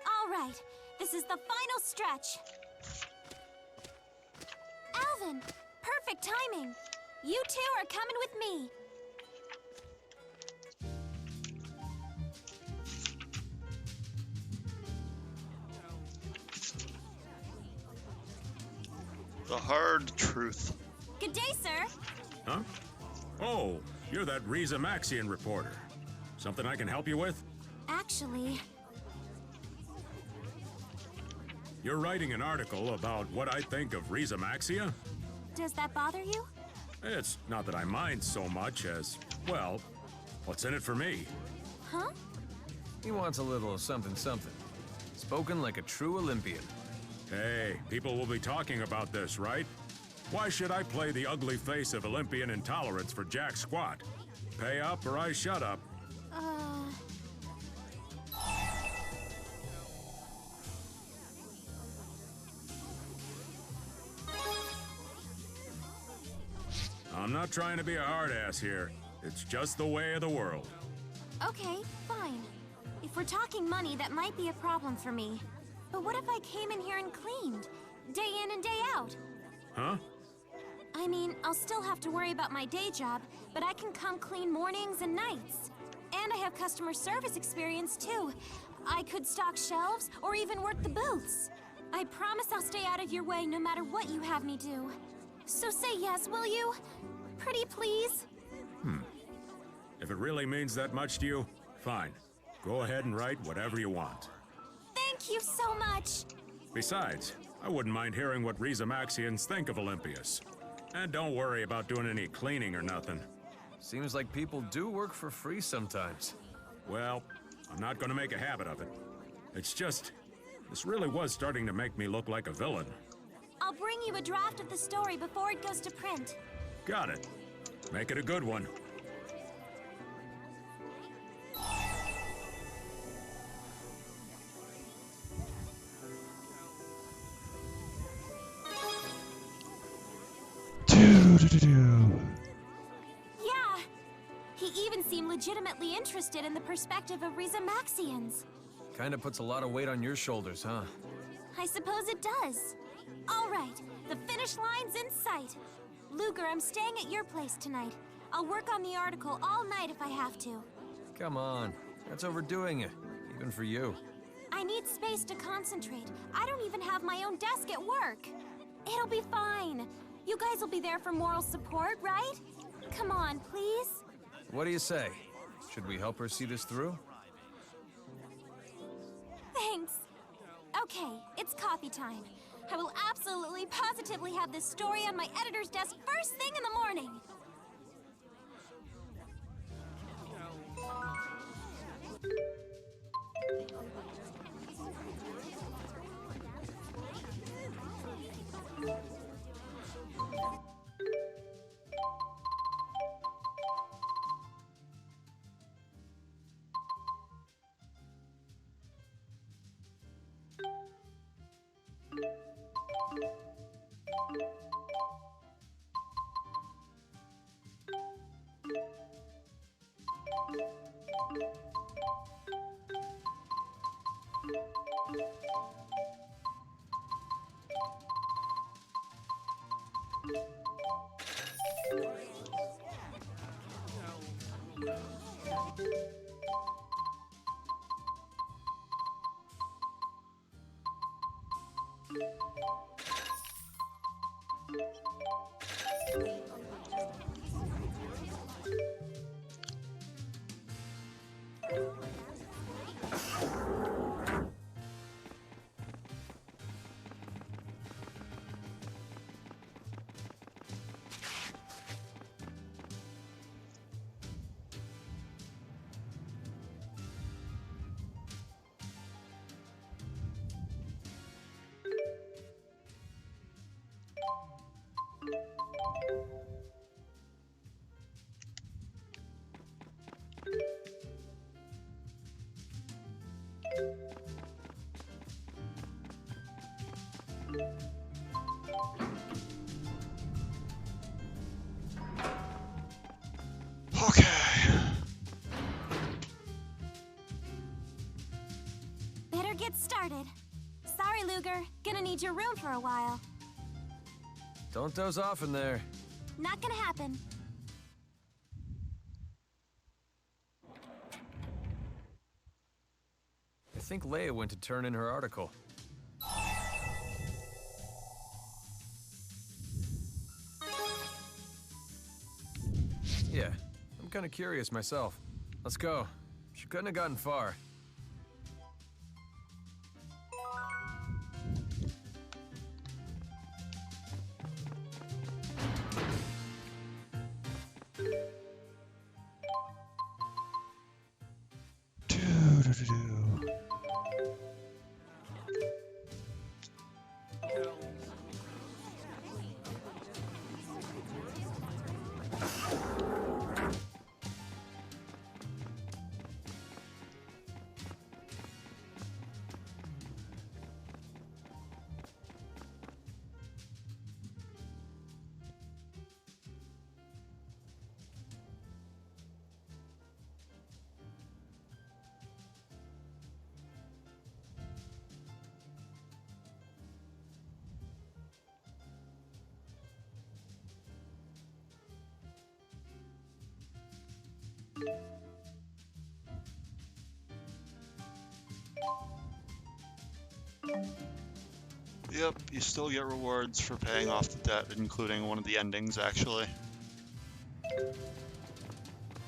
All right, this is the final stretch. Alvin, perfect timing. You two are coming with me. The hard truth. Good day, sir. Huh? Oh, you're that Riza Maxian reporter. Something I can help you with? Actually, You're writing an article about what I think of Riza Maxia? does that bother you? It's not that I mind so much as, well, what's in it for me? Huh? He wants a little something something. Spoken like a true Olympian. Hey, people will be talking about this, right? Why should I play the ugly face of Olympian intolerance for jack squat? Pay up or I shut up. I'm not trying to be a hard-ass here. It's just the way of the world. Okay, fine. If we're talking money, that might be a problem for me. But what if I came in here and cleaned? Day in and day out? Huh? I mean, I'll still have to worry about my day job, but I can come clean mornings and nights. And I have customer service experience, too. I could stock shelves or even work the booths. I promise I'll stay out of your way no matter what you have me do. So say yes, will you? Pretty please? If it really means that much to you, fine. Go ahead and write whatever you want. Thank you so much! Besides, I wouldn't mind hearing what Riza Maxians think of Olympius. And don't worry about doing any cleaning or nothing. Seems like people do work for free sometimes. Well, I'm not gonna make a habit of it. It's just, this really was starting to make me look like a villain. I'll bring you a draft of the story before it goes to print. Got it. Make it a good one. Yeah! He even seemed legitimately interested in the perspective of Riza Maxians. Kinda puts a lot of weight on your shoulders, huh? I suppose it does. All right, the finish line's in sight. Luger, I'm staying at your place tonight. I'll work on the article all night if I have to. Come on, that's overdoing it, even for you. I need space to concentrate. I don't even have my own desk at work. It'll be fine. You guys will be there for moral support, right? Come on, please. What do you say? Should we help her see this through? Thanks. Okay, it's coffee time. I will absolutely, positively have this story on my editor's desk first thing in the morning. Okay. Better get started. Sorry, Luger. Gonna need your room for a while. Don't doze off in there. Not gonna happen. I think Leia went to turn in her article. Yeah, I'm kind of curious myself. Let's go. She couldn't have gotten far. Yep, you still get rewards for paying off the debt, including one of the endings, actually.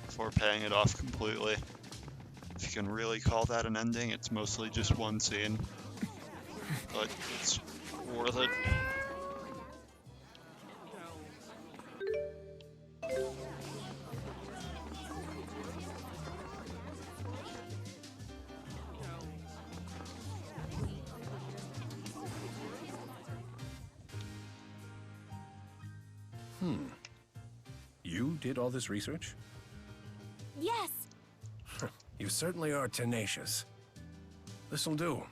For paying it off completely. If you can really call that an ending, it's mostly just one scene. But it's worth it. You did all this research? Yes. You certainly are tenacious. This'll do.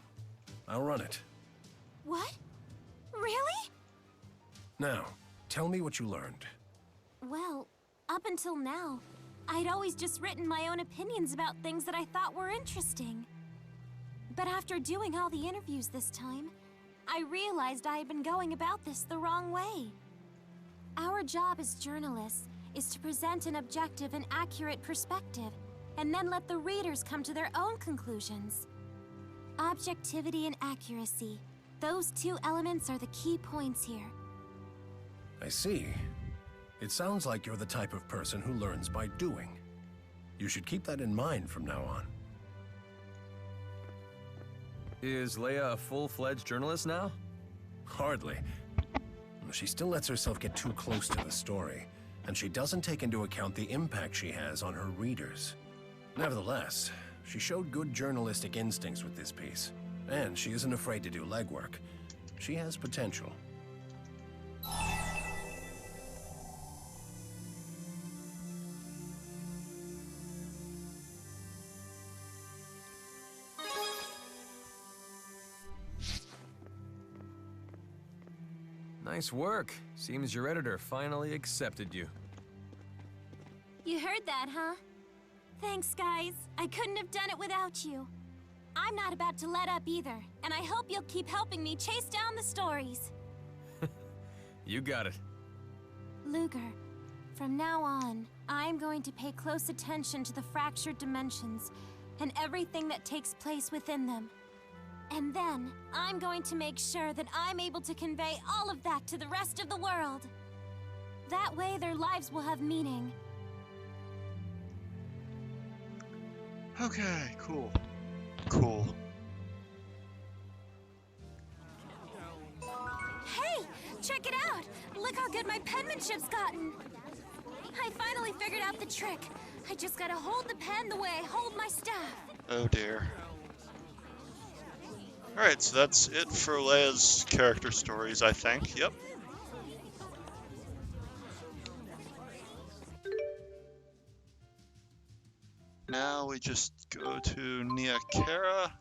I'll run it. What? Really? Now, tell me what you learned. Well, up until now, I'd always just written my own opinions about things that I thought were interesting. But after doing all the interviews this time, I realized I had been going about this the wrong way. Our job as journalists is to present an objective and accurate perspective, and then let the readers come to their own conclusions. Objectivity and accuracy, those two elements are the key points here. I see. It sounds like you're the type of person who learns by doing. You should keep that in mind from now on. Is Leia a full-fledged journalist now? Hardly. She still lets herself get too close to the story, and she doesn't take into account the impact she has on her readers. Nevertheless, she showed good journalistic instincts with this piece, and she isn't afraid to do legwork. She has potential. Nice work. Seems your editor finally accepted you. You heard that, huh? Thanks, guys. I couldn't have done it without you. I'm not about to let up either, and I hope you'll keep helping me chase down the stories. You got it. Luger, from now on, I'm going to pay close attention to the fractured dimensions and everything that takes place within them. And then, I'm going to make sure that I'm able to convey all of that to the rest of the world. That way, their lives will have meaning. Okay, cool. Cool. Hey, check it out! Look how good my penmanship's gotten! I finally figured out the trick. I just gotta hold the pen the way I hold my staff. Oh dear. Alright, so that's it for Leia's character stories, I think. Yep. Now we just go to Nia Kara.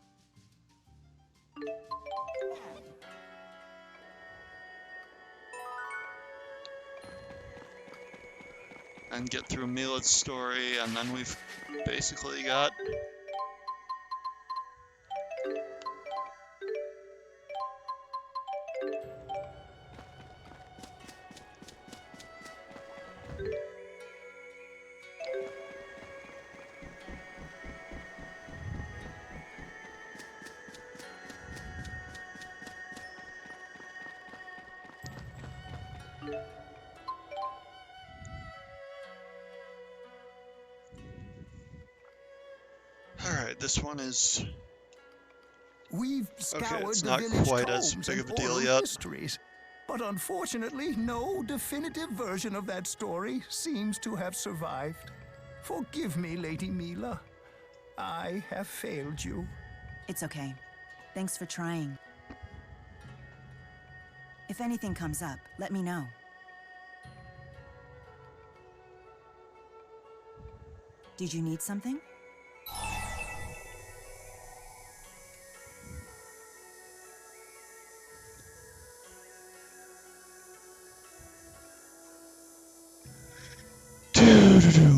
and get through Mila's story, and then we've basically got Alright, this one is... We've Okay, scoured it's the not village quite as tomes big and of a deal oral yet. histories, but unfortunately, no definitive version of that story seems to have survived. Forgive me, Lady Mila. I have failed you. It's okay. Thanks for trying. If anything comes up, let me know. Did you need something?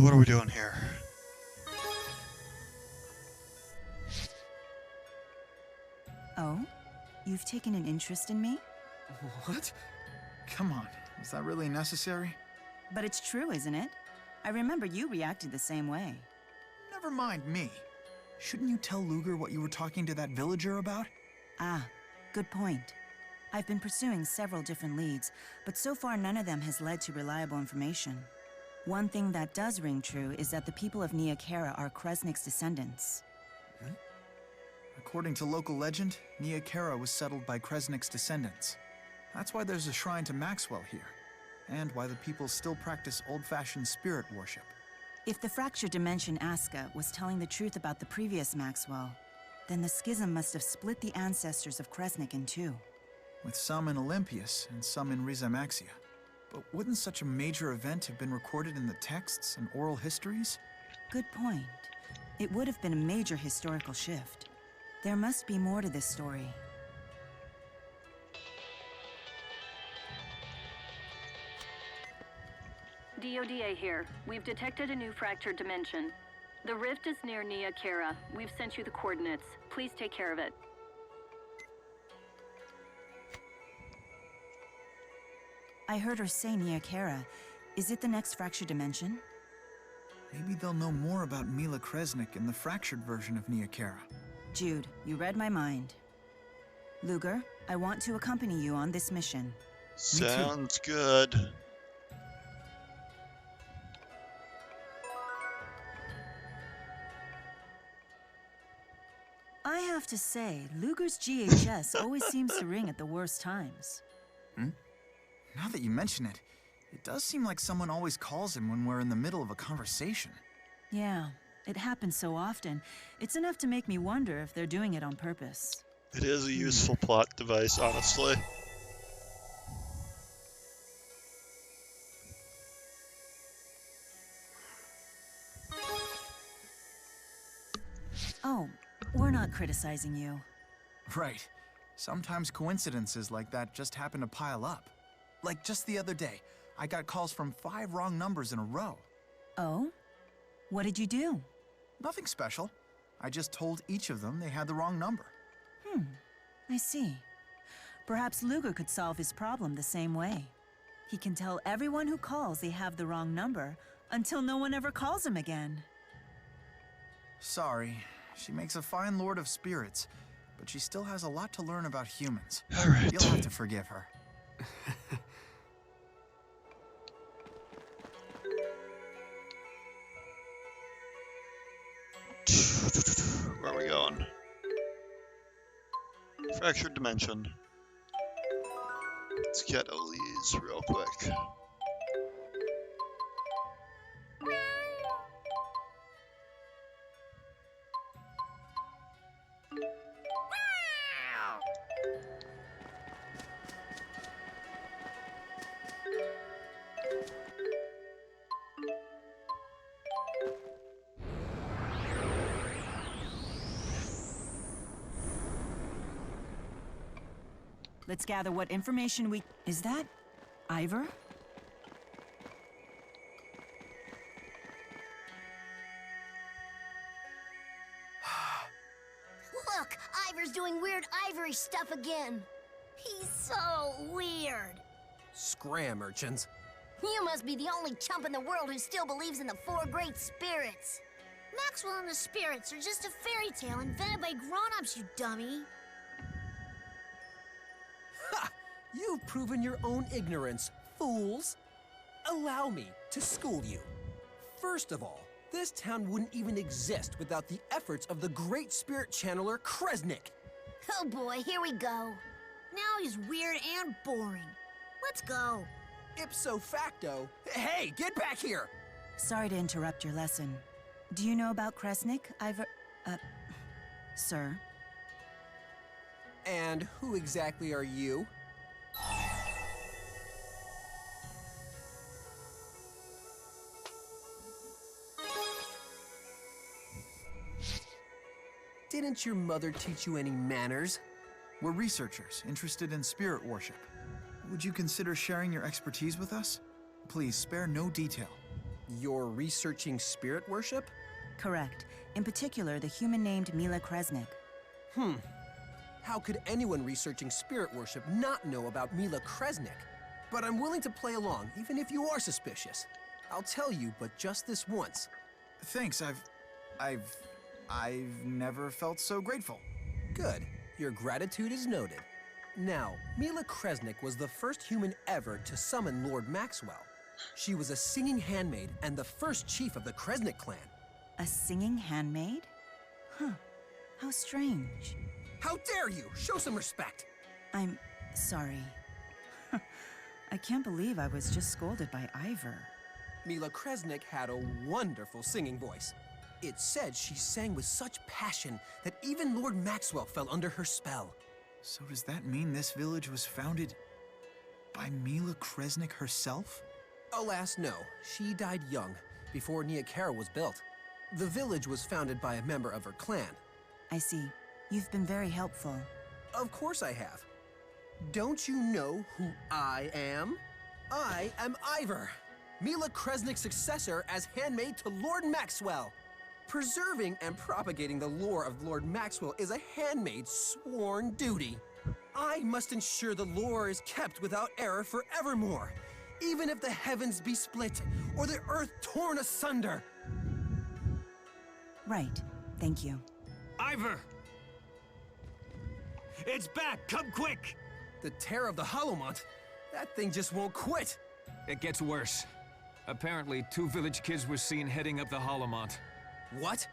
What are we doing here? Oh? You've taken an interest in me? What? Come on, is that really necessary? But it's true, isn't it? I remember you reacted the same way. Never mind me. Shouldn't you tell Luger what you were talking to that villager about? Ah, good point. I've been pursuing several different leads, but so far none of them has led to reliable information. One thing that does ring true is that the people of Nia Khera are Kresnik's descendants. According to local legend, Nia Khera was settled by Kresnik's descendants. That's why there's a shrine to Maxwell here, and why the people still practice old-fashioned spirit worship. If the fractured dimension Aska was telling the truth about the previous Maxwell, then the schism must have split the ancestors of Kresnik in two. With some in Olympias and some in Rizamaxia. But wouldn't such a major event have been recorded in the texts and oral histories? Good point. It would have been a major historical shift. There must be more to this story. DODA here. We've detected a new fractured dimension. The rift is near Nia Khera. We've sent you the coordinates. Please take care of it. I heard her say Nia Khera. Is it the next fractured dimension? Maybe they'll know more about Mila Kresnik in the fractured version of Nia Khera. Jude, you read my mind. Luger, I want to accompany you on this mission. Sounds good. I have to say, Luger's GHS always seems to ring at the worst times. Now that you mention it, it does seem like someone always calls him when we're in the middle of a conversation. Yeah, it happens so often. It's enough to make me wonder if they're doing it on purpose. It is a useful plot device, honestly. Oh, we're not criticizing you. Right. Sometimes coincidences like that just happen to pile up. Like just the other day, I got calls from 5 wrong numbers in a row. Oh? What did you do? Nothing special. I just told each of them they had the wrong number. I see. Perhaps Luger could solve his problem the same way. He can tell everyone who calls they have the wrong number until no one ever calls him again. Sorry. She makes a fine lord of spirits, but she still has a lot to learn about humans. All right. You'll have to forgive her. Where are we going? Fractured dimension. Let's get Elise real quick. Let's gather what information we... Is that... Ivor? doing weird ivory stuff again. He's so weird. Scram, urchins. You must be the only chump in the world who still believes in the four great spirits. Maxwell and the spirits are just a fairy tale invented by grown-ups, you dummy. Ha! You've proven your own ignorance, fools. Allow me to school you. First of all, this town wouldn't even exist without the efforts of the great spirit channeler Kresnik. Oh boy, here we go. Now he's weird and boring. Let's go. Ipso facto, hey, get back here! Sorry to interrupt your lesson. Do you know about Kresnik, sir? And who exactly are you? Didn't your mother teach you any manners? We're researchers interested in spirit worship. Would you consider sharing your expertise with us? Please spare no detail. You're researching spirit worship? Correct. In particular, the human named Mila Kresnik. How could anyone researching spirit worship not know about Mila Kresnik? But I'm willing to play along, even if you are suspicious. I'll tell you, but just this once. Thanks, I've never felt so grateful. Good. Your gratitude is noted. Now, Mila Kresnik was the first human ever to summon Lord Maxwell. She was a singing handmaid and the first chief of the Kresnik clan. A singing handmaid? Huh. How strange. How dare you! Show some respect! I'm sorry. I can't believe I was just scolded by Ivor. Mila Kresnik had a wonderful singing voice. It said she sang with such passion that even Lord Maxwell fell under her spell. So does that mean this village was founded by Mila Kresnik herself? Alas, no. She died young, before Nia Kara was built. The village was founded by a member of her clan. I see. You've been very helpful. Of course I have. Don't you know who I am? I am Ivor, Mila Kresnik's successor as handmaid to Lord Maxwell. Preserving and propagating the lore of Lord Maxwell is a handmaid's sworn duty. I must ensure the lore is kept without error forevermore, even if the heavens be split or the earth torn asunder. Right. Thank you. Ivor! It's back! Come quick! The terror of the Hollowmont? That thing just won't quit! It gets worse. Apparently, 2 village kids were seen heading up the Hollowmont. What?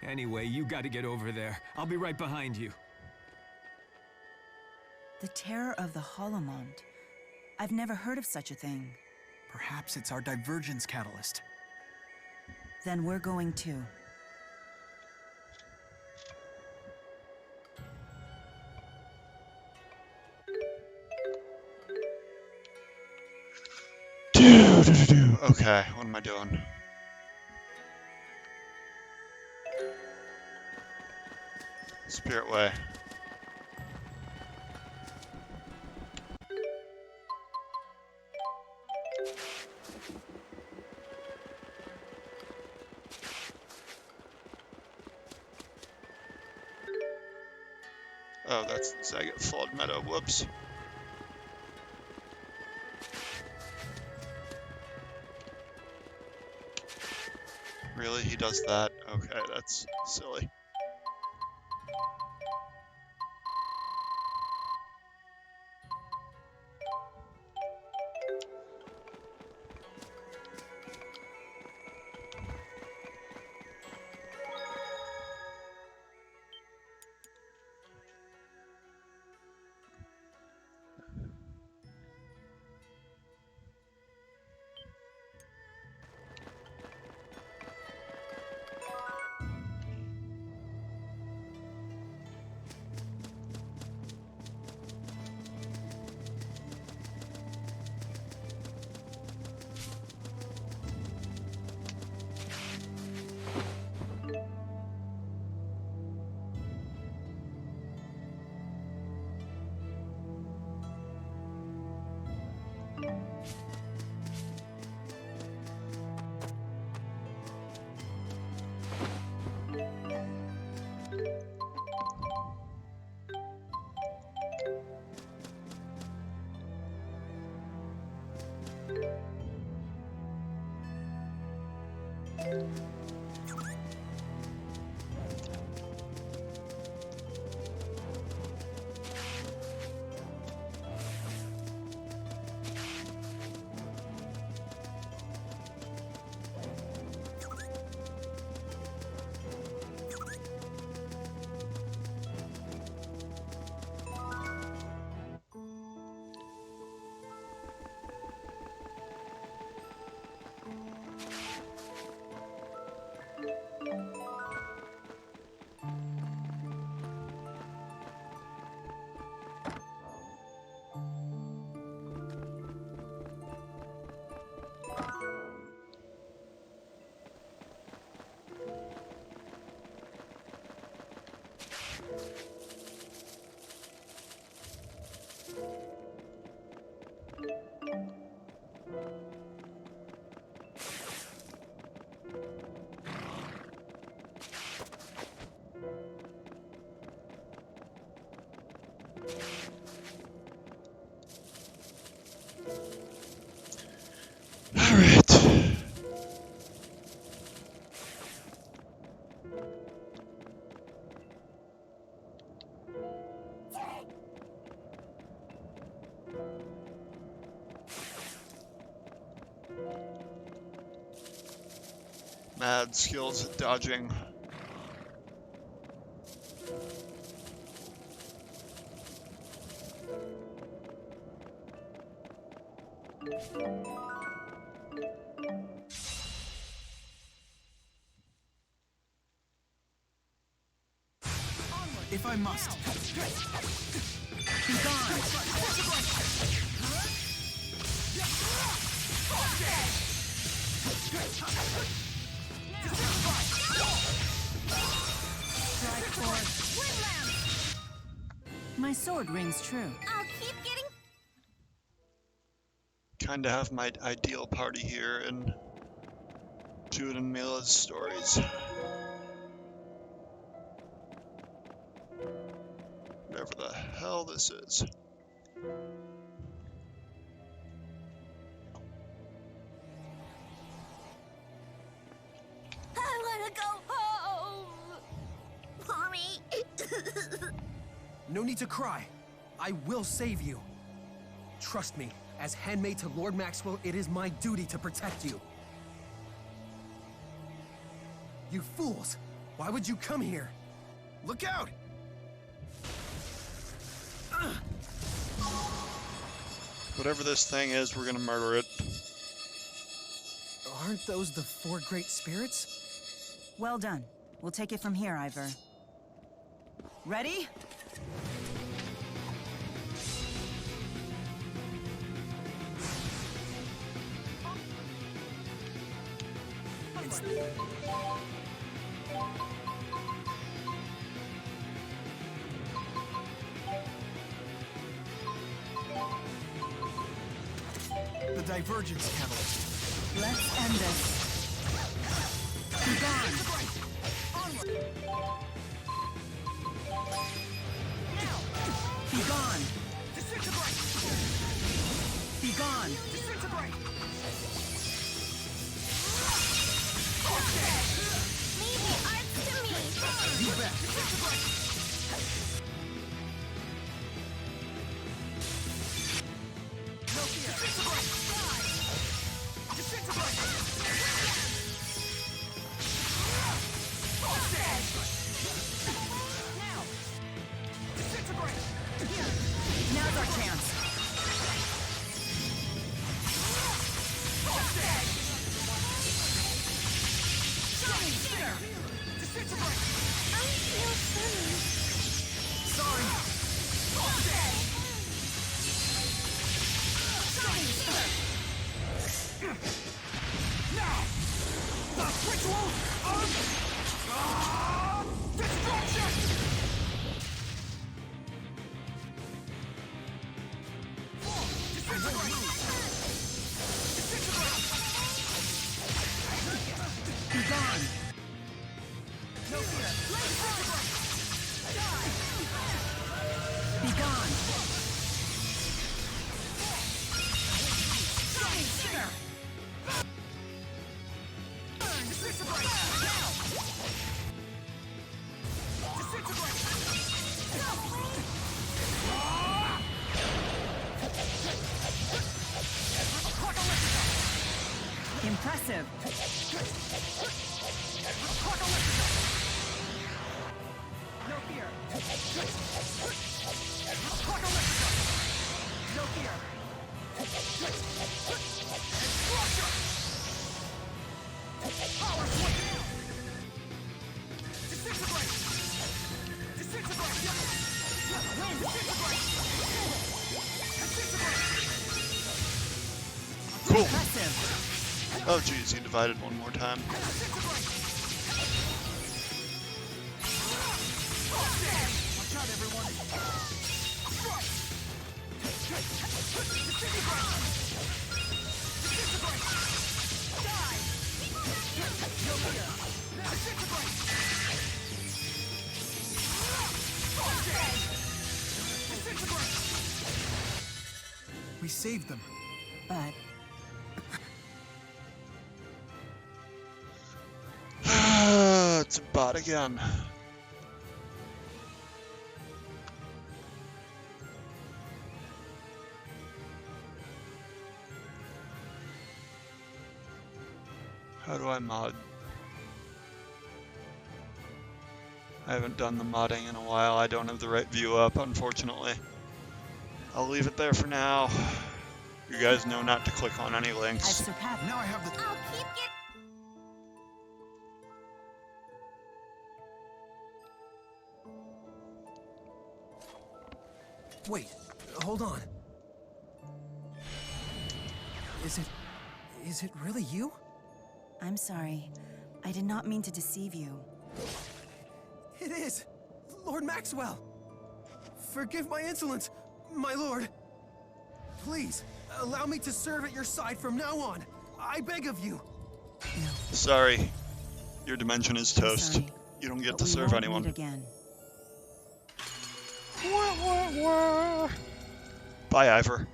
Anyway, you gotta get over there. I'll be right behind you. The terror of the Hollowmont. I've never heard of such a thing. Perhaps it's our divergence catalyst. Then we're going too. Okay, what am I doing? Spirit Way. Oh, that's Zagat Flood Meadow. Whoops. Really? He does that? Okay, that's silly. Mad skills at dodging. If I must. Be gone! My sword rings true. I'll keep getting... Kinda have my ideal party here in Jude and Mila's stories. Whatever the hell this is. I want to go home. Mommy. No need to cry. I will save you. Trust me, as handmaid to Lord Maxwell, it is my duty to protect you. You fools! Why would you come here? Look out! Whatever this thing is, we're gonna murder it. Aren't those the four great spirits? Well done. We'll take it from here, Ivor. Ready? The divergence catalyst. Let's end this. Be gone! Be gone! Be gone! Leave the arts to me. You bet. Now's our chance. I feel funny. Sorry. Now! The ritual of destruction! Be gone! No fear. Be gone! Impressive. No fear. No fear. Explosion! Power swing! Disintegrate! Disintegrate! Disintegrate! Disintegrate! Cool. Oh geez, he divided one more time. We saved them. But It's a bot again. How do I mod? I haven't done the modding in a while. I don't have the right view up, unfortunately. I'll leave it there for now. You guys know not to click on any links. Now I have the... I'll keep your... Wait, hold on. Is it really you? I'm sorry. I did not mean to deceive you. It is! Lord Maxwell! Forgive my insolence, my lord. Please, allow me to serve at your side from now on. I beg of you. Sorry. Your dimension is toast. Sorry, You don't get but to we serve won't anyone. meet again. Bye, Ivor.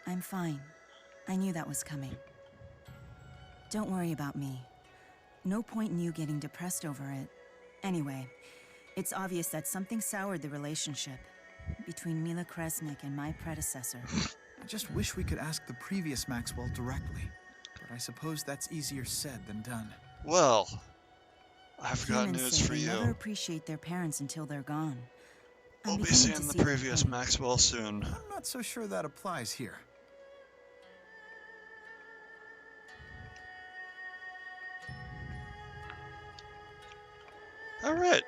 I'm fine. I knew that was coming. Don't worry about me. No point in you getting depressed over it. Anyway, it's obvious that something soured the relationship between Mila Kresnik and my predecessor. I just wish we could ask the previous Maxwell directly. But I suppose that's easier said than done. Well, I've got Humans news say for they you. never appreciate their parents until they're gone. I'm We'll be beginning to seeing the see their previous point. Maxwell soon. I'm not so sure that applies here. All right.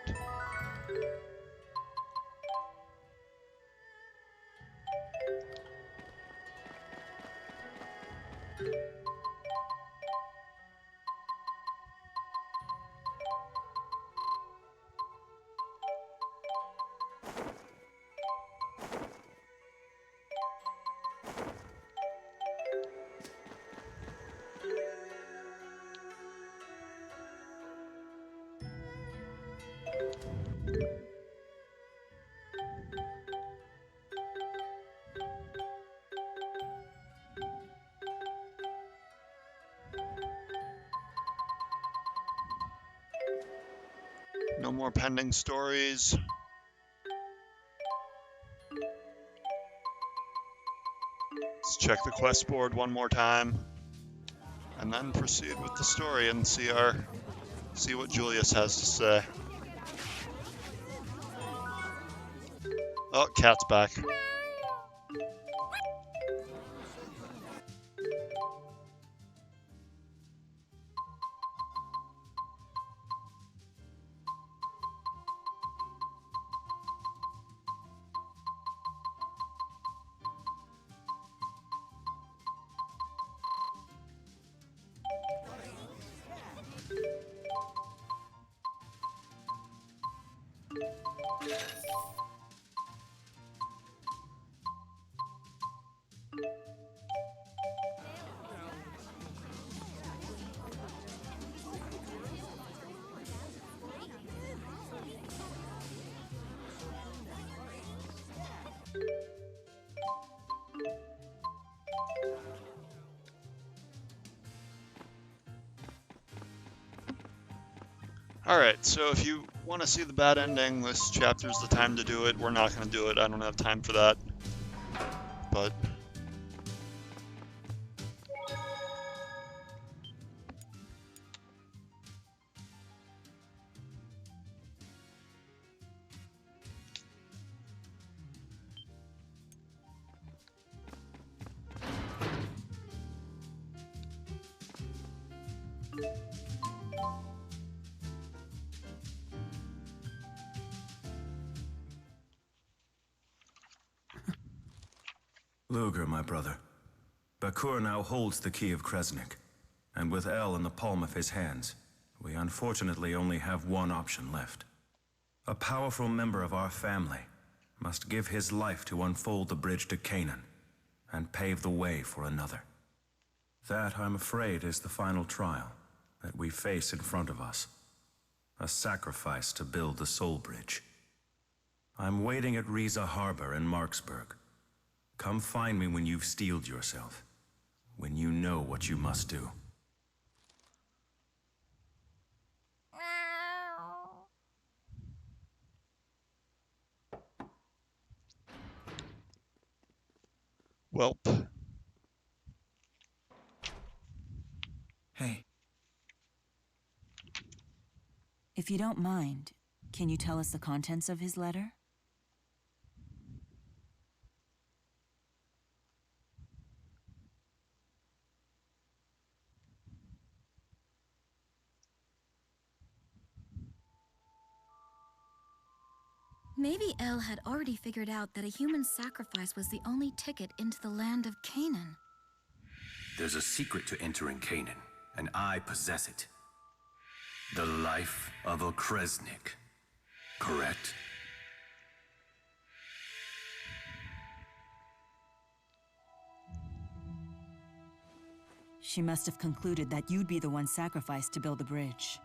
No more pending stories. Let's check the quest board one more time, and then proceed with the story and see what Julius has to say. Oh, cat's back. Alright, so if you want to see the bad ending, this chapter's the time to do it. We're not going to do it. I don't have time for that. But... Luger, my brother. Bakur now holds the key of Kresnik, and with El in the palm of his hands, we unfortunately only have one option left. A powerful member of our family must give his life to unfold the bridge to Canaan, and pave the way for another. That, I'm afraid, is the final trial that we face in front of us. A sacrifice to build the Soul Bridge. I'm waiting at Riza Harbor in Marksburg. Come find me when you've steeled yourself. When you know what you must do. Welp. Hey. If you don't mind, can you tell us the contents of his letter? Maybe El had already figured out that a human sacrifice was the only ticket into the land of Canaan. There's a secret to entering Canaan, and I possess it. The life of a Kresnik, correct? She must have concluded that you'd be the one sacrificed to build the bridge.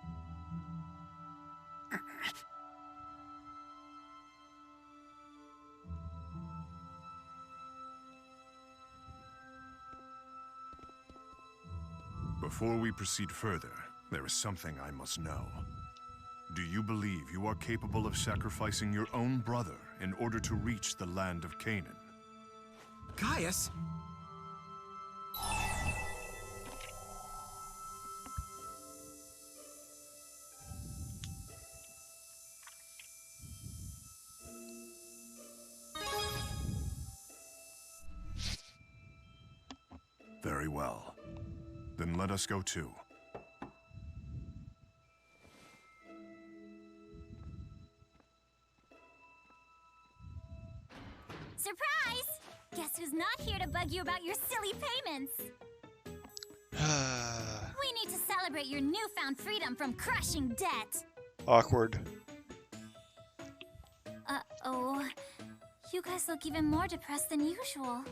Before we proceed further, there is something I must know. Do you believe you are capable of sacrificing your own brother in order to reach the land of Canaan? Gaius? Very well. Then let us go too. Surprise! Guess who's not here to bug you about your silly payments? We need to celebrate your newfound freedom from crushing debt. Awkward. Uh-oh. You guys look even more depressed than usual.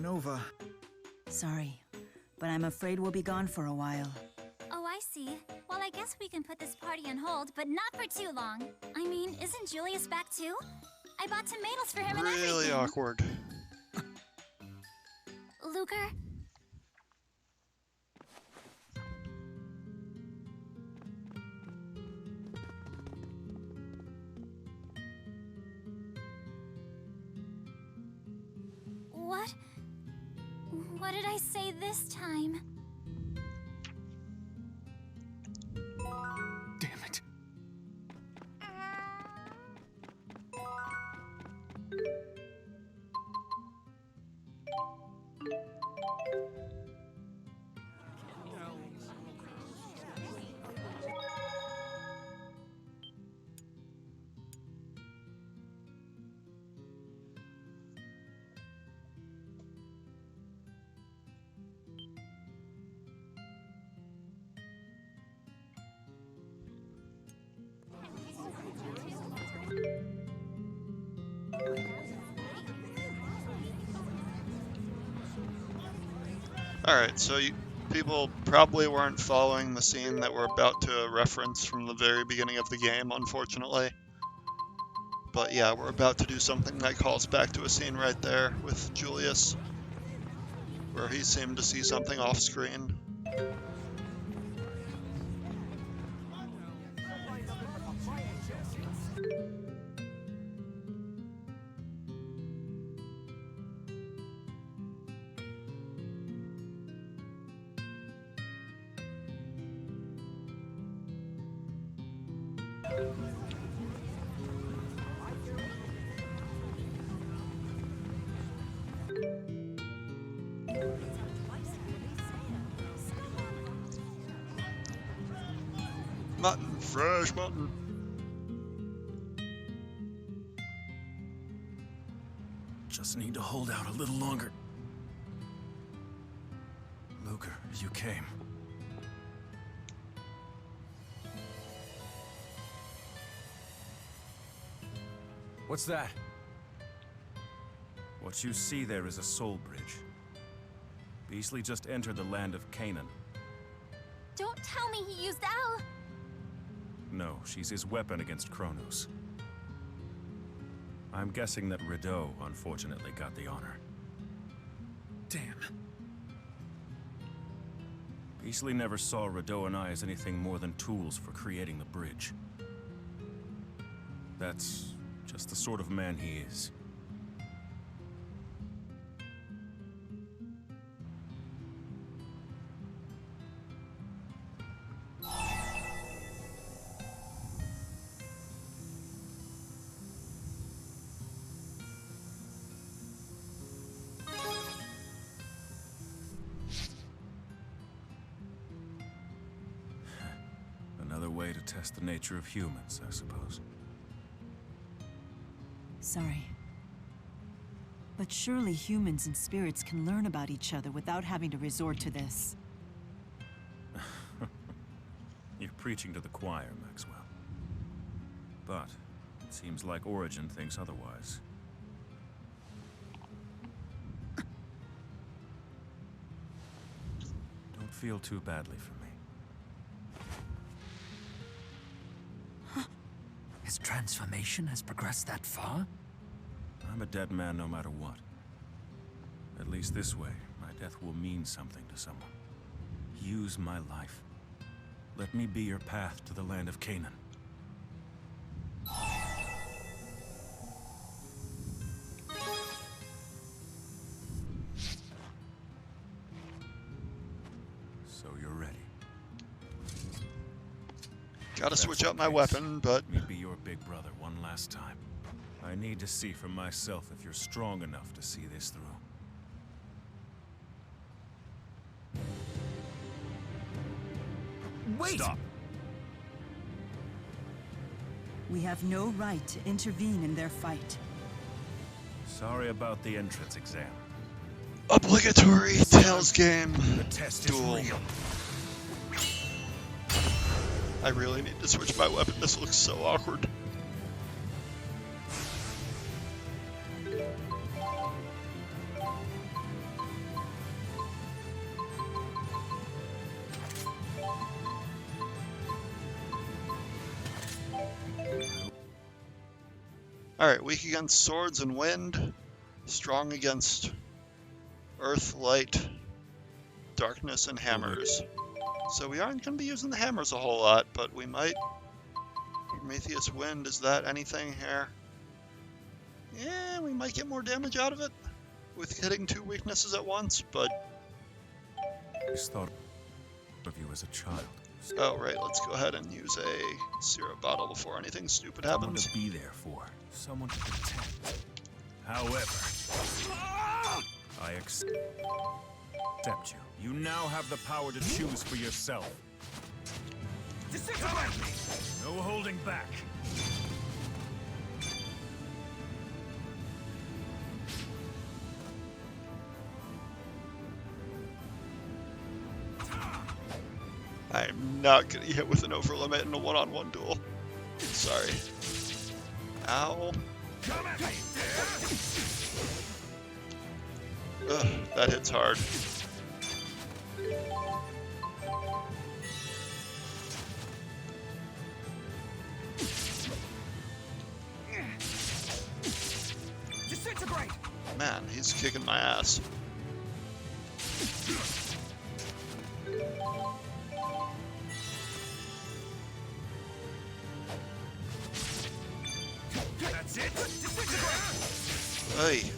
Nova. Sorry, but I'm afraid we'll be gone for a while. Oh, I see. Well, I guess we can put this party on hold, but not for too long. I mean, isn't Julius back too? I bought tomatoes for him and everything. Really awkward. Luger? What did I say this time? Damn it. Alright, so people probably weren't following the scene that we're about to reference from the very beginning of the game, unfortunately. But yeah, we're about to do something that calls back to a scene right there with Julius, where he seemed to see something off screen. Mutton, fresh mutton. Just need to hold out a little longer. Luger, you came. What's that? What you see there is a soul bridge. Beasley just entered the land of Canaan. Don't tell me he used L. No, she's his weapon against Kronos. I'm guessing that Rideau, unfortunately, got the honor. Damn. Beasley never saw Rideau and I as anything more than tools for creating the bridge. That's just the sort of man he is. Another way to test the nature of humans, I suppose. Sorry. But surely humans and spirits can learn about each other without having to resort to this. You're preaching to the choir, Maxwell. But it seems like Origin thinks otherwise. Don't feel too badly for me. His transformation has progressed that far? I'm a dead man no matter what. At least this way, my death will mean something to someone. Use my life. Let me be your path to the land of Canaan. So you're ready. Gotta switch up my weapon, but... Let me be your big brother one last time. I need to see for myself if you're strong enough to see this through. Wait! Stop. We have no right to intervene in their fight. Sorry about the entrance exam. Obligatory Tails game The test duel. is real. I really need to switch my weapon. This looks so awkward. Alright, weak against swords and wind. Strong against earth, light, darkness, and hammers. So we aren't going to be using the hammers a whole lot, but we might. Prometheus Wind, is that anything here? Yeah, we might get more damage out of it with hitting two weaknesses at once, but... I just thought of you as a child. Oh, right, let's go ahead and use a syrup bottle before anything stupid Someone happens. to be there for. Someone to protect. However, I accept you. You now have the power to choose for yourself. No holding back. I'm not getting hit with an overlimit in a one-on-one duel. Sorry. Ow. Ugh, that hits hard. Man, he's kicking my ass. That's it. Hey.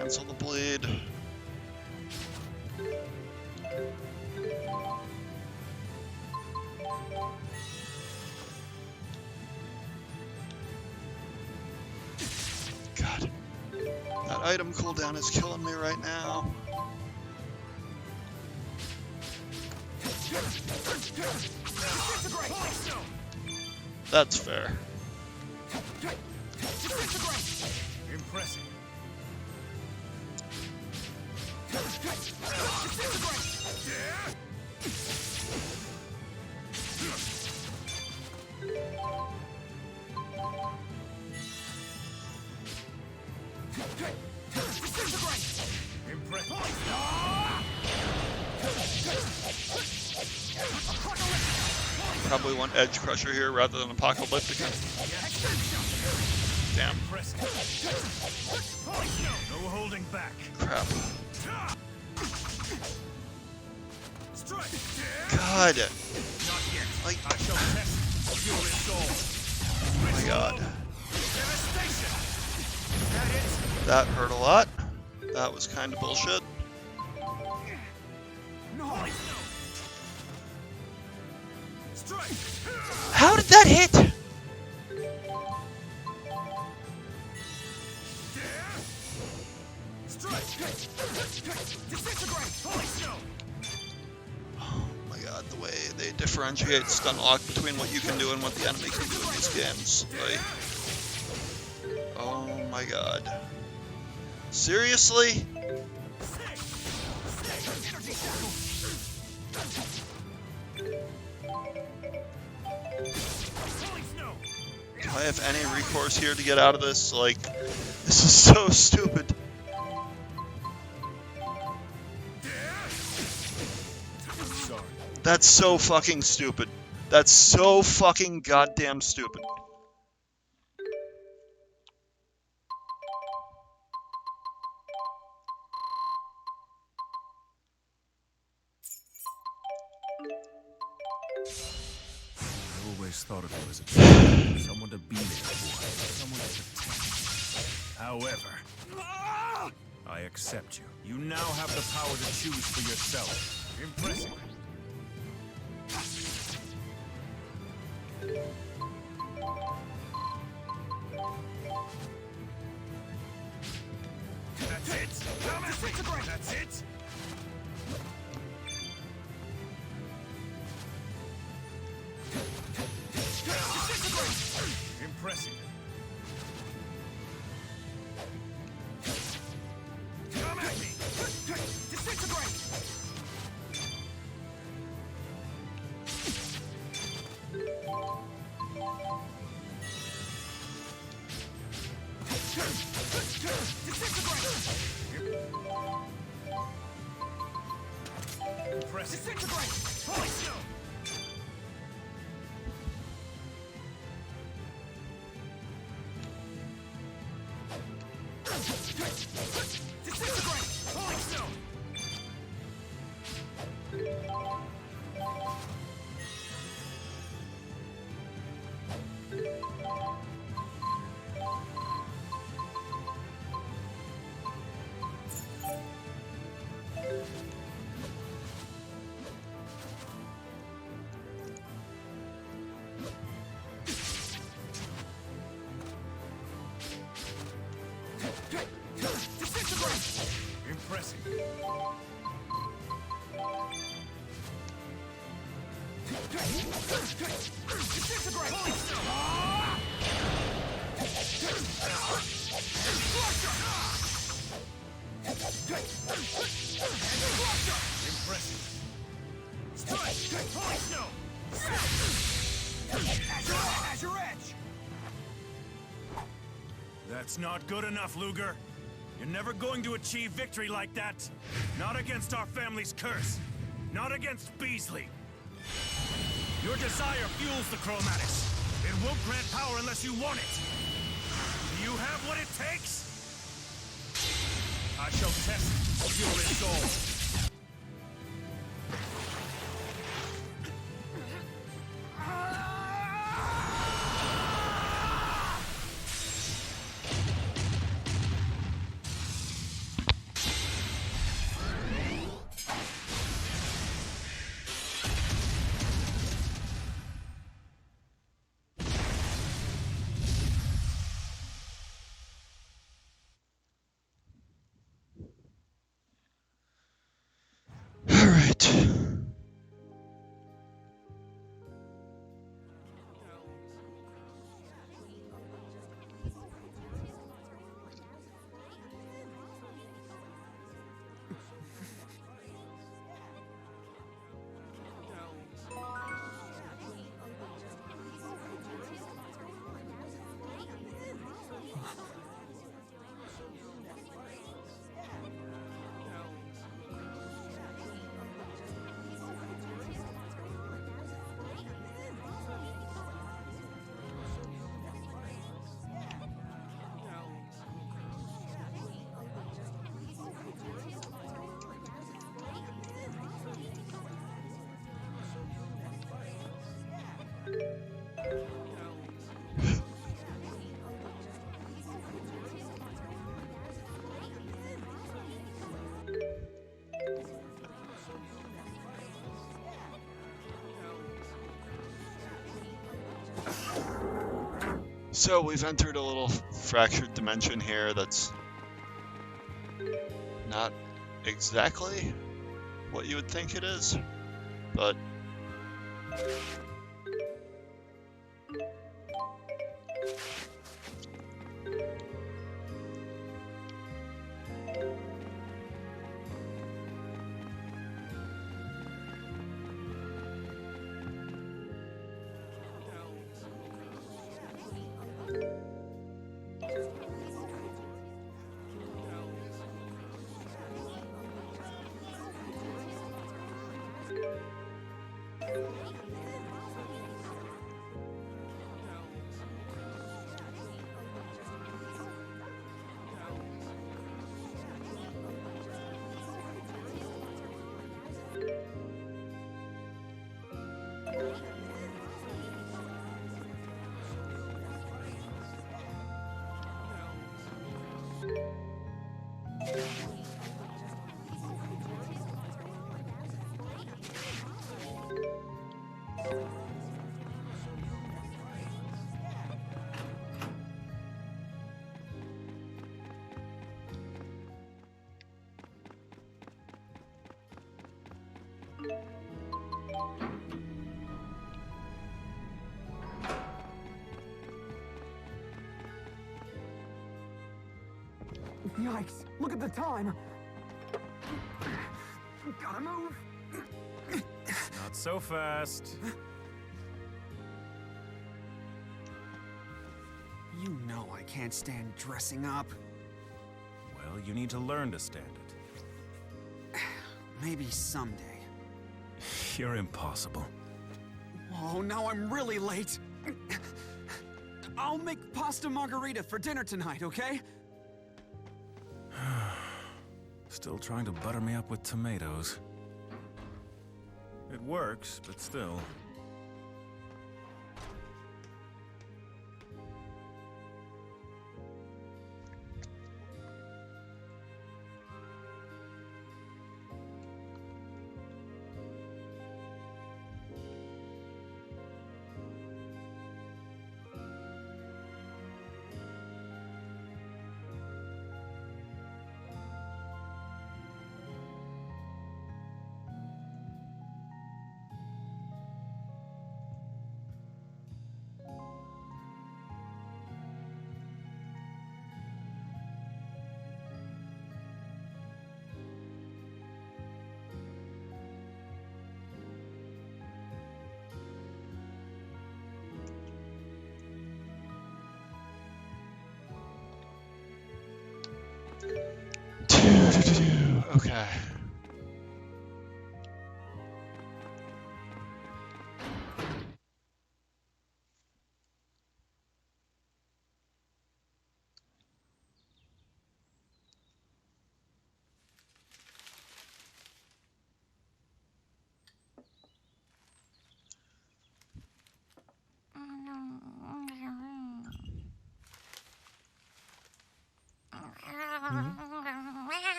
Cancel the bleed. God. That item cooldown is killing me right now. That's fair. Impressive. Probably want Edge Crusher here rather than Apocalyptica. Damn. No holding back. Crap. God. Like. Oh my god. That hurt a lot. That was kind of bullshit. How did that hit? Oh my god, the way they differentiate stun lock between what you can do and what the enemy can do in these games. Like, oh my god. Seriously? Do I have any recourse here to get out of this? Like, this is so stupid. That's so fucking stupid. That's so fucking goddamn stupid. I always thought of you as a someone to be there for, someone to protect. However, I accept you. You now have the power to choose for yourself. Impressive. That's it. Come at me. That's it. Impressive. Come at me. Disintegrate. Impressive. Disintegrate. Poison. That's not good enough, Luger. You're never going to achieve victory like that. Not against our family's curse. Not against Beasley. Your desire fuels the Chromatis. It won't grant power unless you want it. Do you have what it takes? I shall test your resolve. So we've entered a little fractured dimension here that's not exactly what you would think it is, but Yikes! Look at the time! Gotta move! Not so fast. You know I can't stand dressing up. Well, you need to learn to stand it. Maybe someday. You're impossible. Oh, now I'm really late. I'll make pasta margarita for dinner tonight, okay? Still trying to butter me up with tomatoes. It works, but still. Okay.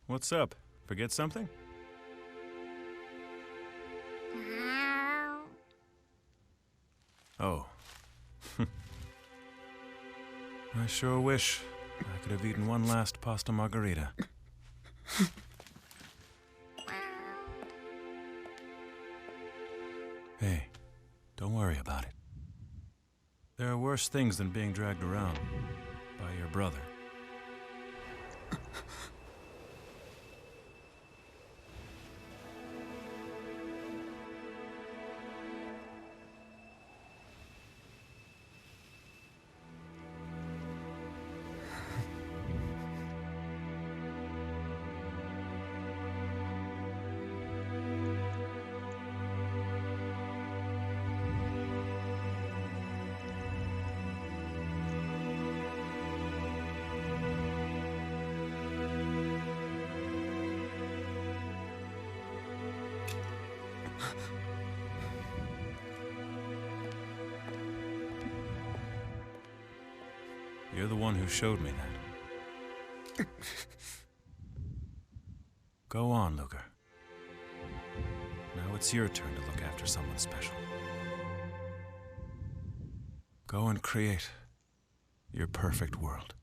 What's up? Forget something? Oh. I sure wish I could have eaten one last pasta margarita. Hey, don't worry about it. There are worse things than being dragged around by your brother. You're the one who showed me that. Go on, Luger. Now it's your turn to look after someone special. Go and create your perfect world.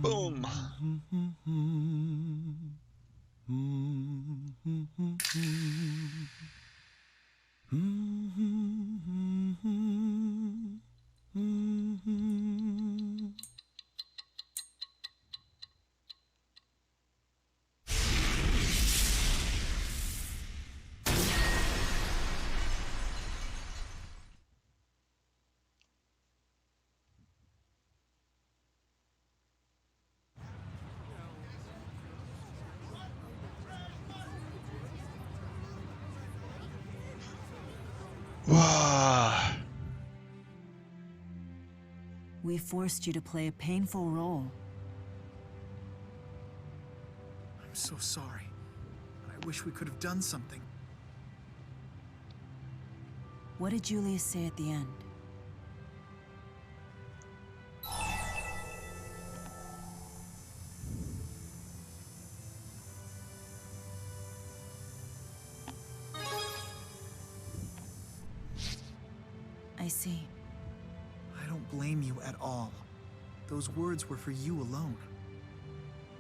Boom. We forced you to play a painful role. I'm so sorry. I wish we could have done something. What did Julius say at the end? I see. I don't blame you at all. Those words were for you alone.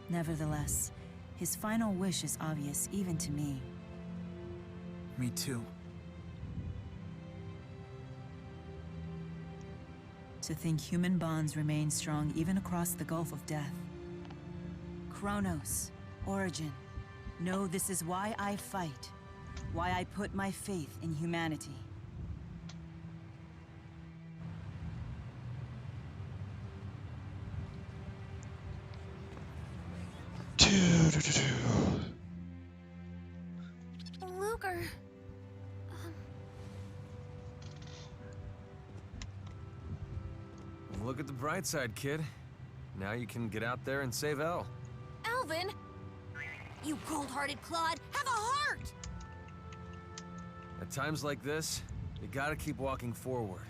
Nevertheless, his final wish is obvious even to me. Me too. To think human bonds remain strong even across the gulf of death. Kronos, Origin, know this is why I fight. Why I put my faith in humanity. Luger. Look at the bright side, kid. Now you can get out there and save Elle. Alvin! You cold-hearted clod, have a heart! At times like this, you gotta keep walking forward.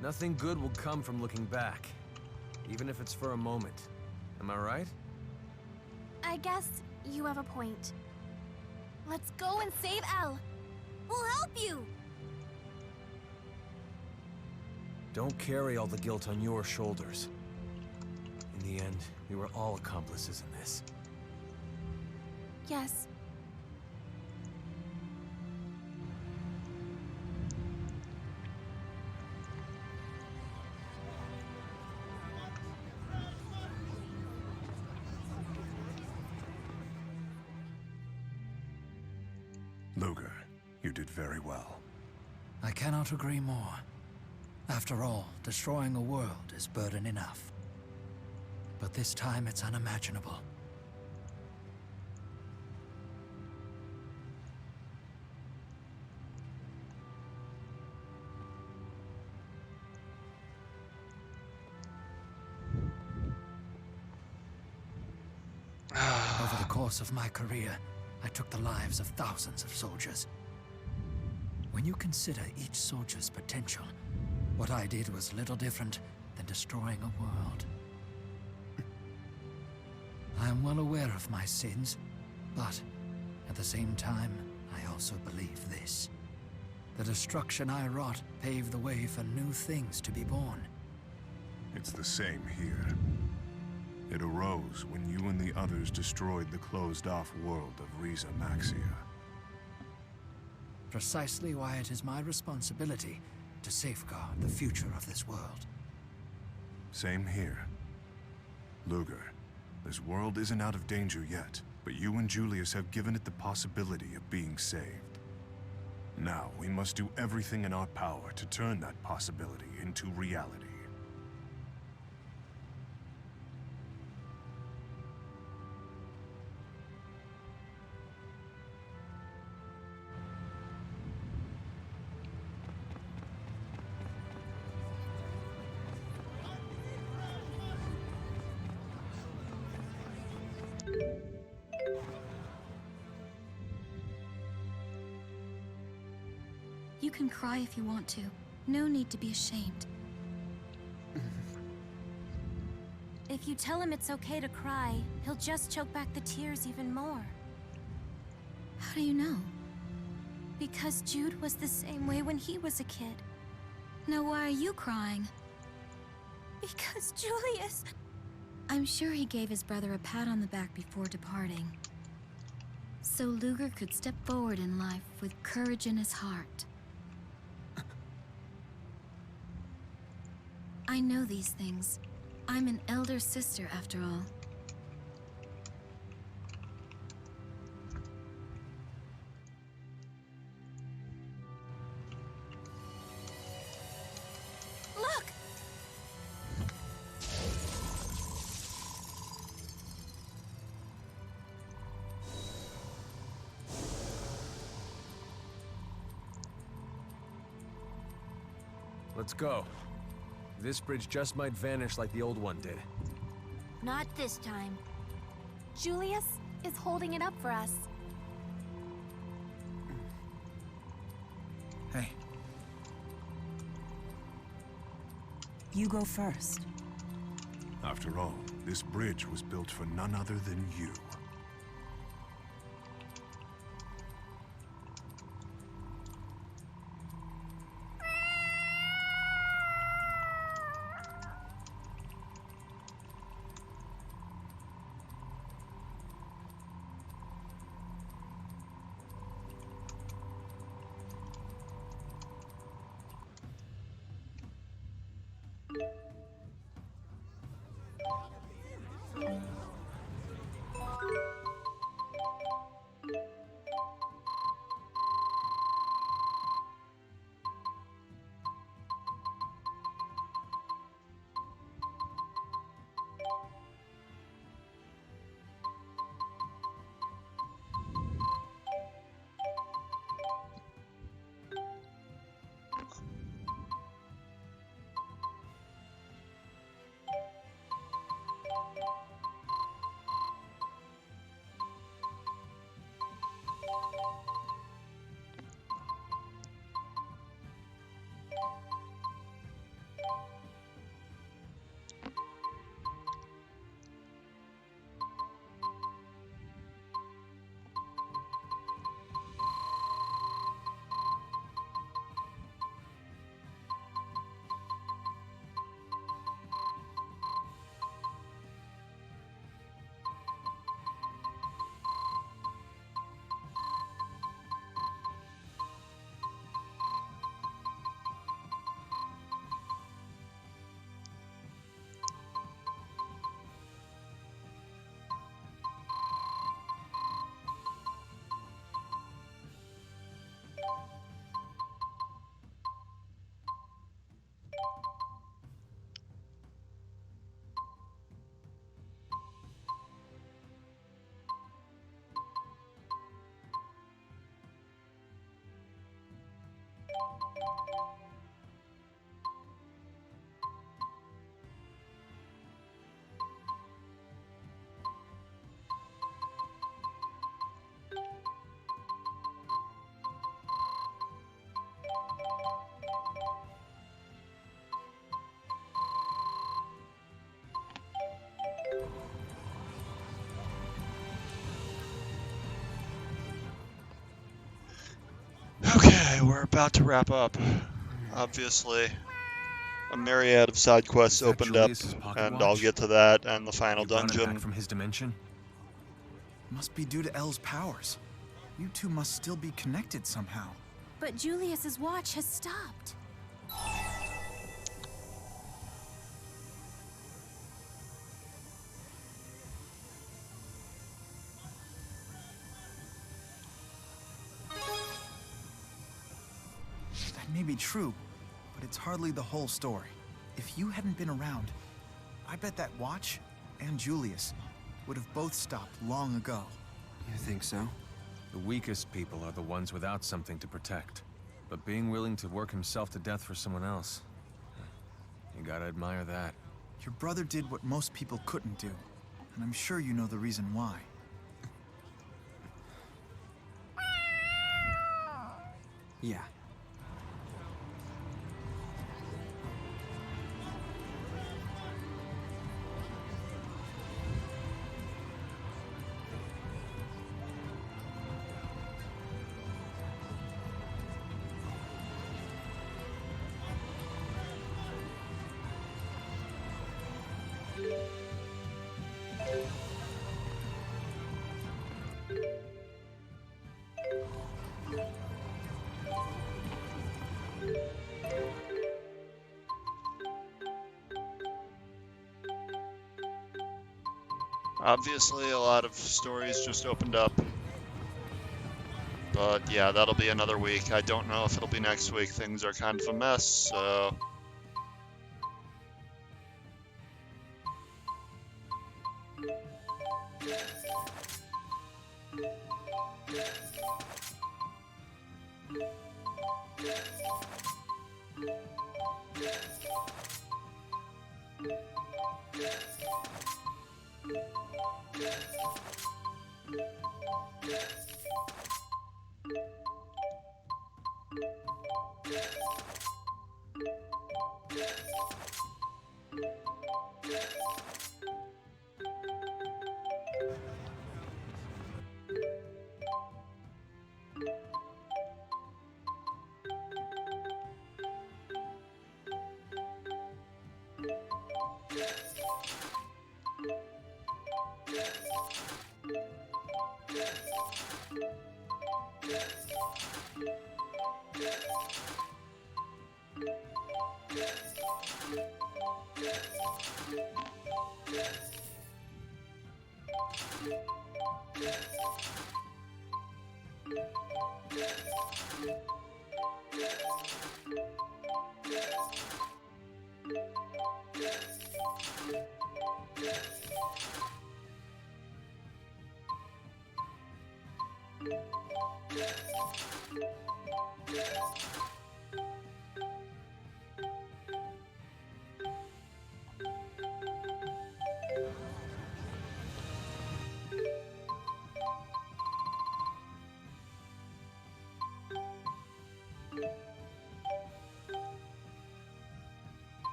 Nothing good will come from looking back, even if it's for a moment. Am I right? I guess you have a point. Let's go and save Elle. We'll help you! Don't carry all the guilt on your shoulders. In the end, we were all accomplices in this. Yes. Luger, you did very well. I cannot agree more. After all, destroying a world is burden enough. But this time it's unimaginable. Over the course of my career, I took the lives of thousands of soldiers. When you consider each soldier's potential, what I did was little different than destroying a world. I am well aware of my sins, but at the same time, I also believe this. The destruction I wrought paved the way for new things to be born. It's the same here. It arose when you and the others destroyed the closed-off world of Riza Maxia. Precisely why it is my responsibility to safeguard the future of this world. Same here. Luger, this world isn't out of danger yet, but you and Julius have given it the possibility of being saved. Now, we must do everything in our power to turn that possibility into reality. can cry if you want to. No need to be ashamed. If you tell him it's okay to cry, he'll just choke back the tears even more. How do you know? Because Jude was the same way when he was a kid. Now why are you crying? Because Julius... I'm sure he gave his brother a pat on the back before departing. So Luger could step forward in life with courage in his heart. I know these things. I'm an elder sister, after all. Look! Let's go. This bridge just might vanish like the old one did. Not this time. Julius is holding it up for us. Hey. You go first. After all, this bridge was built for none other than you. Okay, we're about to wrap up. Obviously, a myriad of side quests opened up, and I'll get to that and the final dungeon. From his dimension? Must be due to El's powers. You two must still be connected somehow. But Julius's watch has stopped. That may be true, but it's hardly the whole story. If you hadn't been around, I bet that watch and Julius would have both stopped long ago. You think so? The weakest people are the ones without something to protect. But being willing to work himself to death for someone else, you gotta admire that. Your brother did what most people couldn't do, and I'm sure you know the reason why. Yeah. Obviously, a lot of stories just opened up. But yeah, that'll be another week. I don't know if it'll be next week. Things are kind of a mess, so...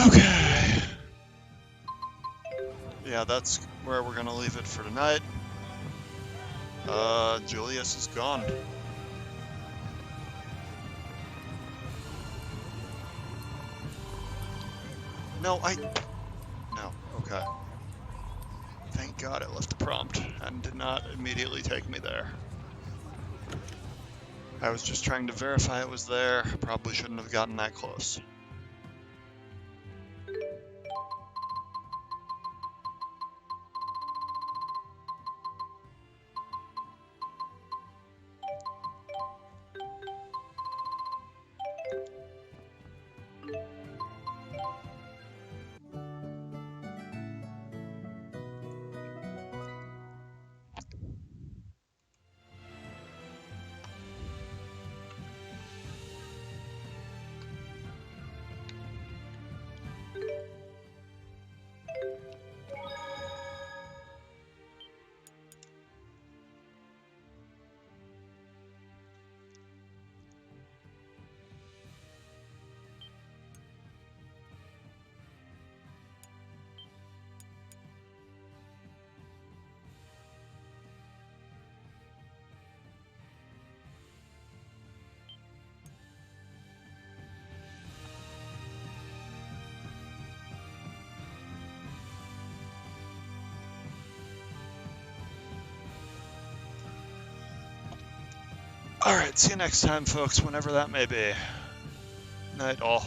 Okay. Yeah, that's where we're gonna leave it for tonight. Julius is gone. No, okay. Thank God it left the prompt and did not immediately take me there. I was just trying to verify it was there. Probably shouldn't have gotten that close. Alright, see you next time, folks, whenever that may be. Night all.